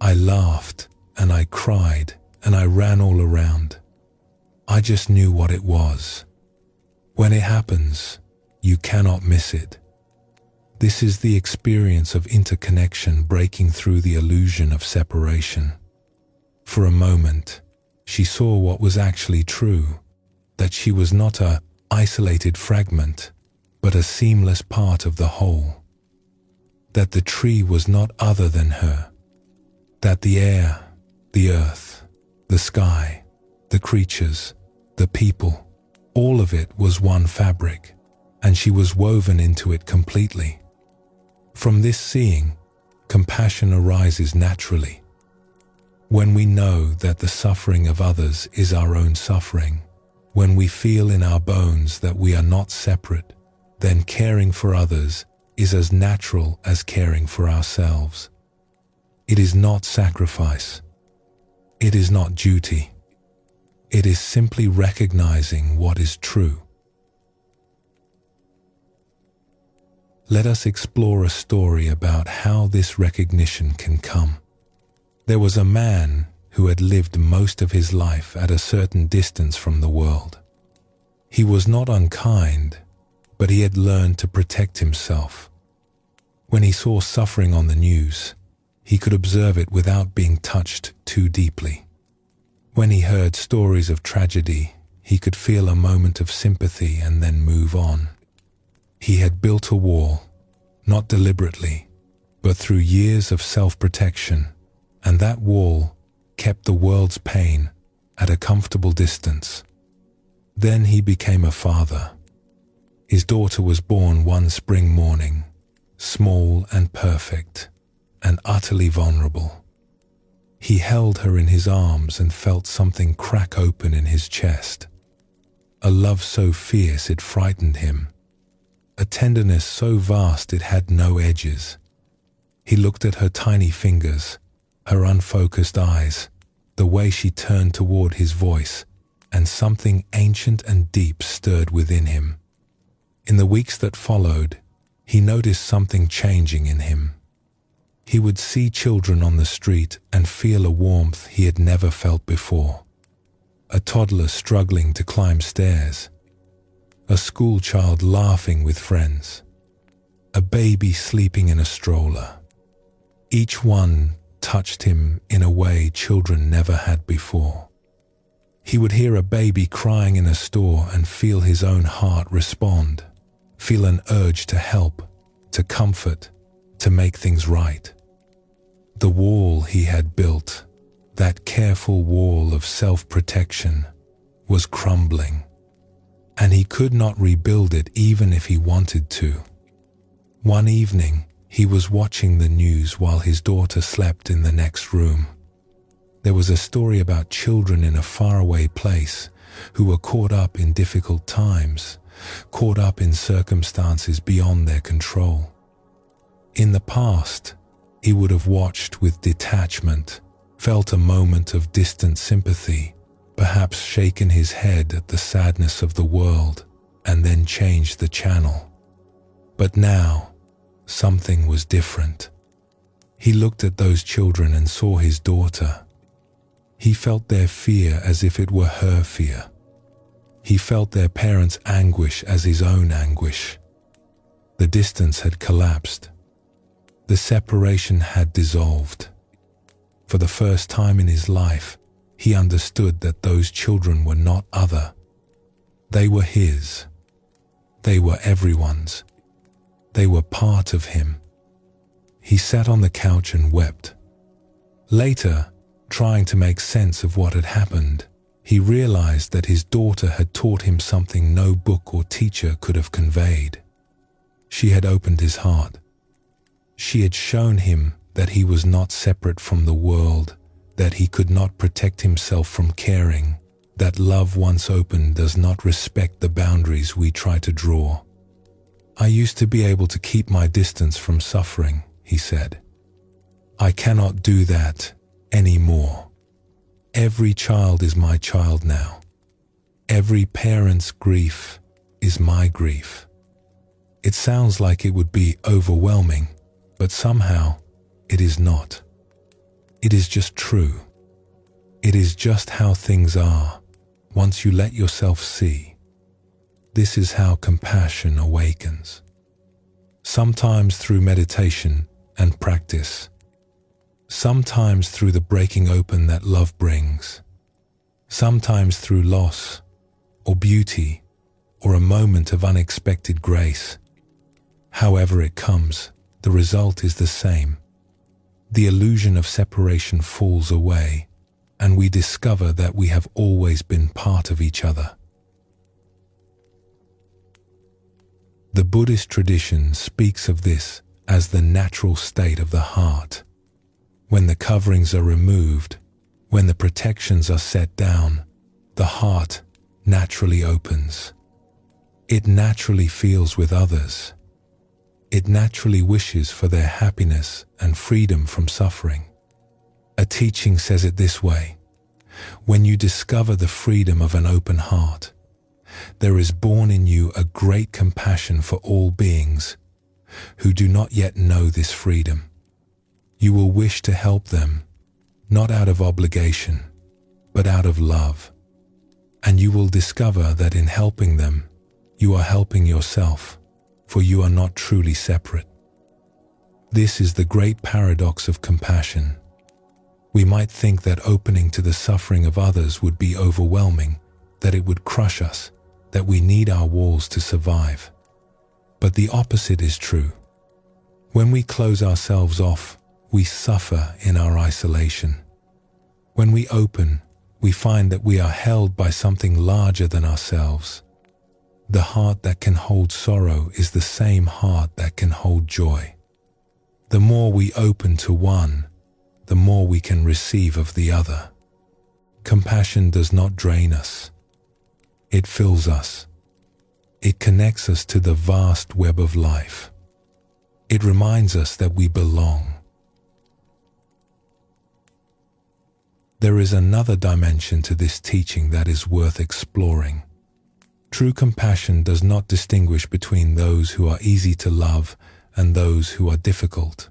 I laughed and I cried and I ran all around. I just knew what it was. When it happens, you cannot miss it. This is the experience of interconnection breaking through the illusion of separation. For a moment, she saw what was actually true, that she was not an isolated fragment, but a seamless part of the whole. That the tree was not other than her. That the air, the earth, the sky, the creatures, the people, all of it was one fabric, and she was woven into it completely. From this seeing, compassion arises naturally. When we know that the suffering of others is our own suffering, when we feel in our bones that we are not separate, then caring for others is as natural as caring for ourselves. It is not sacrifice. It is not duty. It is simply recognizing what is true. Let us explore a story about how this recognition can come. There was a man who had lived most of his life at a certain distance from the world. He was not unkind, but he had learned to protect himself. When he saw suffering on the news, he could observe it without being touched too deeply. When he heard stories of tragedy, he could feel a moment of sympathy and then move on. He had built a wall, not deliberately, but through years of self-protection, and that wall kept the world's pain at a comfortable distance. Then he became a father. His daughter was born one spring morning, small and perfect, and utterly vulnerable. He held her in his arms and felt something crack open in his chest. A love so fierce it frightened him. A tenderness so vast it had no edges. He looked at her tiny fingers, her unfocused eyes, the way she turned toward his voice, and something ancient and deep stirred within him. In the weeks that followed, he noticed something changing in him. He would see children on the street and feel a warmth he had never felt before. A toddler struggling to climb stairs. A school child laughing with friends. A baby sleeping in a stroller. Each one touched him in a way children never had before. He would hear a baby crying in a store and feel his own heart respond, feel an urge to help, to comfort, to make things right. The wall he had built, that careful wall of self-protection, was crumbling, and he could not rebuild it even if he wanted to. One evening, he was watching the news while his daughter slept in the next room. There was a story about children in a faraway place who were caught up in difficult times, caught up in circumstances beyond their control. In the past, he would have watched with detachment, felt a moment of distant sympathy, perhaps shaken his head at the sadness of the world, and then changed the channel. But now, something was different. He looked at those children and saw his daughter. He felt their fear as if it were her fear. He felt their parents' anguish as his own anguish. The distance had collapsed. The separation had dissolved. For the first time in his life, he understood that those children were not other. They were his. They were everyone's. They were part of him. He sat on the couch and wept. Later, trying to make sense of what had happened, he realized that his daughter had taught him something no book or teacher could have conveyed. She had opened his heart. She had shown him that he was not separate from the world, that he could not protect himself from caring, that love once opened does not respect the boundaries we try to draw. "I used to be able to keep my distance from suffering," he said. "I cannot do that anymore. Every child is my child now. Every parent's grief is my grief." It sounds like it would be overwhelming, but somehow it is not. It is just true. It is just how things are once you let yourself see. This is how compassion awakens. Sometimes through meditation and practice. Sometimes through the breaking open that love brings. Sometimes through loss or beauty or a moment of unexpected grace. However it comes, the result is the same. The illusion of separation falls away, and we discover that we have always been part of each other. The Buddhist tradition speaks of this as the natural state of the heart. When the coverings are removed, when the protections are set down, the heart naturally opens. It naturally feels with others. It naturally wishes for their happiness and freedom from suffering. A teaching says it this way: when you discover the freedom of an open heart, there is born in you a great compassion for all beings who do not yet know this freedom. You will wish to help them, not out of obligation, but out of love. And you will discover that in helping them, you are helping yourself, for you are not truly separate. This is the great paradox of compassion. We might think that opening to the suffering of others would be overwhelming, that it would crush us, that we need our walls to survive. But the opposite is true. When we close ourselves off, we suffer in our isolation. When we open, we find that we are held by something larger than ourselves. The heart that can hold sorrow is the same heart that can hold joy. The more we open to one, the more we can receive of the other. Compassion does not drain us. It fills us. It connects us to the vast web of life. It reminds us that we belong. There is another dimension to this teaching that is worth exploring. True compassion does not distinguish between those who are easy to love and those who are difficult.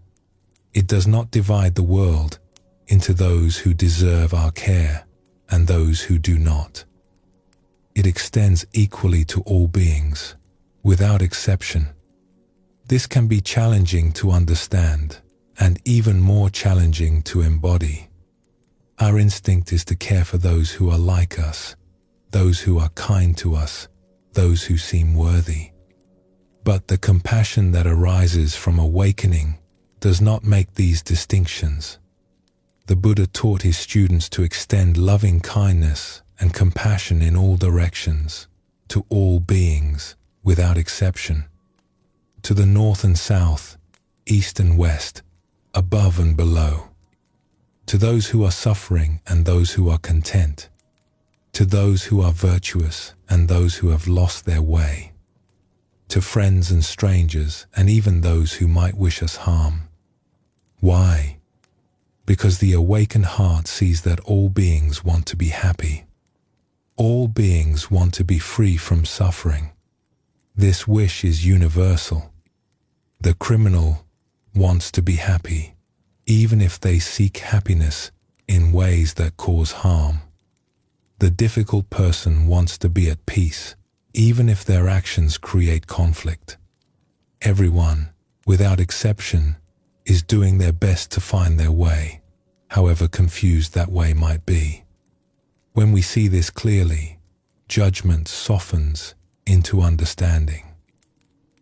It does not divide the world into those who deserve our care and those who do not. It extends equally to all beings, without exception. This can be challenging to understand, and even more challenging to embody. Our instinct is to care for those who are like us, those who are kind to us, those who seem worthy. But the compassion that arises from awakening does not make these distinctions. The Buddha taught his students to extend loving kindness and compassion in all directions, to all beings, without exception, to the north and south, east and west, above and below, to those who are suffering and those who are content, to those who are virtuous and those who have lost their way, to friends and strangers and even those who might wish us harm. Why? Because the awakened heart sees that all beings want to be happy. All beings want to be free from suffering. This wish is universal. The criminal wants to be happy, even if they seek happiness in ways that cause harm. The difficult person wants to be at peace, even if their actions create conflict. Everyone, without exception, is doing their best to find their way, however confused that way might be. When we see this clearly, judgment softens into understanding.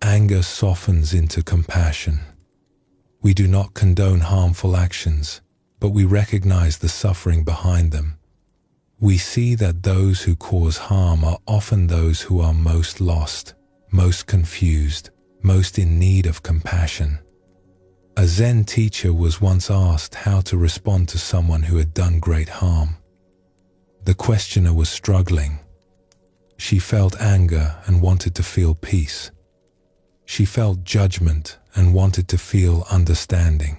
Anger softens into compassion. We do not condone harmful actions, but we recognize the suffering behind them. We see that those who cause harm are often those who are most lost, most confused, most in need of compassion. A Zen teacher was once asked how to respond to someone who had done great harm. The questioner was struggling. She felt anger and wanted to feel peace. She felt judgment and wanted to feel understanding.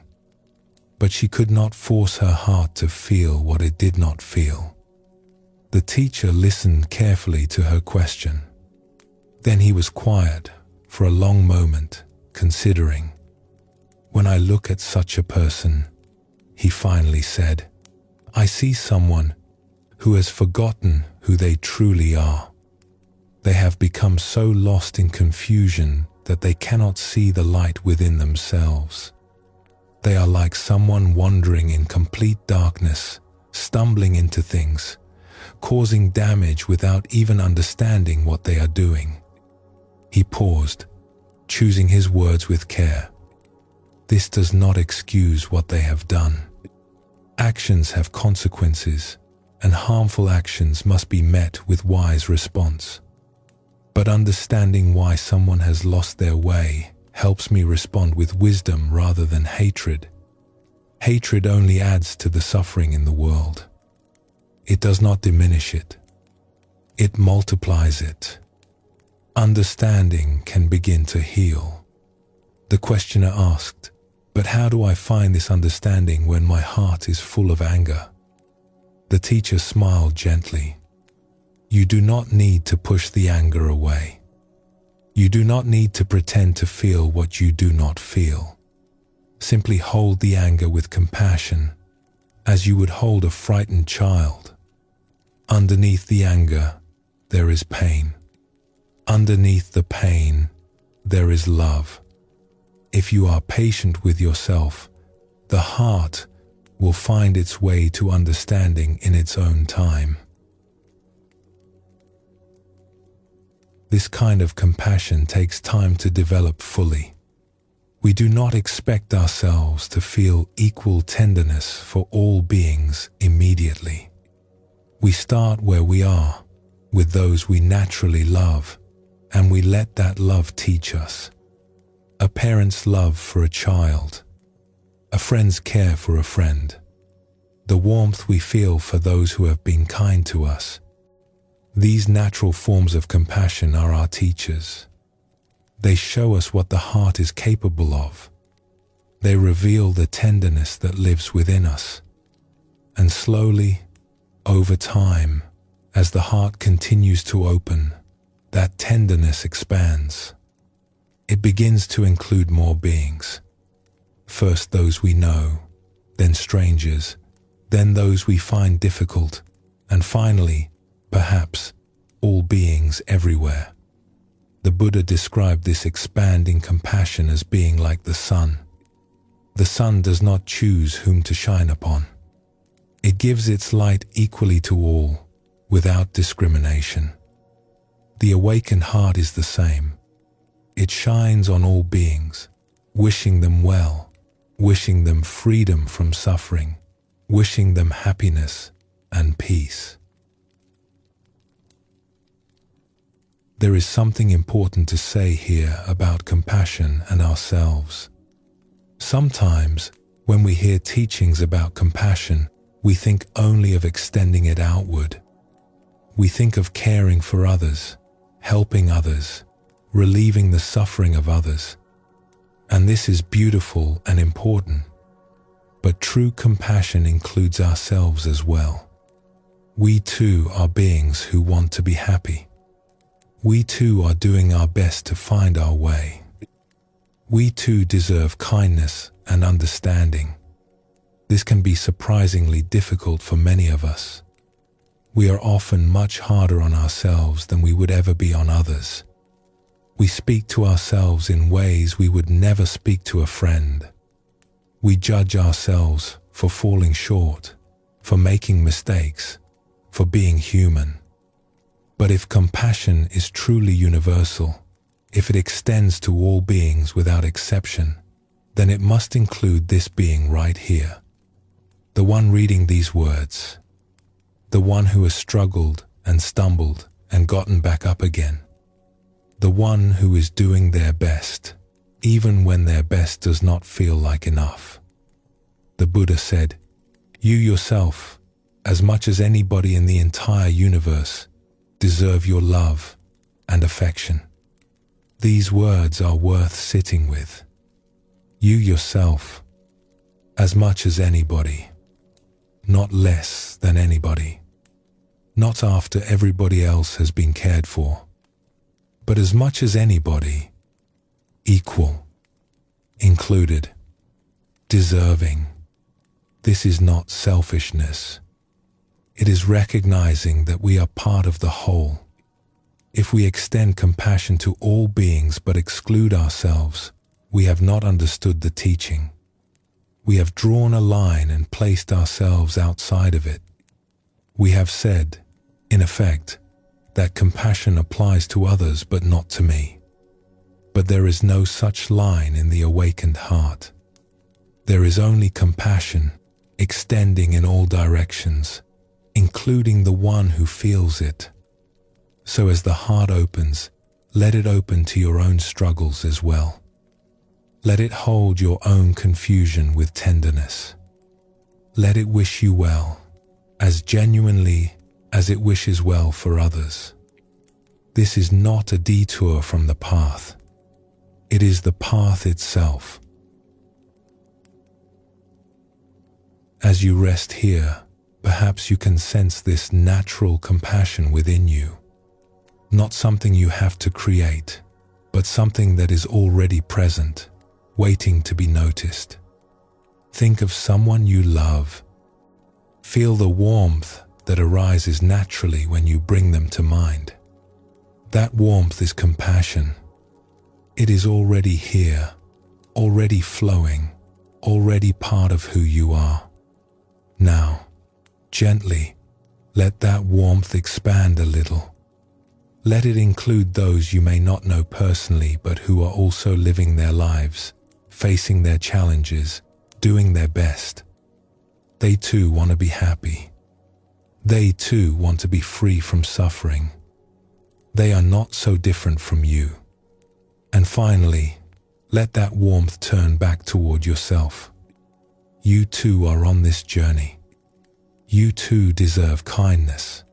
But she could not force her heart to feel what it did not feel. The teacher listened carefully to her question. Then he was quiet for a long moment, considering. When I look at such a person, he finally said, I see someone who has forgotten who they truly are. They have become so lost in confusion that they cannot see the light within themselves. They are like someone wandering in complete darkness, stumbling into things, causing damage without even understanding what they are doing. He paused, choosing his words with care. This does not excuse what they have done. Actions have consequences, and harmful actions must be met with wise response. But understanding why someone has lost their way helps me respond with wisdom rather than hatred. Hatred only adds to the suffering in the world. It does not diminish it. It multiplies it. Understanding can begin to heal. The questioner asked, but how do I find this understanding when my heart is full of anger? The teacher smiled gently. You do not need to push the anger away. You do not need to pretend to feel what you do not feel. Simply hold the anger with compassion, as you would hold a frightened child. Underneath the anger, there is pain. Underneath the pain, there is love. If you are patient with yourself, the heart will find its way to understanding in its own time. This kind of compassion takes time to develop fully. We do not expect ourselves to feel equal tenderness for all beings immediately. We start where we are, with those we naturally love, and we let that love teach us. A parent's love for a child, a friend's care for a friend, the warmth we feel for those who have been kind to us. These natural forms of compassion are our teachers. They show us what the heart is capable of. They reveal the tenderness that lives within us. And slowly, over time, as the heart continues to open, that tenderness expands. It begins to include more beings. First those we know, then strangers, then those we find difficult, and finally, perhaps, all beings everywhere. The Buddha described this expanding compassion as being like the sun. The sun does not choose whom to shine upon. It gives its light equally to all, without discrimination. The awakened heart is the same. It shines on all beings, wishing them well, wishing them freedom from suffering, wishing them happiness and peace. There is something important to say here about compassion and ourselves. Sometimes, when we hear teachings about compassion, we think only of extending it outward. We think of caring for others, helping others, relieving the suffering of others. And this is beautiful and important. But true compassion includes ourselves as well. We too are beings who want to be happy. We too are doing our best to find our way. We too deserve kindness and understanding. This can be surprisingly difficult for many of us. We are often much harder on ourselves than we would ever be on others. We speak to ourselves in ways we would never speak to a friend. We judge ourselves for falling short, for making mistakes, for being human. But if compassion is truly universal, if it extends to all beings without exception, then it must include this being right here. The one reading these words. The one who has struggled and stumbled and gotten back up again. The one who is doing their best, even when their best does not feel like enough. The Buddha said, "You yourself, as much as anybody in the entire universe, deserve your love and affection." These words are worth sitting with. You yourself, as much as anybody, not less than anybody, not after everybody else has been cared for, but as much as anybody, equal, included, deserving. This is not selfishness. It is recognizing that we are part of the whole. If we extend compassion to all beings but exclude ourselves, we have not understood the teaching. We have drawn a line and placed ourselves outside of it. We have said, in effect, that compassion applies to others but not to me. But there is no such line in the awakened heart. There is only compassion, extending in all directions, including the one who feels it. So as the heart opens, let it open to your own struggles as well. Let it hold your own confusion with tenderness. Let it wish you well, as genuinely as it wishes well for others. This is not a detour from the path. It is the path itself. As you rest here, perhaps you can sense this natural compassion within you. Not something you have to create, but something that is already present, waiting to be noticed. Think of someone you love. Feel the warmth that arises naturally when you bring them to mind. That warmth is compassion. It is already here, already flowing, already part of who you are. Now, gently, let that warmth expand a little. Let it include those you may not know personally but who are also living their lives, facing their challenges, doing their best. They too want to be happy. They too want to be free from suffering. They are not so different from you. And finally, let that warmth turn back toward yourself. You too are on this journey. You too deserve kindness.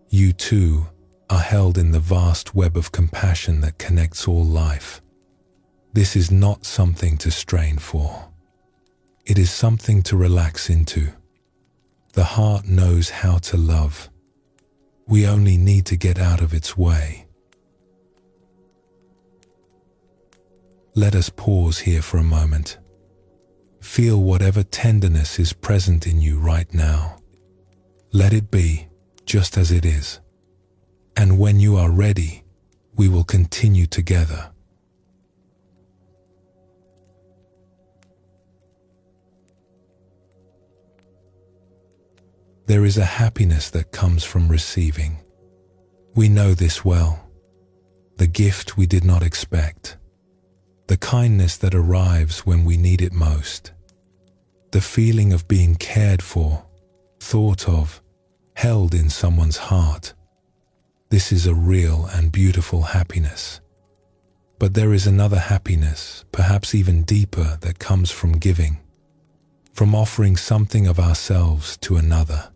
You too are held in the vast web of compassion that connects all life. This is not something to strain for. It is something to relax into. The heart knows how to love. We only need to get out of its way. Let us pause here for a moment. Feel whatever tenderness is present in you right now. Let it be, just as it is. And when you are ready, we will continue together. There is a happiness that comes from receiving. We know this well. The gift we did not expect. the kindness that arrives when we need it most, the feeling of being cared for, thought of, held in someone's heart. This is a real and beautiful happiness. But there is another happiness, perhaps even deeper, that comes from giving, from offering something of ourselves to another,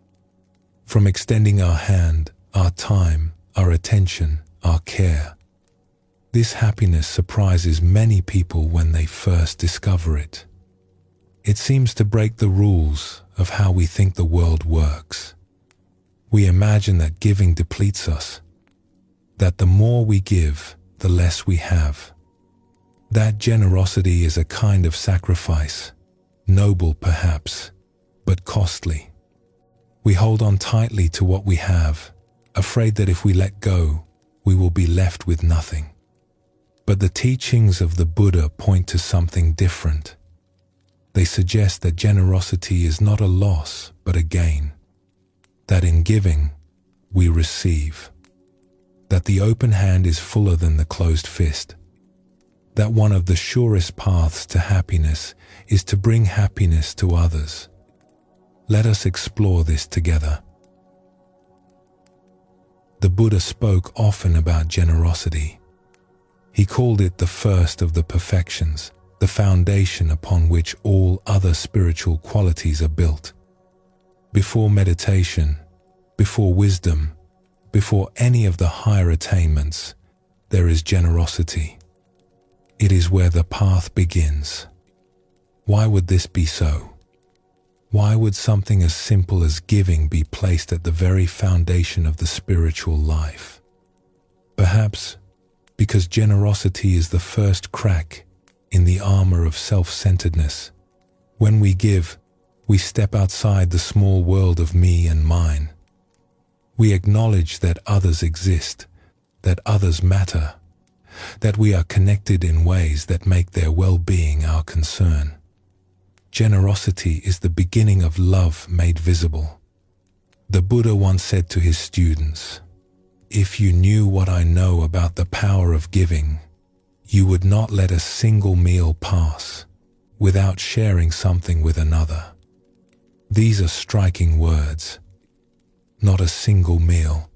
from extending our hand, our time, our attention, our care. This happiness surprises many people when they first discover it. It seems to break the rules of how we think the world works. We imagine that giving depletes us, that the more we give, the less we have. That generosity is a kind of sacrifice, noble perhaps, but costly. We hold on tightly to what we have, afraid that if we let go, we will be left with nothing. But the teachings of the Buddha point to something different. They suggest that generosity is not a loss, but a gain. That in giving, we receive. That the open hand is fuller than the closed fist. That one of the surest paths to happiness is to bring happiness to others. Let us explore this together. The Buddha spoke often about generosity. He called it the first of the perfections, the foundation upon which all other spiritual qualities are built. Before meditation, before wisdom, before any of the higher attainments, there is generosity. It is where the path begins. Why would this be so? Why would something as simple as giving be placed at the very foundation of the spiritual life? Perhaps because generosity is the first crack in the armor of self-centeredness. When we give, we step outside the small world of me and mine. We acknowledge that others exist, that others matter, that we are connected in ways that make their well-being our concern. Generosity is the beginning of love made visible. The Buddha once said to his students, "If you knew what I know about the power of giving, you would not let a single meal pass without sharing something with another." These are striking words. Not a single meal,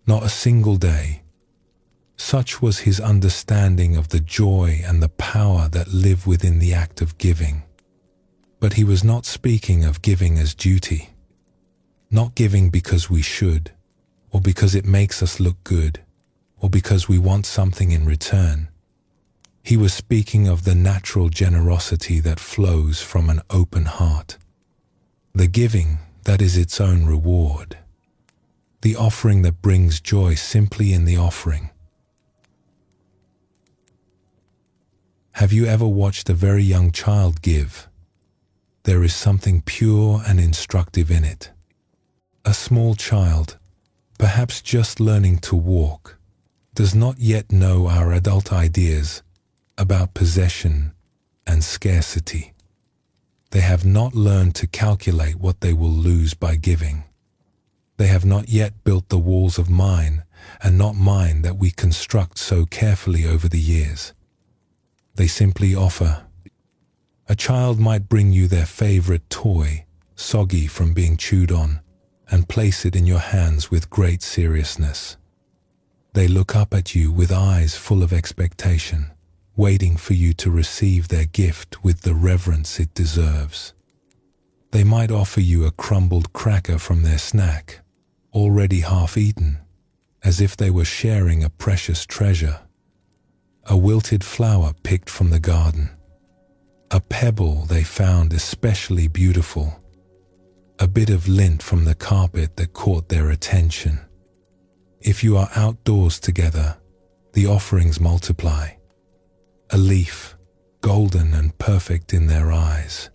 not a single day. Such was his understanding of the joy and the power that live within the act of giving. But he was not speaking of giving as duty, not giving because we should, or because it makes us look good, or because we want something in return. He was speaking of the natural generosity that flows from an open heart. The giving that is its own reward. The offering that brings joy simply in the offering. Have you ever watched a very young child give? There is something pure and instructive in it. A small child, perhaps just learning to walk, does not yet know our adult ideas about possession and scarcity. They have not learned to calculate what they will lose by giving. They have not yet built the walls of mine and not mine that we construct so carefully over the years. They simply offer. A child might bring you their favorite toy, soggy from being chewed on, and place it in your hands with great seriousness. They look up at you with eyes full of expectation, waiting for you to receive their gift with the reverence it deserves. They might offer you a crumbled cracker from their snack, already half eaten, as if they were sharing a precious treasure. A wilted flower picked from the garden. A pebble they found especially beautiful. A bit of lint from the carpet that caught their attention. If you are outdoors together, the offerings multiply. A leaf, golden and perfect in their eyes.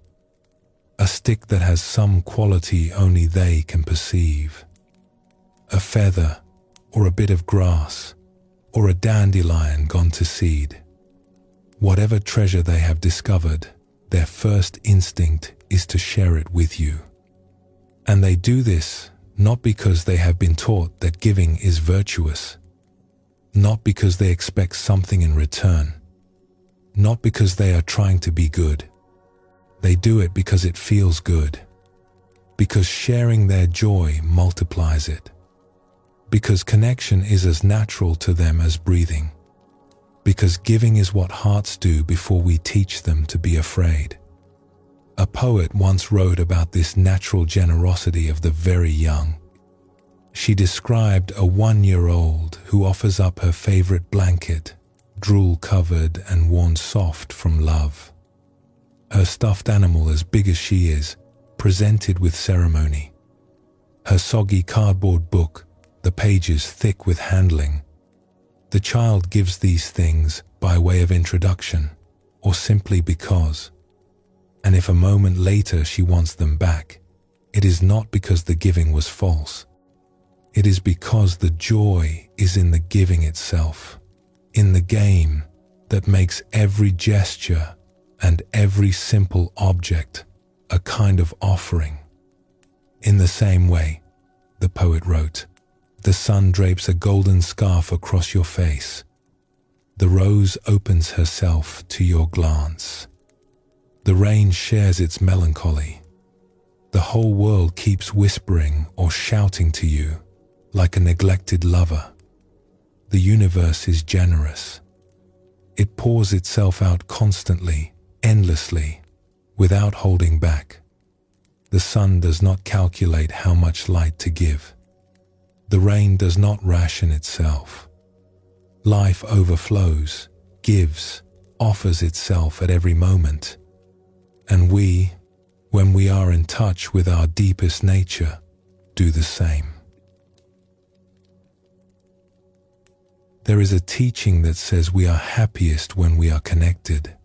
A stick that has some quality only they can perceive. A feather, or a bit of grass, or a dandelion gone to seed. Whatever treasure they have discovered, their first instinct is to share it with you. And they do this not because they have been taught that giving is virtuous, not because they expect something in return, not because they are trying to be good. They do it because it feels good, because sharing their joy multiplies it, because connection is as natural to them as breathing, because giving is what hearts do before we teach them to be afraid. A poet once wrote about this natural generosity of the very young. She described a 1-year-old who offers up her favorite blanket, drool-covered and worn soft from love. Her stuffed animal as big as she is, presented with ceremony. Her soggy cardboard book, the pages thick with handling. The child gives these things by way of introduction, or simply because. And if a moment later she wants them back, it is not because the giving was false. It is because the joy is in the giving itself, in the game that makes every gesture and every simple object a kind of offering. In the same way, the poet wrote, the sun drapes a golden scarf across your face. The rose opens herself to your glance. The rain shares its melancholy. The whole world keeps whispering or shouting to you like a neglected lover. The universe is generous. It pours itself out constantly, endlessly, without holding back. The sun does not calculate how much light to give. The rain does not ration itself. Life overflows, gives, offers itself at every moment. And we, when we are in touch with our deepest nature, do the same. There is a teaching that says we are happiest when we are connected.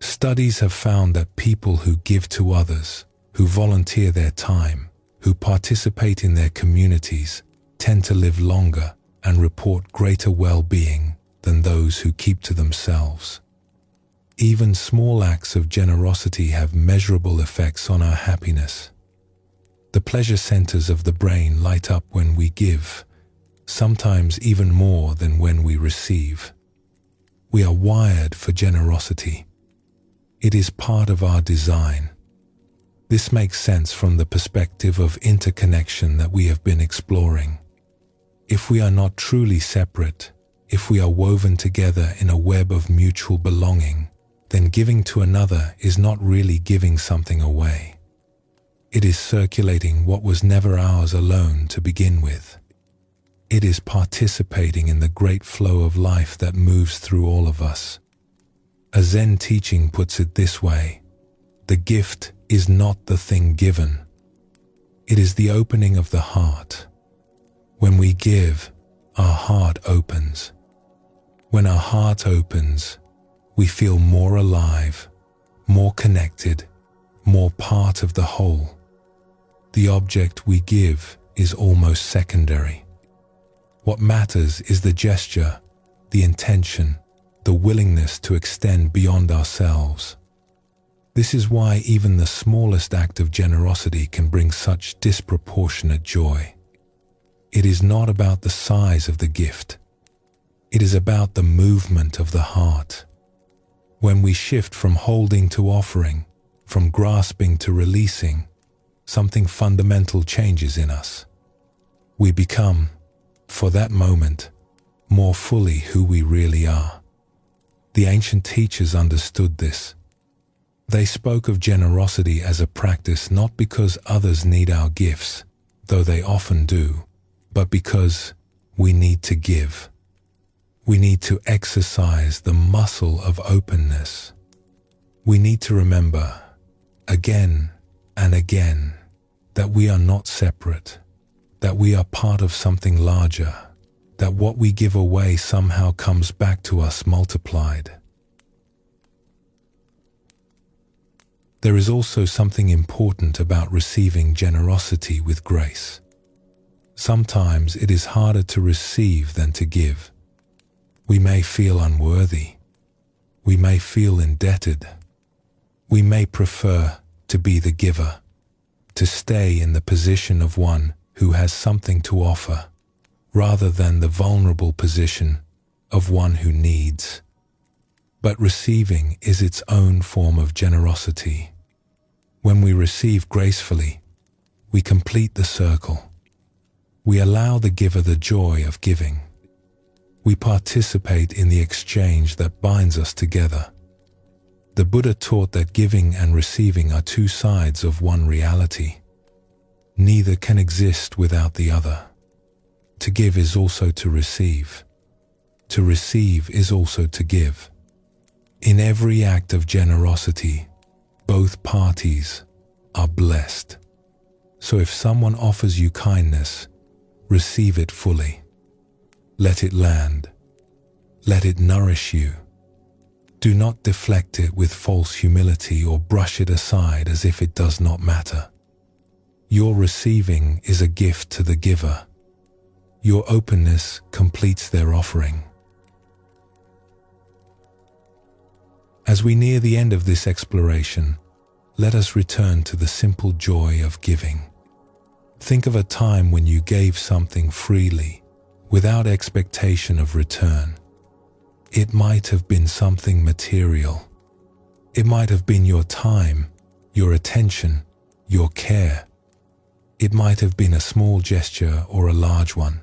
Studies have found that people who give to others, who volunteer their time, who participate in their communities, tend to live longer and report greater well-being than those who keep to themselves. Even small acts of generosity have measurable effects on our happiness. The pleasure centers of the brain light up when we give, sometimes even more than when we receive. We are wired for generosity. It is part of our design. This makes sense from the perspective of interconnection that we have been exploring. If we are not truly separate, if we are woven together in a web of mutual belonging, then giving to another is not really giving something away. It is circulating what was never ours alone to begin with. It is participating in the great flow of life that moves through all of us. A Zen teaching puts it this way: the gift is not the thing given. It is the opening of the heart. When we give, our heart opens. When our heart opens, we feel more alive, more connected, more part of the whole. The object we give is almost secondary. What matters is the gesture, the intention, the willingness to extend beyond ourselves. This is why even the smallest act of generosity can bring such disproportionate joy. It is not about the size of the gift. It is about the movement of the heart. When we shift from holding to offering, from grasping to releasing, something fundamental changes in us. We become, for that moment, more fully who we really are. The ancient teachers understood this. They spoke of generosity as a practice not because others need our gifts, though they often do, but because we need to give. We need to exercise the muscle of openness. We need to remember, again and again, that we are not separate, that we are part of something larger, that what we give away somehow comes back to us multiplied. There is also something important about receiving generosity with grace. Sometimes it is harder to receive than to give. We may feel unworthy. We may feel indebted. We may prefer to be the giver, to stay in the position of one who has something to offer, rather than the vulnerable position of one who needs. But receiving is its own form of generosity. When we receive gracefully, we complete the circle. We allow the giver the joy of giving. We participate in the exchange that binds us together. The Buddha taught that giving and receiving are two sides of one reality. Neither can exist without the other. To give is also to receive. To receive is also to give. In every act of generosity, both parties are blessed. So if someone offers you kindness, receive it fully. Let it land. Let it nourish you. Do not deflect it with false humility or brush it aside as if it does not matter. Your receiving is a gift to the giver. Your openness completes their offering. As we near the end of this exploration, let us return to the simple joy of giving. Think of a time when you gave something freely, without expectation of return. It might have been something material. It might have been your time, your attention, your care. It might have been a small gesture or a large one.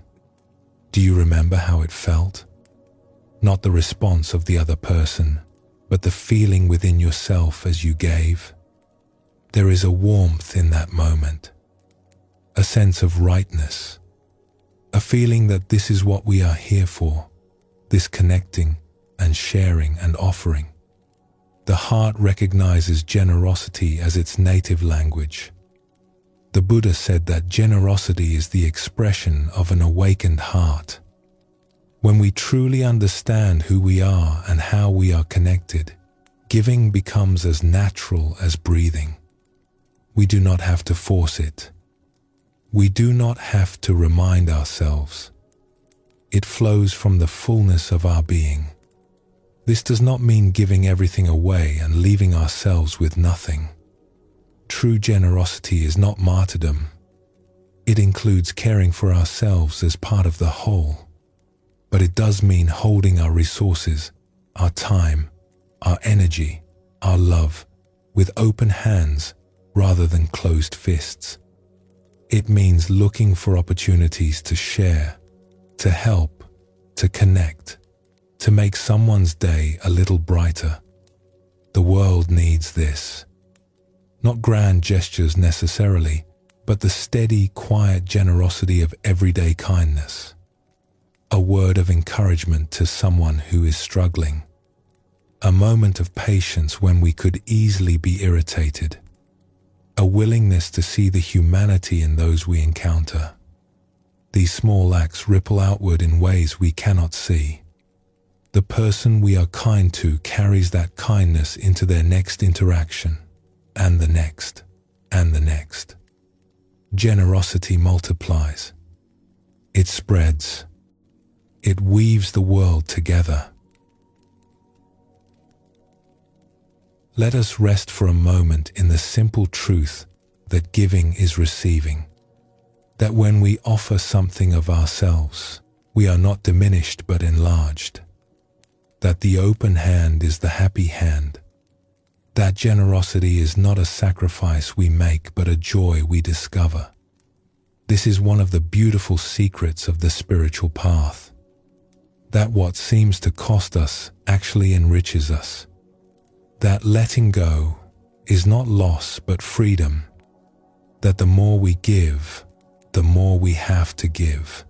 Do you remember how it felt? Not the response of the other person, but the feeling within yourself as you gave. There is a warmth in that moment, a sense of rightness, a feeling that this is what we are here for, this connecting and sharing and offering. The heart recognizes generosity as its native language. The Buddha said that generosity is the expression of an awakened heart. When we truly understand who we are and how we are connected, giving becomes as natural as breathing. We do not have to force it. We do not have to remind ourselves. It flows from the fullness of our being. This does not mean giving everything away and leaving ourselves with nothing. True generosity is not martyrdom. It includes caring for ourselves as part of the whole. But it does mean holding our resources, our time, our energy, our love, with open hands rather than closed fists. It means looking for opportunities to share, to help, to connect, to make someone's day a little brighter. The world needs this. Not grand gestures necessarily, but the steady, quiet generosity of everyday kindness. A word of encouragement to someone who is struggling. A moment of patience when we could easily be irritated. A willingness to see the humanity in those we encounter. These small acts ripple outward in ways we cannot see. The person we are kind to carries that kindness into their next interaction, and the next, and the next. Generosity multiplies. It spreads. It weaves the world together. Let us rest for a moment in the simple truth that giving is receiving. That when we offer something of ourselves, we are not diminished but enlarged. That the open hand is the happy hand. That generosity is not a sacrifice we make but a joy we discover. This is one of the beautiful secrets of the spiritual path. That what seems to cost us actually enriches us. That letting go is not loss but freedom. That the more we give, the more we have to give.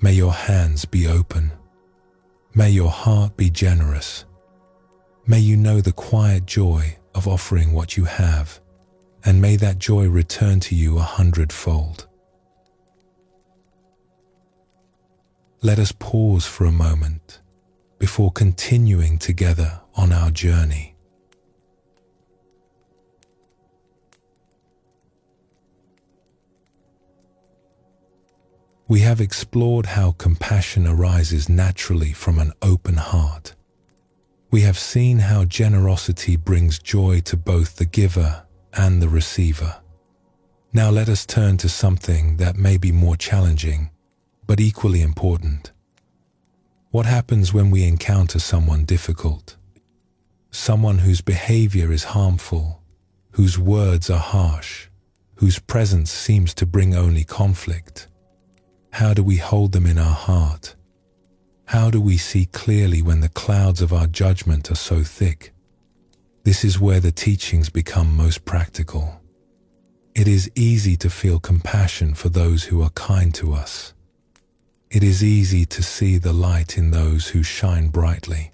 May your hands be open. May your heart be generous. May you know the quiet joy of offering what you have, and may that joy return to you 100-fold. Let us pause for a moment before continuing together on our journey. We have explored how compassion arises naturally from an open heart. We have seen how generosity brings joy to both the giver and the receiver. Now let us turn to something that may be more challenging, but equally important. What happens when we encounter someone difficult? someone whose behavior is harmful, whose words are harsh, whose presence seems to bring only conflict? How do we hold them in our heart? How do we see clearly when the clouds of our judgment are so thick? This is where the teachings become most practical. It is easy to feel compassion for those who are kind to us. It is easy to see the light in those who shine brightly.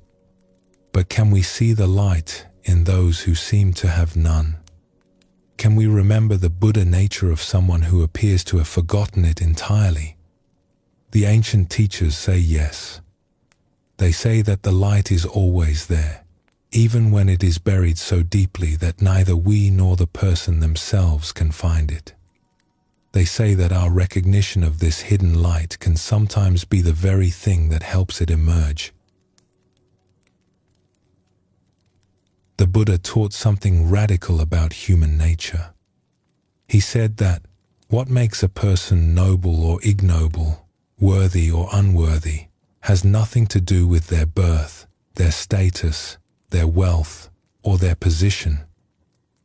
But can we see the light in those who seem to have none? Can we remember the Buddha nature of someone who appears to have forgotten it entirely? The ancient teachers say yes. They say that the light is always there, even when it is buried so deeply that neither we nor the person themselves can find it. They say that our recognition of this hidden light can sometimes be the very thing that helps it emerge. The Buddha taught something radical about human nature. He said that what makes a person noble or ignoble, worthy or unworthy, has nothing to do with their birth, their status, their wealth, or their position.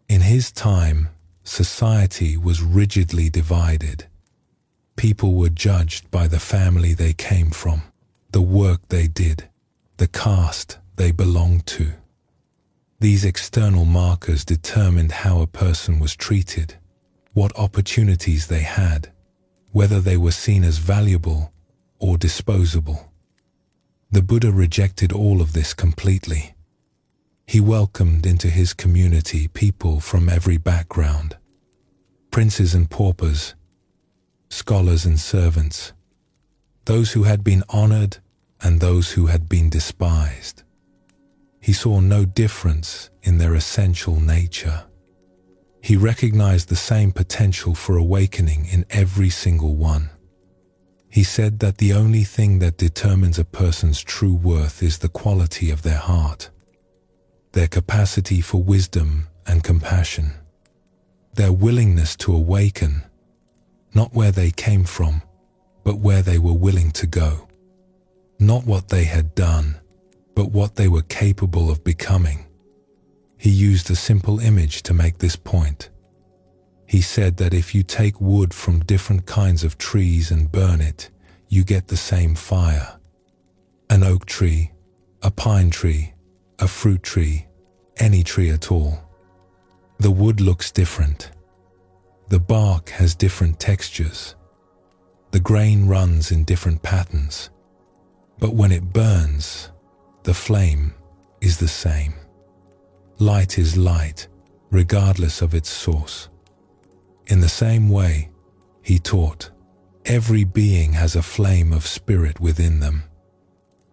In his time, society was rigidly divided. People were judged by the family they came from, the work they did, the caste they belonged to. These external markers determined how a person was treated, what opportunities they had, whether they were seen as valuable or disposable. The Buddha rejected all of this completely. He welcomed into his community people from every background, princes and paupers, scholars and servants, those who had been honored and those who had been despised. He saw no difference in their essential nature. He recognized the same potential for awakening in every single one. He said that the only thing that determines a person's true worth is the quality of their heart, their capacity for wisdom and compassion, their willingness to awaken, not where they came from, but where they were willing to go, not what they had done, but what they were capable of becoming. He used a simple image to make this point. He said that if you take wood from different kinds of trees and burn it, you get the same fire. An oak tree, a pine tree, a fruit tree, any tree at all. The wood looks different. The bark has different textures. The grain runs in different patterns. But when it burns, the flame is the same. Light is light, regardless of its source. In the same way, he taught, every being has a flame of spirit within them.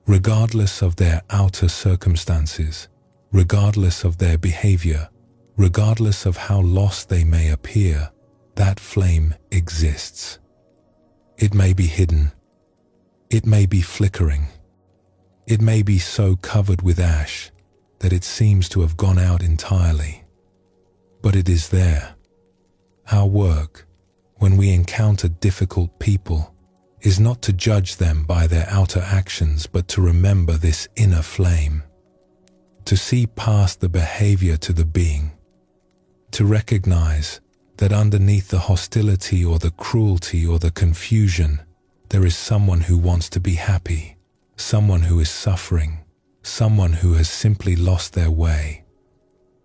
Regardless of their outer circumstances, regardless of their behavior, regardless of how lost they may appear, that flame exists. It may be hidden. It may be flickering. It may be so covered with ash that it seems to have gone out entirely. But it is there. Our work, when we encounter difficult people, is not to judge them by their outer actions, but to remember this inner flame, to see past the behavior to the being, to recognize that underneath the hostility or the cruelty or the confusion, there is someone who wants to be happy, someone who is suffering, someone who has simply lost their way.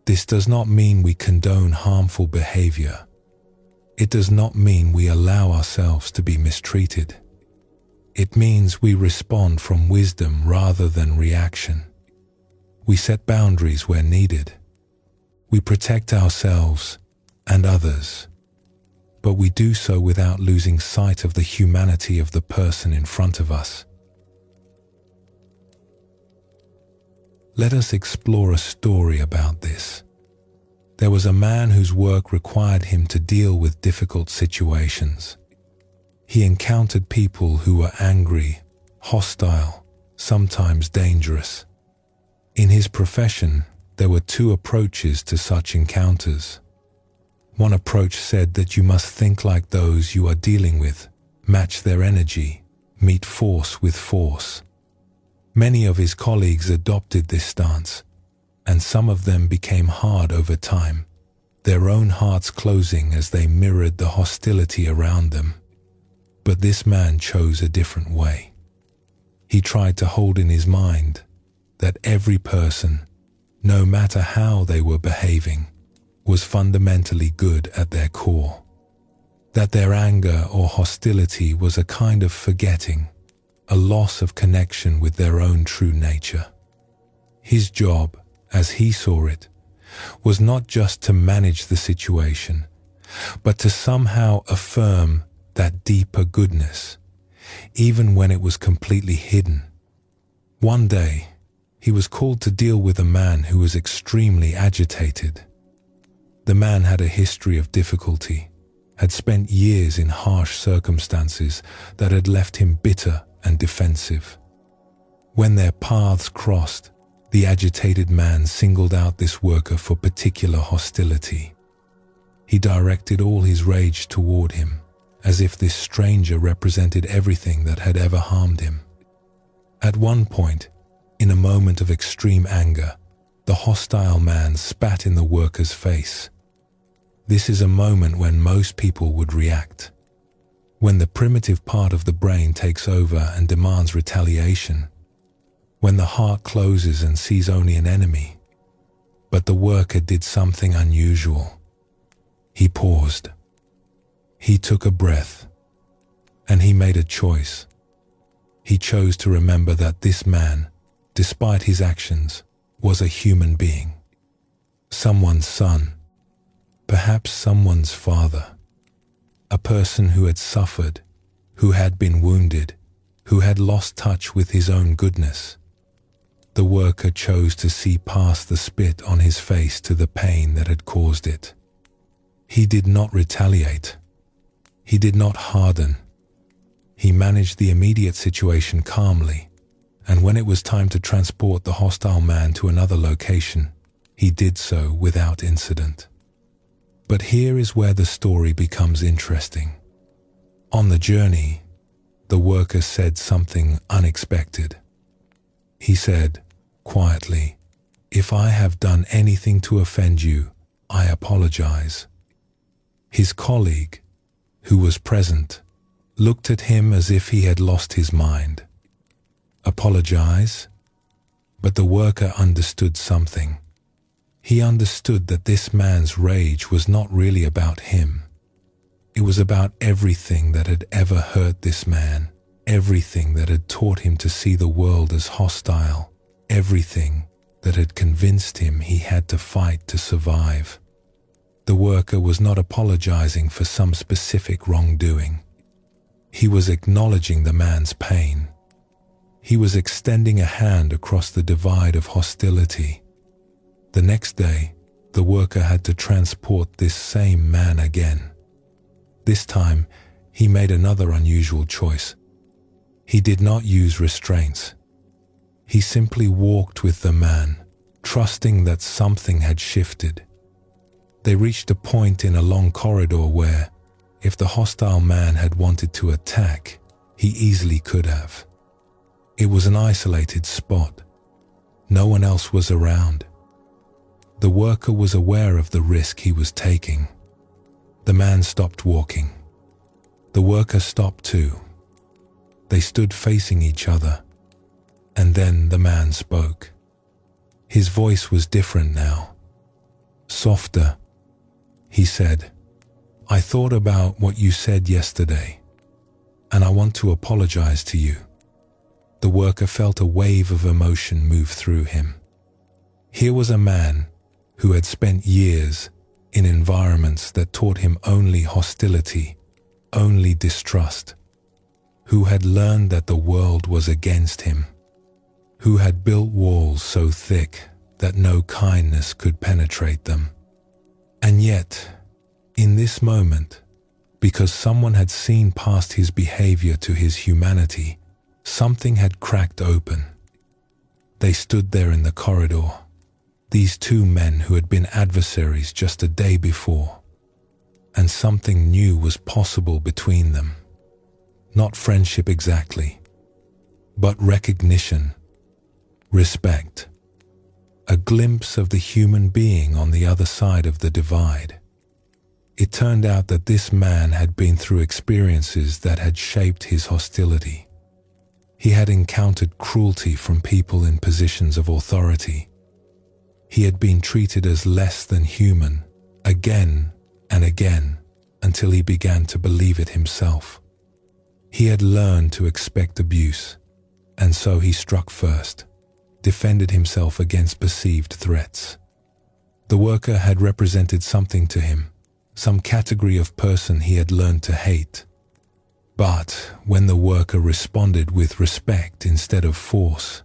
This does not mean we condone harmful behavior. It does not mean we allow ourselves to be mistreated. It means we respond from wisdom rather than reaction. We set boundaries where needed. We protect ourselves and others, but we do so without losing sight of the humanity of the person in front of us. Let us explore a story about this. There was a man whose work required him to deal with difficult situations. He encountered people who were angry, hostile, sometimes dangerous. In his profession, there were two approaches to such encounters. One approach said that you must think like those you are dealing with, match their energy, meet force with force. Many of his colleagues adopted this stance, and some of them became hard over time, their own hearts closing as they mirrored the hostility around them. But this man chose a different way. He tried to hold in his mind that every person, no matter how they were behaving, was fundamentally good at their core. That their anger or hostility was a kind of forgetting, a loss of connection with their own true nature. His job, as he saw it, was not just to manage the situation, but to somehow affirm that deeper goodness, even when it was completely hidden. One day, he was called to deal with a man who was extremely agitated. The man had a history of difficulty, had spent years in harsh circumstances that had left him bitter and defensive. When their paths crossed, the agitated man singled out this worker for particular hostility. He directed all his rage toward him, as if this stranger represented everything that had ever harmed him. At one point, in a moment of extreme anger, the hostile man spat in the worker's face. This is a moment when most people would react. When the primitive part of the brain takes over and demands retaliation. When the heart closes and sees only an enemy. But the worker did something unusual. He paused. He took a breath. And he made a choice. He chose to remember that this man, despite his actions, was a human being. Someone's son. Perhaps someone's father. A person who had suffered, who had been wounded, who had lost touch with his own goodness. The worker chose to see past the spit on his face to the pain that had caused it. He did not retaliate. He did not harden. He managed the immediate situation calmly, and when it was time to transport the hostile man to another location, he did so without incident. But here is where the story becomes interesting. On the journey, the worker said something unexpected. He said, quietly, "If I have done anything to offend you, I apologize." His colleague, who was present, looked at him as if he had lost his mind. Apologize? But the worker understood something. He understood that this man's rage was not really about him. It was about everything that had ever hurt this man, everything that had taught him to see the world as hostile, everything that had convinced him he had to fight to survive. The worker was not apologizing for some specific wrongdoing. He was acknowledging the man's pain. He was extending a hand across the divide of hostility. The next day, the worker had to transport this same man again. This time, he made another unusual choice. He did not use restraints. He simply walked with the man, trusting that something had shifted. They reached a point in a long corridor where, if the hostile man had wanted to attack, he easily could have. It was an isolated spot. No one else was around. The worker was aware of the risk he was taking. The man stopped walking. The worker stopped too. They stood facing each other, and then the man spoke. His voice was different now. Softer, he said, "I thought about what you said yesterday, and I want to apologize to you." The worker felt a wave of emotion move through him. Here was a man who had spent years in environments that taught him only hostility, only distrust, who had learned that the world was against him, who had built walls so thick that no kindness could penetrate them. And yet, in this moment, because someone had seen past his behavior to his humanity, something had cracked open. They stood there in the corridor, these two men who had been adversaries just a day before, and something new was possible between them. Not friendship exactly, but recognition, respect. a glimpse of the human being on the other side of the divide. It turned out that this man had been through experiences that had shaped his hostility. He had encountered cruelty from people in positions of authority. He had been treated as less than human, again and again, until he began to believe it himself. He had learned to expect abuse, and so he struck first, defended himself against perceived threats. The worker had represented something to him, some category of person he had learned to hate. But when the worker responded with respect instead of force,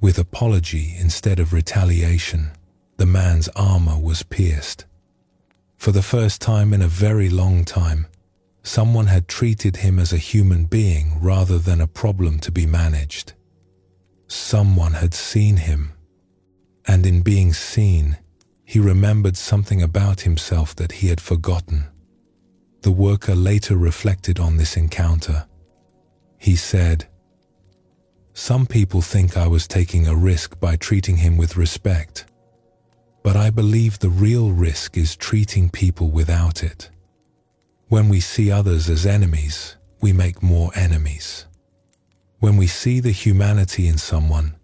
with apology instead of retaliation, the man's armor was pierced. For the first time in a very long time, someone had treated him as a human being rather than a problem to be managed. Someone had seen him, and in being seen, he remembered something about himself that he had forgotten. The worker later reflected on this encounter. He said, "Some people think I was taking a risk by treating him with respect, but I believe the real risk is treating people without it. When we see others as enemies, we make more enemies. When we see the humanity in someone,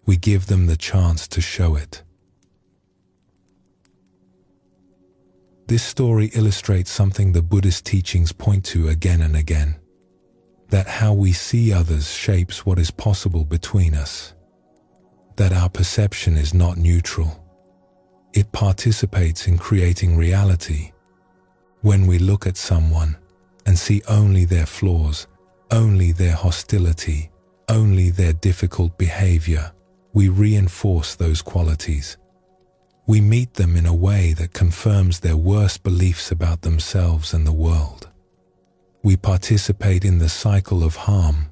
we give them the chance to show it." This story illustrates something the Buddhist teachings point to again and again, that how we see others shapes what is possible between us, that our perception is not neutral. It participates in creating reality. When we look at someone and see only their flaws, only their hostility, only their difficult behavior, we reinforce those qualities. We meet them in a way that confirms their worst beliefs about themselves and the world. We participate in the cycle of harm.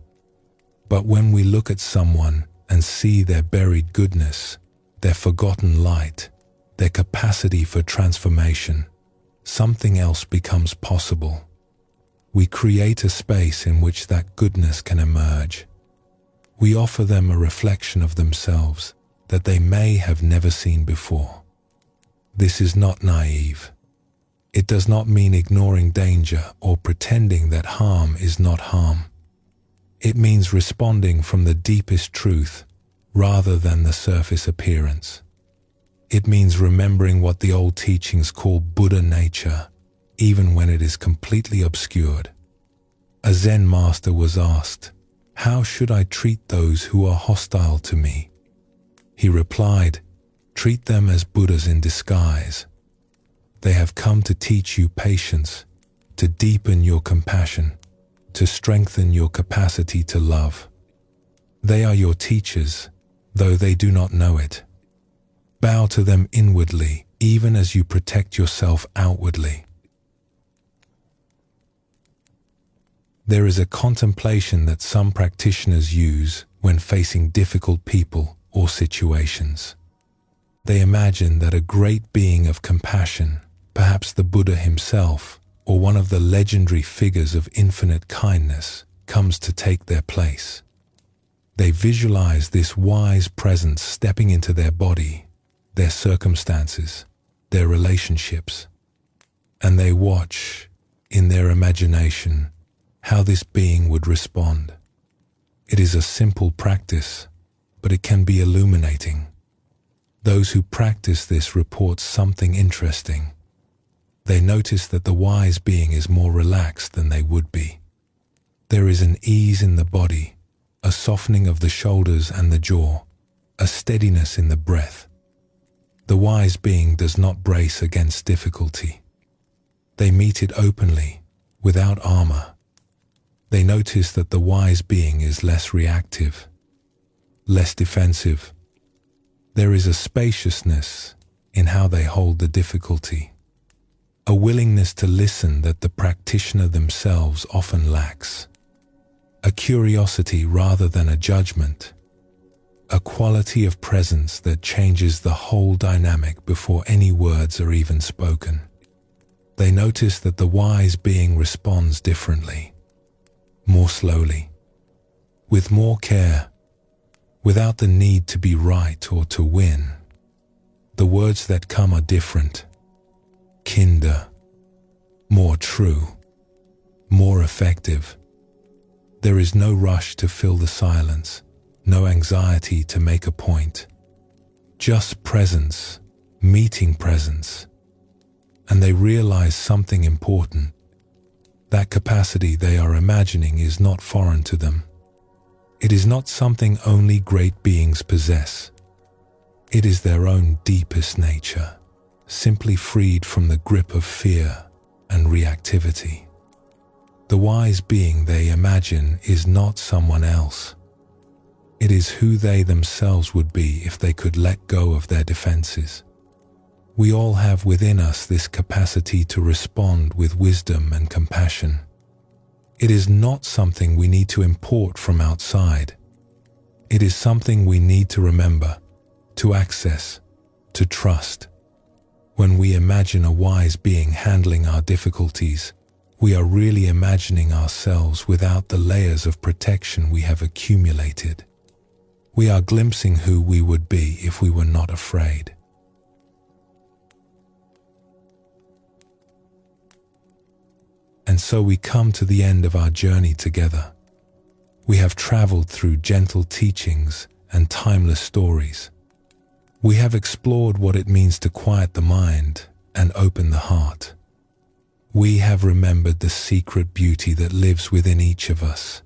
But when we look at someone and see their buried goodness, their forgotten light, their capacity for transformation, something else becomes possible. We create a space in which that goodness can emerge. We offer them a reflection of themselves that they may have never seen before. This is not naive. It does not mean ignoring danger or pretending that harm is not harm. It means responding from the deepest truth rather than the surface appearance. It means remembering what the old teachings call Buddha nature, even when it is completely obscured. A Zen master was asked, "How should I treat those who are hostile to me?" He replied, "Treat them as Buddhas in disguise. They have come to teach you patience, to deepen your compassion, to strengthen your capacity to love. They are your teachers, though they do not know it. Bow to them inwardly, even as you protect yourself outwardly." There is a contemplation that some practitioners use when facing difficult people or situations. They imagine that a great being of compassion, perhaps the Buddha himself, or one of the legendary figures of infinite kindness, comes to take their place. They visualize this wise presence stepping into their body, their circumstances, their relationships, and they watch, in their imagination, how this being would respond. It is a simple practice, but it can be illuminating. Those who practice this report something interesting. They notice that the wise being is more relaxed than they would be. There is an ease in the body, a softening of the shoulders and the jaw, a steadiness in the breath. The wise being does not brace against difficulty. They meet it openly, without armor. They notice that the wise being is less reactive, less defensive. There is a spaciousness in how they hold the difficulty, a willingness to listen that the practitioner themselves often lacks, a curiosity rather than a judgment, a quality of presence that changes the whole dynamic before any words are even spoken. They notice that the wise being responds differently, more slowly, with more care, without the need to be right or to win. The words that come are different, kinder, more true, more effective. There is no rush to fill the silence, no anxiety to make a point. Just presence, meeting presence. And they realize something important. That capacity they are imagining is not foreign to them. It is not something only great beings possess. It is their own deepest nature, simply freed from the grip of fear and reactivity. The wise being they imagine is not someone else. It is who they themselves would be if they could let go of their defenses. We all have within us this capacity to respond with wisdom and compassion. It is not something we need to import from outside. It is something we need to remember, to access, to trust. When we imagine a wise being handling our difficulties, we are really imagining ourselves without the layers of protection we have accumulated. We are glimpsing who we would be if we were not afraid. And so we come to the end of our journey together. We have traveled through gentle teachings and timeless stories. We have explored what it means to quiet the mind and open the heart. We have remembered the secret beauty that lives within each of us,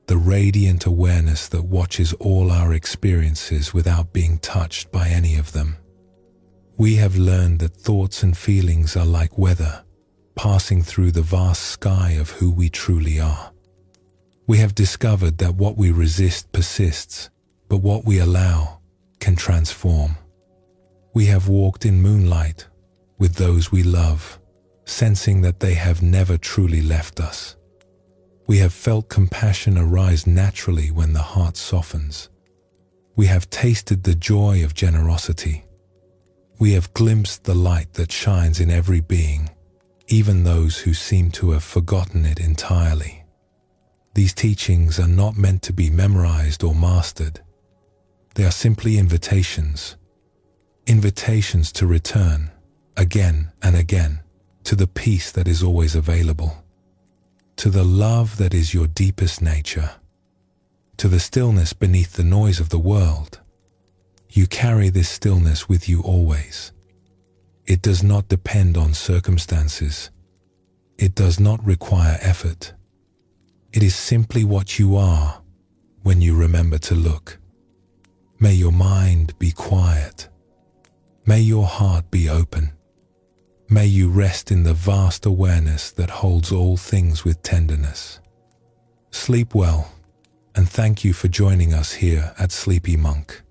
the radiant awareness that watches all our experiences without being touched by any of them. We have learned that thoughts and feelings are like weather, passing through the vast sky of who we truly are. We have discovered that what we resist persists, but what we allow can transform. We have walked in moonlight with those we love, sensing that they have never truly left us. We have felt compassion arise naturally when the heart softens. We have tasted the joy of generosity. We have glimpsed the light that shines in every being, even those who seem to have forgotten it entirely. These teachings are not meant to be memorized or mastered. They are simply invitations to return, again and again, to the peace that is always available, to the love that is your deepest nature, to the stillness beneath the noise of the world. You carry this stillness with you always. It does not depend on circumstances. It does not require effort. It is simply what you are when you remember to look. May your mind be quiet. May your heart be open. May you rest in the vast awareness that holds all things with tenderness. Sleep well, and thank you for joining us here at Sleepy Monk.